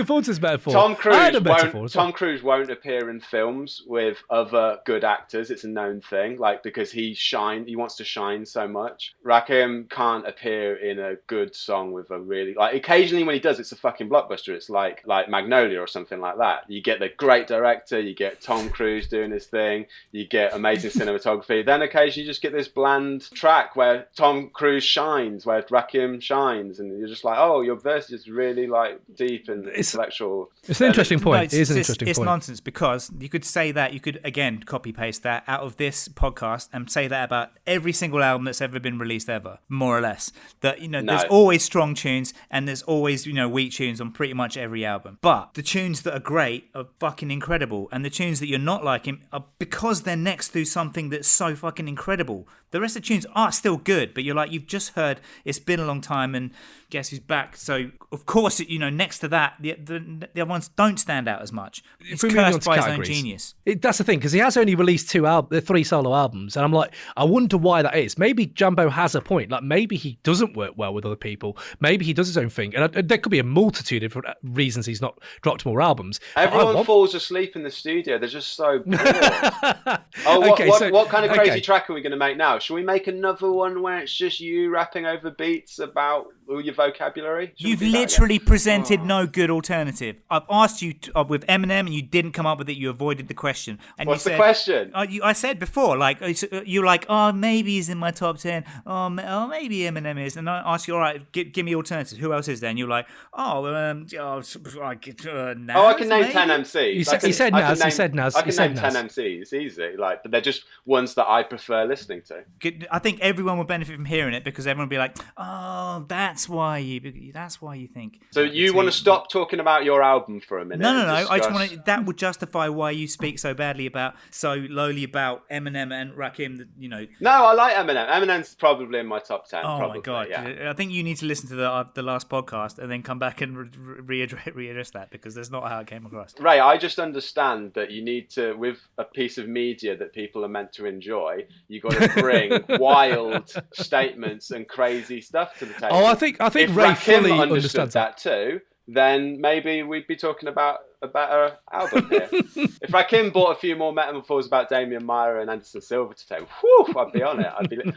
forward to this metaphor. Tom Cruise won't appear in films with other good actors. It's a known thing. Like, because he wants to shine so much. Rakim can't appear in a good song with a really, like, occasionally when he does, it's a fucking blockbuster. It's like Magnolia or something like that. You get the great director. You get Tom Cruise doing his thing. You get amazing cinematography. Then occasionally you just get this bland bland track where Tom Cruise shines, where Rakim shines, and you're just like, oh, your verse is really like deep and intellectual. It's an interesting point. It is an interesting point. It's nonsense, because you could say that, you could again copy paste that out of this podcast and say that about every single album that's ever been released ever, more or less. That there's always strong tunes and there's always weak tunes on pretty much every album. But the tunes that are great are fucking incredible, and the tunes that you're not liking are because they're next to something that's so fucking incredible. The rest of the tunes are still good, but you're like, you've just heard It's Been a Long Time and Guess Who's Back. So, of course, next to that, the other ones don't stand out as much. It's cursed by his own genius. That's the thing, because he has only released 3 solo albums, and I'm like, I wonder why that is. Maybe Jambo has a point. Like, maybe he doesn't work well with other people. Maybe he does his own thing. And there could be a multitude of reasons he's not dropped more albums. Everyone falls asleep in the studio. They're just so bored. What kind of crazy track are we going to make now? Should we make another one where it's just you rapping over beats about all your vocabulary? You've literally presented no good alternative. I've asked you with Eminem and you didn't come up with it. You avoided the question. And What's the question? I said before, like, you're like, oh, maybe he's in my top 10. Oh, maybe Eminem is. And I ask you, all right, give me alternatives. Who else is there? And you're like, Nas. I can name 10 MCs. He said Nas. I can name 10 MCs, easy. Like, but they're just ones that I prefer listening to. I think everyone would benefit from hearing it, because everyone would be like, oh, that's why you think. So you want to stop talking about your album for a minute? No. I just want to. That would justify why you speak so lowly about Eminem and Rakim. No, I like Eminem. Eminem's probably in my top 10. Oh probably, my god! Yeah. I think you need to listen to the last podcast and then come back and readdress that, because that's not how it came across. Ray, I just understand that you need to, with a piece of media that people are meant to enjoy, you got to bring wild statements and crazy stuff to the table. Oh, I think if Ray Rakim fully understood that too, then maybe we'd be talking about a better album here. If Rakim bought a few more metaphors about Damian Maya and Anderson Silva to take, I'd be on it.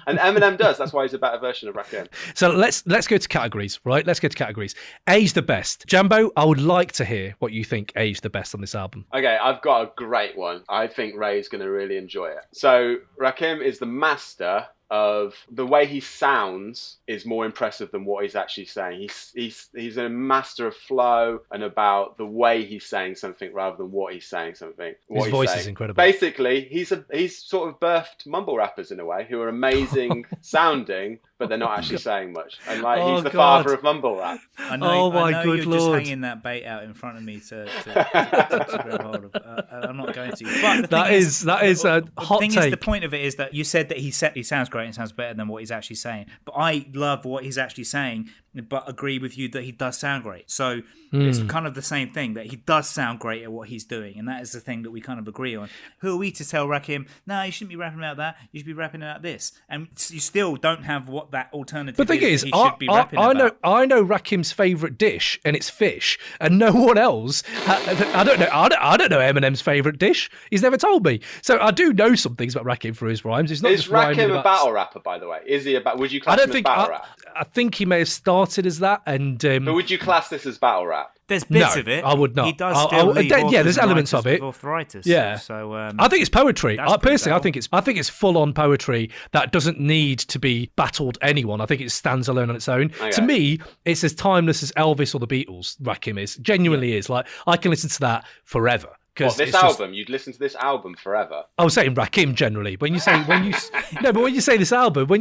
And Eminem does. That's why he's a better version of Rakim. So let's go to categories, right? Let's go to categories. Age the best. Jambo, I would like to hear what you think aged the best on this album. Okay, I've got a great one. I think Ray's going to really enjoy it. So Rakim is the master of the way he sounds is more impressive than what he's actually saying. He's a master of flow and about the way he's saying something rather than what he's saying something. His voice is incredible. Basically, he's sort of birthed mumble rappers in a way who are amazing sounding, but they're not actually saying much. And he's the father of mumble rap. I know you're just hanging that bait out in front of me to grab hold of. I'm not going to. But that is a hot take. The point of it is that you said that he sounds great and sounds better than what he's actually saying. But I love what he's actually saying, but agree with you that he does sound great. So it's kind of the same thing, that he does sound great at what he's doing, and that is the thing that we kind of agree on. Who are we to tell Rakim, no, you shouldn't be rapping about that, you should be rapping about this? And you still don't have what that alternative but the thing is, he should be rapping about. I know Rakim's favourite dish, and it's fish, and no one else. I don't know Eminem's favourite dish. He's never told me. So I do know some things about Rakim for his rhymes. It's not is just Rakim a battle rapper, by the way? Is he a would you class him as battle rap? I think he may have started as that, and but would you class this as battle rap? There's bits of it. I would not. He does still leave there's elements of it. Arthritis. Yeah. So I think it's poetry. I think it's full on poetry that doesn't need to be battled anyone. I think it stands alone on its own. Okay. To me, it's as timeless as Elvis or the Beatles. Rakim is genuinely is. Like, I can listen to that forever. What, this album? You'd listen to this album forever? I was saying Rakim generally. When you say when you say this album,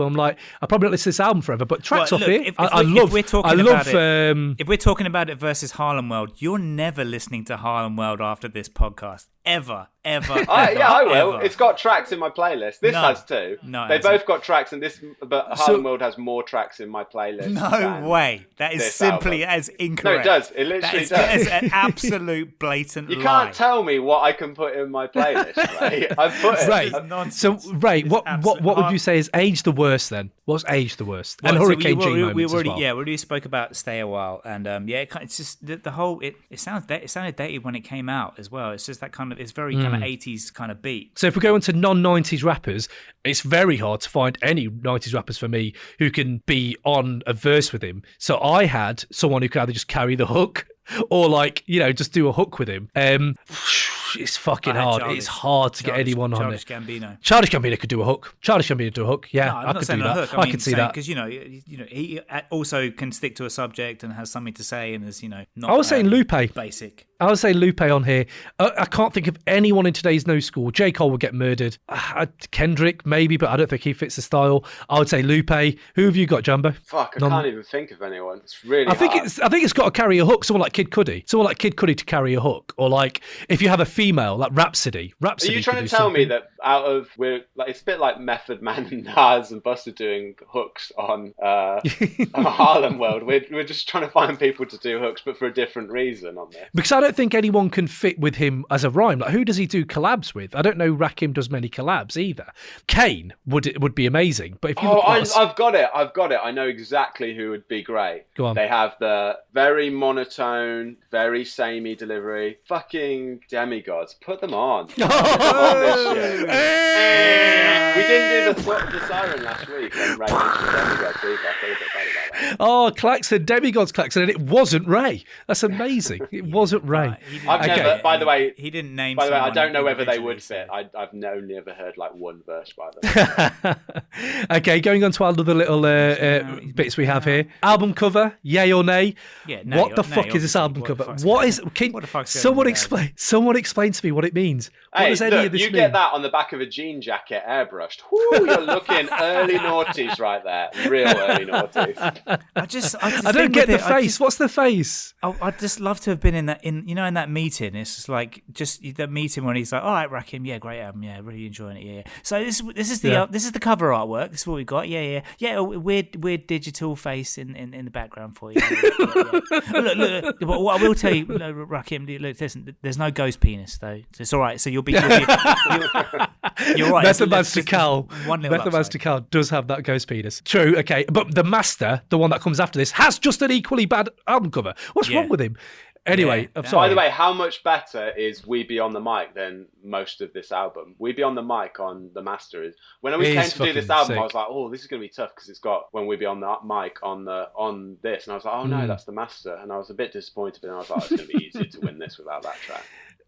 I'm like, I probably not listen to this album forever. But tracks off it, if we're talking about it versus Harlem World, you're never listening to Harlem World after this podcast. Ever. I will. It's got tracks in my playlist. This has too. No, they both got tracks, but Harlem World has more tracks in my playlist. No way. That is simply as incorrect. No, it does. It literally does. That is an absolute blatant lie. You can't tell me what I can put in my playlist, right? I've put it. Right. So, Ray, what would you say is age the worst then? What's age the worst? And Hurricane G moments as well. Yeah, we already spoke about Stay a While, and it's just the whole. It sounded dated when it came out as well. It's just that kind of. It's very kind of 80s kind of beat. So if we go into non-90s rappers, it's very hard to find any 90s rappers for me who can be on a verse with him. So I had someone who could either just carry the hook or just do a hook with him. It's fucking I had hard. Childish. It's hard to get anyone on it. Childish Gambino. Childish Gambino could do a hook. Childish Gambino do a hook. Yeah, No, I'm I not could saying do a that. hook. I could see that. Because he also can stick to a subject and has something to say, and is not. I was saying Lupe. Basic. I would say Lupe on here. I can't think of anyone in today's No School. J. Cole would get murdered. Kendrick, maybe, but I don't think he fits the style. I would say Lupe. Who have you got, Jumbo? Fuck, I can't even think of anyone. It's really I think hard. it's got to carry a hook. Someone like Kid Cudi. Someone like Kid Cudi to carry a hook. Or like, if you have a female, like Rhapsody. Are you trying to tell me that it's a bit like Method Man and Nas and Busta doing hooks on Harlem World? We're just trying to find people to do hooks, but for a different reason on this. Because I don't think anyone can fit with him as a rhyme. Like, who does he do collabs with? I don't know Rakim does many collabs either. Kane would be amazing. But if you I've got it. I know exactly who would be great. Go on. They have the very monotone, very samey delivery. Fucking demigods. Put them on. Put them on this shit. We didn't do the siren last week when Ray mentioned demigods either. I feel a bit bad about that. Oh, Klaxon, Demigod's Klaxon, and it wasn't Ray. That's amazing. It wasn't Ray. By the way, he didn't name. By the way, I don't know whether they individually, would fit. I've only ever heard like one verse by them. Okay, going on to our other little bits we have here. Album cover, yay or nay? Yeah, what the fuck is this album cover? What the fuck's someone explain? Someone explain to me what it means. What does any of this mean? Get that on the back of a jean jacket, airbrushed. Woo, you're looking early noughties right there, real early noughties. I don't get the face. What's the face? I'd just love to have been in that meeting. It's just like the meeting when he's like, all right, Rakim, yeah, great album, yeah, really enjoying it, yeah. So this is the cover artwork. This is what we got, yeah. A weird digital face in the background for you. Yeah. Look, but what I will tell you, Rakim, look, listen, there's no ghost penis though. So it's all right. So you're right. Method Man Stakal does have that ghost penis. True, okay. But the Master, the one that comes after this, has just an equally bad album cover. What's wrong with him? Anyway, I'm sorry. By the way, how much better is We Be On The Mic than most of this album? We Be On The Mic on The Master is... When we came to do this album, I was like, oh, this is going to be tough because it's got When We Be On The Mic on this. And I was like, oh no, that's The Master. And I was a bit disappointed, and I was like, it's going to be easier to win this without that track.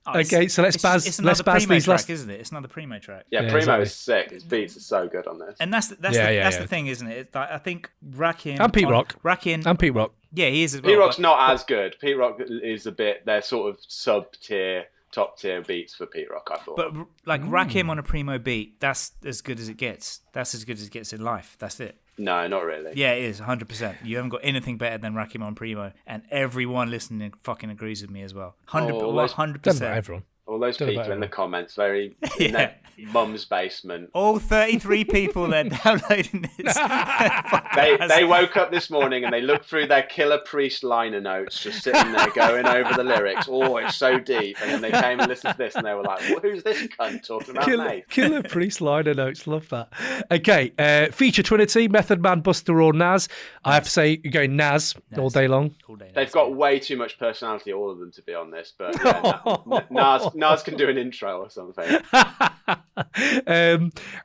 Okay, so let's buzz these track, isn't it? It's another Primo track. Yeah, Primo exactly. Is sick. His beats are so good on this. And that's the thing, isn't it? I think Rakim and Pete Rock. And Pete Rock. Yeah, he is as well. Pete Rock's not as good. Pete Rock is a bit. They're sort of sub-tier, top-tier beats for Pete Rock, I thought. But like Rakim on a Primo beat, that's as good as it gets. That's as good as it gets in life. That's it. No, not really. Yeah, it is, 100%. You haven't got anything better than Rakim on Primo, and everyone listening fucking agrees with me as well. 100%. Everyone. All those people in the comments, very in their mum's basement. All 33 people then downloading this. They woke up this morning and they looked through their Killer Priest liner notes, just sitting there going over the lyrics. Oh, it's so deep. And then they came and listened to this and they were like, well, who's this cunt talking about me? Killer Priest liner notes, love that. Okay, feature Trinity, Method Man, Busta or Nas. I have to say, you're going Nas all day long. They've got way too much personality, all of them, to be on this. But yeah, Nas can do an intro or something.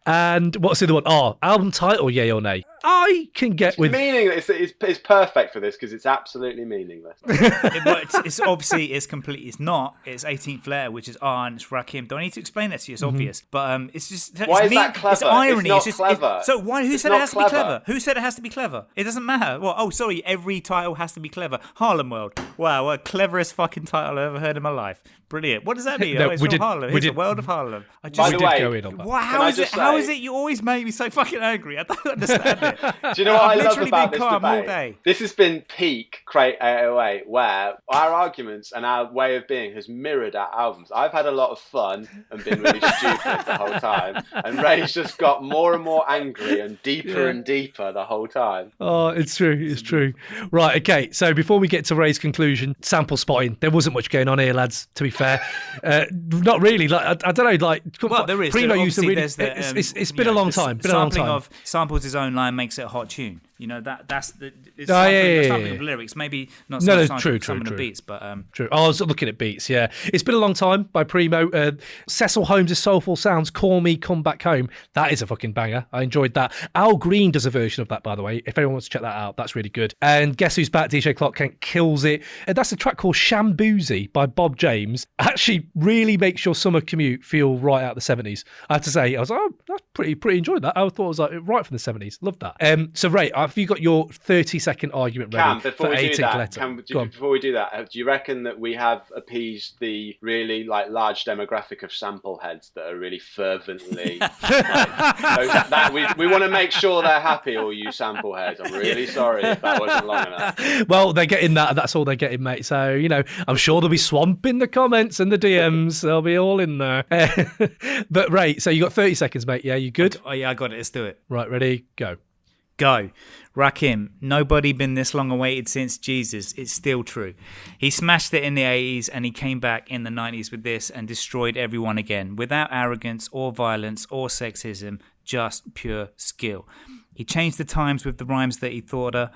And what's the other one? Oh, album title, yay or nay? I can get with meaningless. It's perfect for this because it's absolutely meaningless. It's obviously it's complete. It's not. It's 18th letter, which is and it's Rakim. Don't need to explain that to you. It's obvious, but it's just. Why is that clever? It's irony. It's not clever. So why? Who said it has to be clever? Who said it has to be clever? It doesn't matter. Well, oh, sorry. Every title has to be clever. Harlem World. Wow, cleverest fucking title I've ever heard in my life. Brilliant. What does that mean? No, it's from Harlem. It's the world of Harlem. By the way, how is it you always make me so fucking angry? I don't understand it. Do you know what I love about this all debate? Day. This has been peak Crate 808, where our arguments and our way of being has mirrored our albums. I've had a lot of fun and been really stupid the whole time, and Ray's just got more and more angry and deeper and deeper the whole time. Oh, it's true. It's true. Right, okay. So before we get to Ray's conclusion, sample spotting. There wasn't much going on here, lads, to be fair. Not really. Like I don't know. Like, well, there is. Primo used to really. It's been a long time. Been a long time. Sampling of samples his own line makes it a hot tune. You know, that's the it's something of lyrics. Maybe not so much some of the beats, but true. I was looking at beats. Yeah, It's Been a Long Time by Primo. Cecil Holmes' Soulful Sounds, Call Me, Come Back Home. That is a fucking banger. I enjoyed that. Al Green does a version of that, by the way. If anyone wants to check that out, that's really good. And Guess Who's Back? DJ Clark Kent kills it. And that's a track called Shamboozy by Bob James. Actually, really makes your summer commute feel right out the 70s. I have to say, I was like, oh, that's pretty enjoyed that. I thought it was like right from the 70s. Loved that. So Ray, have you got your 30-second argument ready before for we 18 do that, letter? before we do that, do you reckon that we have appeased the really like large demographic of sample heads that are really fervently we want to make sure they're happy, all you sample heads? I'm really sorry if that wasn't long enough. Well, they're getting that. That's all they're getting, mate. So, you know, I'm sure they'll be swamping the comments and the DMs. They'll be all in there. But Ray, so you got 30 seconds, mate. Yeah, you good? Oh yeah, I got it. Let's do it. Right, ready, go. Rakim, nobody been this long awaited since Jesus. It's still true. He smashed it in the 80s and he came back in the 90s with this and destroyed everyone again without arrogance or violence or sexism, just pure skill. He changed the times with the rhymes that he thought of,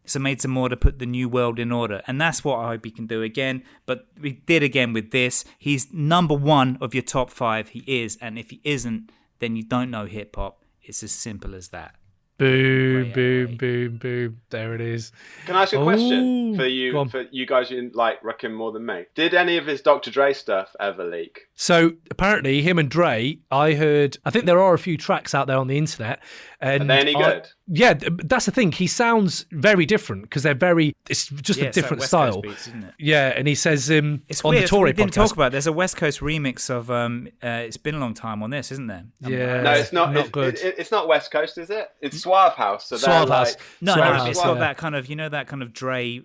so made some more to put the new world in order. And that's what I hope he can do again. But we did again with this. He's number one of your top 5. He is. And if he isn't, then you don't know hip hop. It's as simple as that. Boom, boom, boom, boom. There it is. Can I ask a question for you guys who like Rakim more than me? Did any of his Dr. Dre stuff ever leak? So apparently him and Dre, I think there are a few tracks out there on the internet. And are they any good? Yeah, that's the thing. He sounds very different because it's just a different style. Beats, isn't it? Yeah, and he says it's on weird, the Toure we didn't podcast. talk about. There's a West Coast remix of It's Been a Long Time on this, isn't there? Yeah, no, it's not good. It's not West Coast, is it? It's Suave House. So Suave House. No, it's got that kind of, that kind of Dre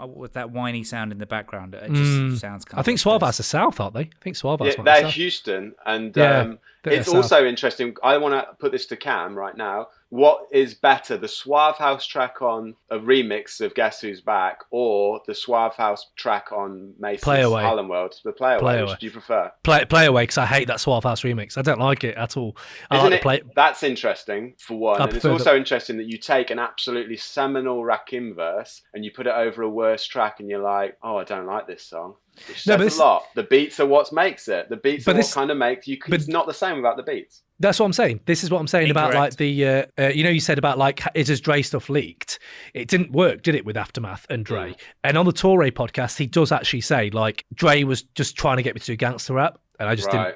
with that whiny sound in the background. It just sounds kind of. I think Suave House is South, aren't they? I think Suave House. Yeah, they're Houston, and it's also interesting. I want to put this to Cam right now. What is better, the Suave House track on a remix of Guess Who's Back, or the Suave House track on Mase's Harlem World? The Play Away. Which do you prefer? Play Away, because I hate that Suave House remix. I don't like it at all. That's interesting for one, and it's also interesting that you take an absolutely seminal Rakim verse and you put it over a worse track, and you're like, oh, I don't like this song. Which says a lot. The beats are what makes it. The beats are what kind of makes you. It's not the same without the beats. That's what I'm saying. This is what I'm saying about like the, you said about like, is Dre stuff leaked? It didn't work, did it, with Aftermath and Dre? And on the Toure podcast, he does actually say like, Dre was just trying to get me to do gangster rap. And I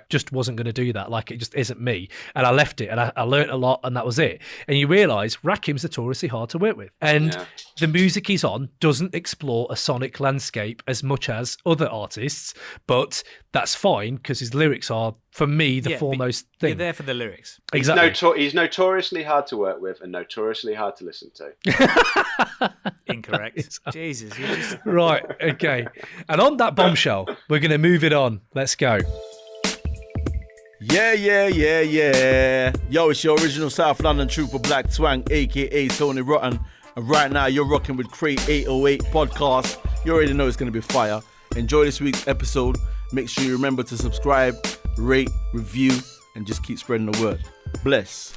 just wasn't going to do that. Like, it just isn't me. And I left it, and I learned a lot, and that was it. And you realise Rakim's notoriously hard to work with. And the music he's on doesn't explore a sonic landscape as much as other artists, but that's fine, because his lyrics are, for me, the foremost thing. You're there for the lyrics. Exactly. He's notoriously hard to work with and notoriously hard to listen to. Incorrect. Jesus. Right, okay. And on that bombshell, we're going to move it on. Let's go. Yeah. Yo, it's your original South London trooper Black Twang, a.k.a. Tony Rotten. And right now, you're rocking with Crate 808 podcast. You already know it's going to be fire. Enjoy this week's episode. Make sure you remember to subscribe, rate, review, and just keep spreading the word. Bless.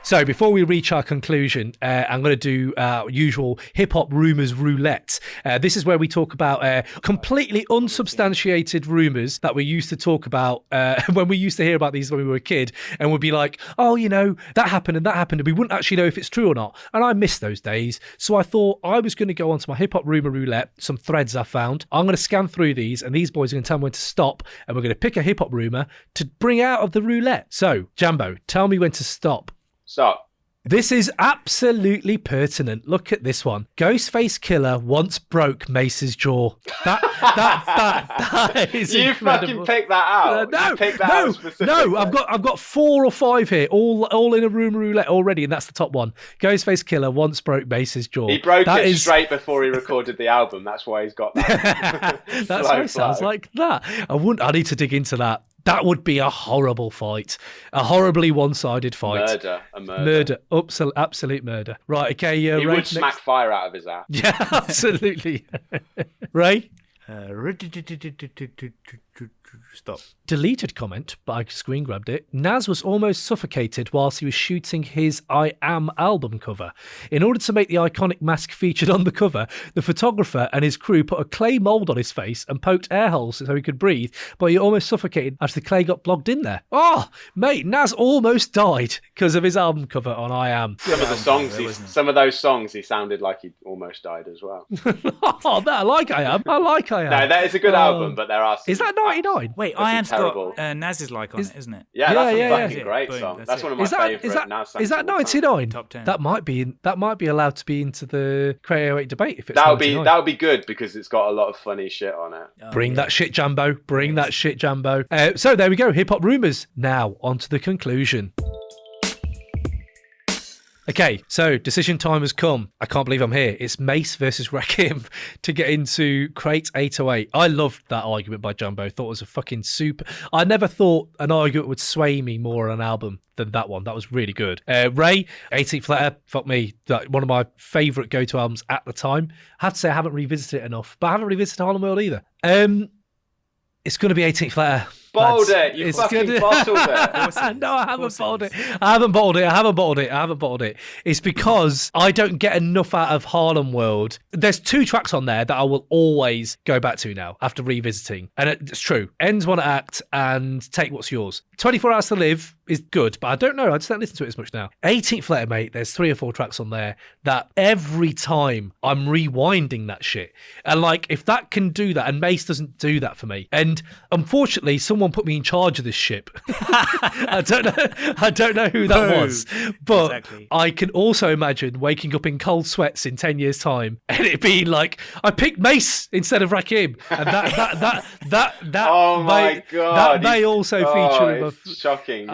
So before we reach our conclusion, I'm going to do our usual Hop Rumour Roulette. This is where we talk about completely unsubstantiated rumours that we used to talk about when we used to hear about these when we were a kid, and we'd be like, oh, that happened and that happened, and we wouldn't actually know if it's true or not. And I miss those days. So I thought I was going to go onto my Hop Rumour Roulette, some threads I found. I'm going to scan through these, and these boys are going to tell me when to stop, and we're going to pick a hip hop rumour to bring out of the roulette. So, Jambo, tell me when to stop. Stop. This is absolutely pertinent. Look at this one. Ghostface Killer once broke Mase's jaw. That is you incredible. Fucking picked that out. No. I've got 4 or 5 here, all in a rumour roulette already, and that's the top one. Ghostface Killer once broke Mase's jaw. He broke it straight before he recorded the album. That's why he's got that. That's why it sounds like that. I need to dig into that. That would be a horrible fight. A horribly one-sided fight. Murder. Absolute murder. Right, okay. He Ray, would smack fire out of his ass. Yeah, absolutely. Ray? Stop. Deleted comment, but I screen grabbed it. Nas was almost suffocated whilst he was shooting his I Am album cover. In order to make the iconic mask featured on the cover, the photographer and his crew put a clay mould on his face and poked air holes so he could breathe, but he almost suffocated as the clay got blocked in there. Oh, mate, Nas almost died because of his album cover on I Am. Some of those songs, he sounded like he almost died as well. Oh, man, I like I Am. I like I Am. No, that is a good album, but there are some... Is that 99? Wait, I Am's got Nas's like on it, isn't it? Yeah, that's a fucking yeah. great Boom, song. that's That's one of it. my favourite Nas songs. Is that of all time. 99? Top 10. That might be allowed to be into the Crate 08 debate if it's That 99. would be good because it's got a lot of funny shit on it. Bring that shit, Jambo. Bring that shit, Jambo. So there we go. Hip hop rumours. Now on to the conclusion. Okay, so decision time has come. I can't believe I'm here. It's Mase versus Rakim to get into Crate 808. I loved that argument by Jumbo. Thought it was a fucking super. I never thought an argument would sway me more on an album than that one. That was really good. Ray, 18th Letter, fuck me. One of my favourite go-to albums at the time. I have to say I haven't revisited it enough, but I haven't revisited Harlem World either. It's going to be 18th Letter. Bottled it. You fucking bottled it. No, I haven't bottled it. I haven't bottled it. It's because I don't get enough out of Harlem World. There's 2 tracks on there that I will always go back to now after revisiting. And it's true. Ends Wanna Act and Take What's Yours. 24 Hours to Live is good, but I don't know. I just don't listen to it as much now. 18th Letter, mate, there's 3 or 4 tracks on there that every time I'm rewinding that shit. And like, if that can do that, and Mase doesn't do that for me. And unfortunately, someone put me in charge of this ship. I don't know who that was, but exactly. I can also imagine waking up in cold sweats in 10 years' time and it being like, I picked Mase instead of Rakim. And that oh my God. That may also feature in it's shocking.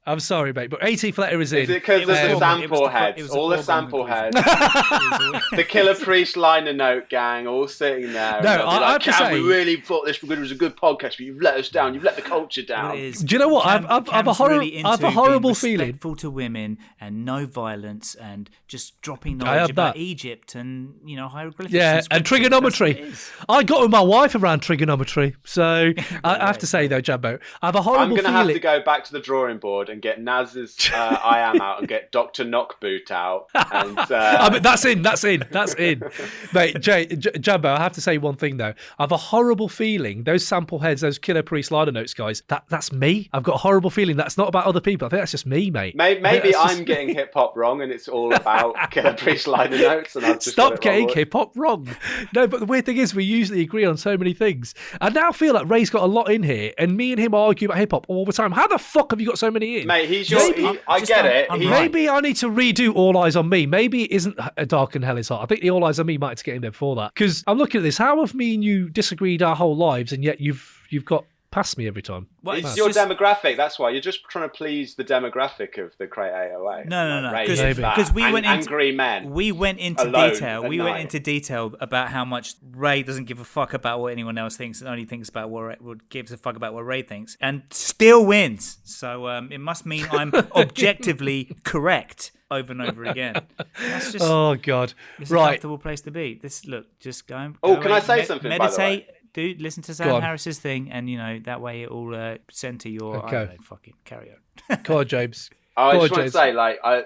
I'm sorry, mate, but 18th Letter is in. Is it because of the sample heads? All the sample heads. The Killer Priest liner note gang all sitting there. No, I have to say, we really thought this was a good podcast, but you've let us down. You've let the culture down. Do you know what? I have a horrible feeling. Respectful to women and no violence and just dropping knowledge about Egypt and hieroglyphics. Yeah, and trigonometry. I got with my wife around trigonometry, so I have to say though, Jambo, I have a horrible feeling. I'm going to have to go back to the drawing board and get Naz's I Am out and get Dr. Knockboot out. And I mean, that's in. Mate, Jambo, I have to say one thing though. I have a horrible feeling those sample heads, those Killer Priest liner notes guys, that's me. I've got a horrible feeling that's not about other people. I think that's just me, mate. Maybe I'm getting hip hop wrong and it's all about Killer Priest liner notes and I've just Stop getting hip hop wrong. No, but the weird thing is we usually agree on so many things. I now feel like Ray's got a lot in here and me and him argue about hip hop all the time. How the fuck have you got so many in? Mate, I get it. Maybe I need to redo All Eyes on Me. Maybe it isn't a Dark and Hell is Hot. I think the All Eyes on Me might have to get in there before that. Because I'm looking at this. How have me and you disagreed our whole lives and yet you've got past me every time? Well, it's your demographic. That's why you're just trying to please the demographic of the Crate 808. No. Because we went into angry men. We went into detail. We went into detail about how much Ray doesn't give a fuck about what anyone else thinks, and only thinks about what gives a fuck about what Ray thinks, and still wins. So it must mean I'm objectively correct over and over again. That's just, oh God! It's a comfortable place to be. Just go. Can I say something? Meditate. By the way? Dude, listen to Sam Harris's thing, and that way it will center your. Okay. I don't know, fucking carry on. Come on, James. I just want to say,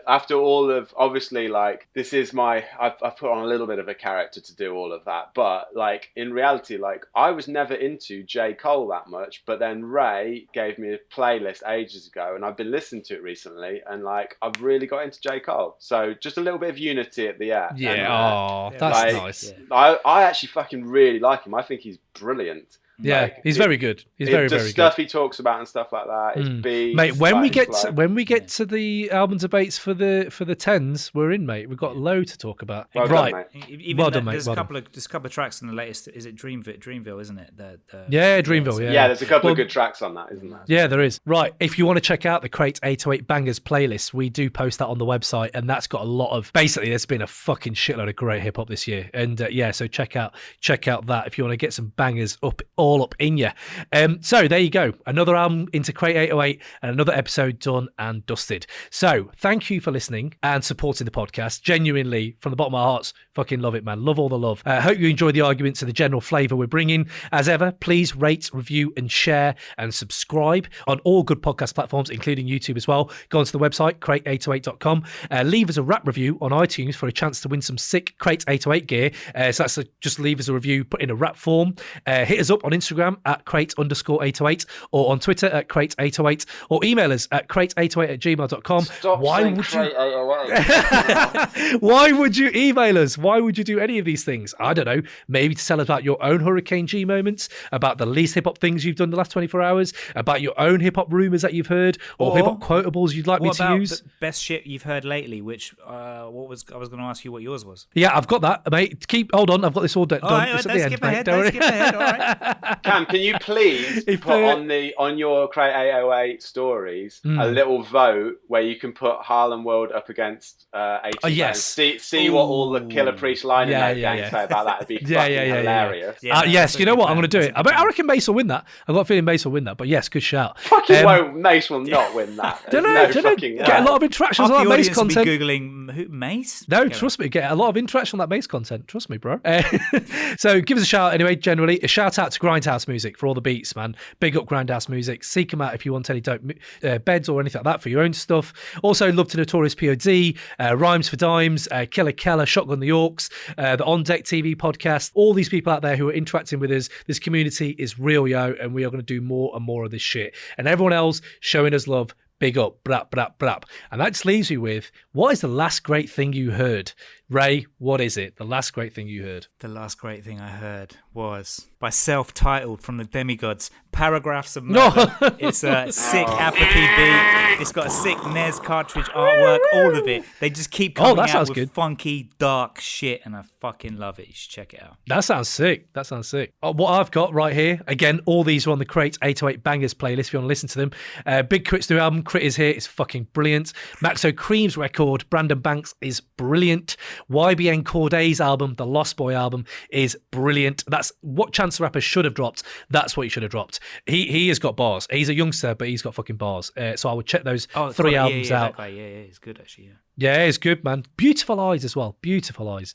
after all of, obviously, this is I've put on a little bit of a character to do all of that, but, in reality, I was never into J. Cole that much, but then Ray gave me a playlist ages ago, and I've been listening to it recently, and, I've really got into J. Cole. So, just a little bit of unity at the end. Yeah, that's nice. I actually fucking really like him. I think he's brilliant. Yeah, he's very good. He's very, very good. The stuff he talks about and stuff like that. His beats, mate, when we get to the album debates for the tens, we're in, mate. We've got loads to talk about. Well right. Done, there's a couple of tracks in the latest. Is it Dreamville, isn't it? Yeah, Dreamville. Yeah. Yeah, there's a couple of good tracks on that, isn't there? Yeah, there is. Right. If you want to check out the Crate 808 Bangers playlist, we do post that on the website, and that's got a lot of. Basically, there's been a fucking shitload of great hip hop this year, and so check out that if you want to get some bangers up all up in you. So there you go. Another album into Crate 808 and another episode done and dusted. So thank you for listening and supporting the podcast. Genuinely, from the bottom of my heart, fucking love it, man. Love all the love. I hope you enjoy the arguments and the general flavour we're bringing. As ever, please rate, review and share and subscribe on all good podcast platforms, including YouTube as well. Go onto the website, crate808.com. Leave us a rap review on iTunes for a chance to win some sick Crate 808 gear. So that's just leave us a review, put in a rap form. Hit us up on Instagram at crate_808 or on Twitter at crate808 or email us at crate808@gmail.com. Stop saying Crate 808. Why would you email us? Why would you do any of these things? I don't know. Maybe to tell us about your own Hurricane G moments, about the least hip hop things you've done the last 24 hours, about your own hip hop rumors that you've heard, or hip hop quotables you'd like me to use. The best shit you've heard lately? Which I was going to ask you what yours was. Yeah, I've got that, mate. Hold on. I've got this all done. All right, It's at don't the skip end, ahead. mate. Don't skip ahead. All right. Cam, can you please put on your Crate 808 stories a little vote where you can put Harlem World up against 80? Yes. See what all the Killer Priest line and gang say about that. It'd be fucking hilarious. Yes, you know what? I'm going to do it. I reckon Mase will win that. I've got a feeling Mase will win that. But yes, good shout. Fucking won't. Mase will not win that. Don't know. Get a lot of interactions on that Mase content. Be Googling who, Mase? No, trust me. Get a lot of interaction on that Mase content. Trust me, bro. So give us a shout anyway, generally. A shout out to Grindhouse Music for all the beats, man. Big up Grindhouse Music. Seek them out if you want any dope beds or anything like that for your own stuff. Also, love to Notorious POD, Rhymes for Dimes, Killer Keller, Shotgun the Orcs, the On Deck TV podcast. All these people out there who are interacting with us. This community is real, yo, and we are going to do more and more of this shit. And everyone else showing us love. Big up, brap, brap, brap. And that just leaves you with, what is the last great thing you heard? Ray, what is it? The last great thing you heard? The last great thing I heard was by self-titled from the Demigods, Paragraphs of Murder. It's a sick apathy beat. It's got a sick NES cartridge artwork, all of it. They just keep coming out with funky, dark shit, and I fucking love it. You should check it out. That sounds sick. What I've got right here, again, all these are on the Crate 808 Bangers playlist if you want to listen to them. Big Crit's new album, Crit is Here. It's fucking brilliant. Maxo Cream's record, Brandon Banks, is brilliant. YBN Corday's album, the Lost Boy album, is brilliant. That's what Chance the Rapper should have dropped. That's what he should have dropped. He has got bars. He's a youngster, but he's got fucking bars. So I would check those three albums out. That guy, it's good actually. Yeah, it's good, man. Beautiful eyes as well. Beautiful eyes.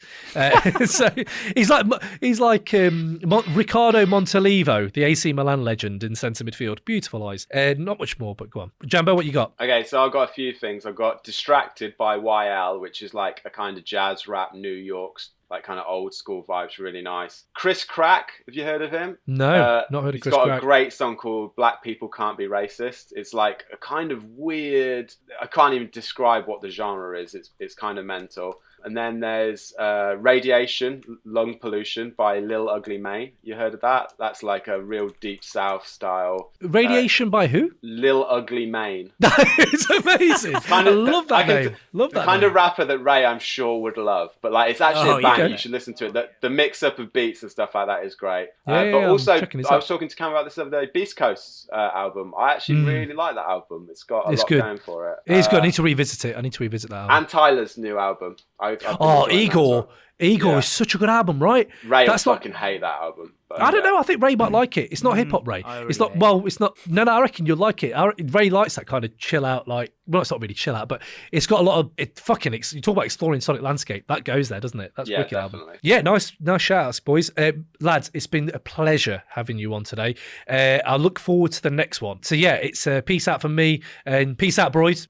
So he's like Ricardo Montalivo, the AC Milan legend in centre midfield. Beautiful eyes. Not much more, but go on. Jambo, what you got? Okay, so I've got a few things. I've got Distracted by YL, which is like a kind of jazz rap New York, like kind of old school vibes, really nice. Chris Crack, have you heard of him? No, not heard of Chris Crack. He's got a great song called Black People Can't Be Racist. It's like a kind of weird, I can't even describe what the genre is. It's kind of mental. And then there's Radiation, Lung Pollution by Lil Ugly Mane. You heard of that? That's like a real Deep South style. Radiation by who? Lil Ugly Mane. It's amazing. I love that name. Love that kind of rapper that Ray, I'm sure, would love. But like, it's actually a bang. You should listen to it. The mix-up of beats and stuff like that is great. But also, I was talking to Cam about this other day, Beast Coast's album. I actually really like that album. It's got a lot going for it. It's good. I need to revisit it. I need to revisit that album. And Tyler's new album. Igor is such a good album, right? Ray will fucking hate that album. But, I don't know. I think Ray might like it. It's not hip hop, Ray. It's not. Well, it's not. No, I reckon you'll like it. Ray likes that kind of chill out, like. Well, it's not really chill out, but it's got a lot of it. Fucking. You talk about exploring sonic landscape. That goes there, doesn't it? That's wicked definitely. Album. Yeah, nice shout outs, boys. Lads, it's been a pleasure having you on today. I look forward to the next one. So yeah, it's peace out from me and peace out, boys.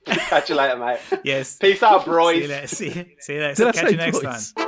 Catch you later, mate. Yes. Peace out, boys. See you later. Catch you next time.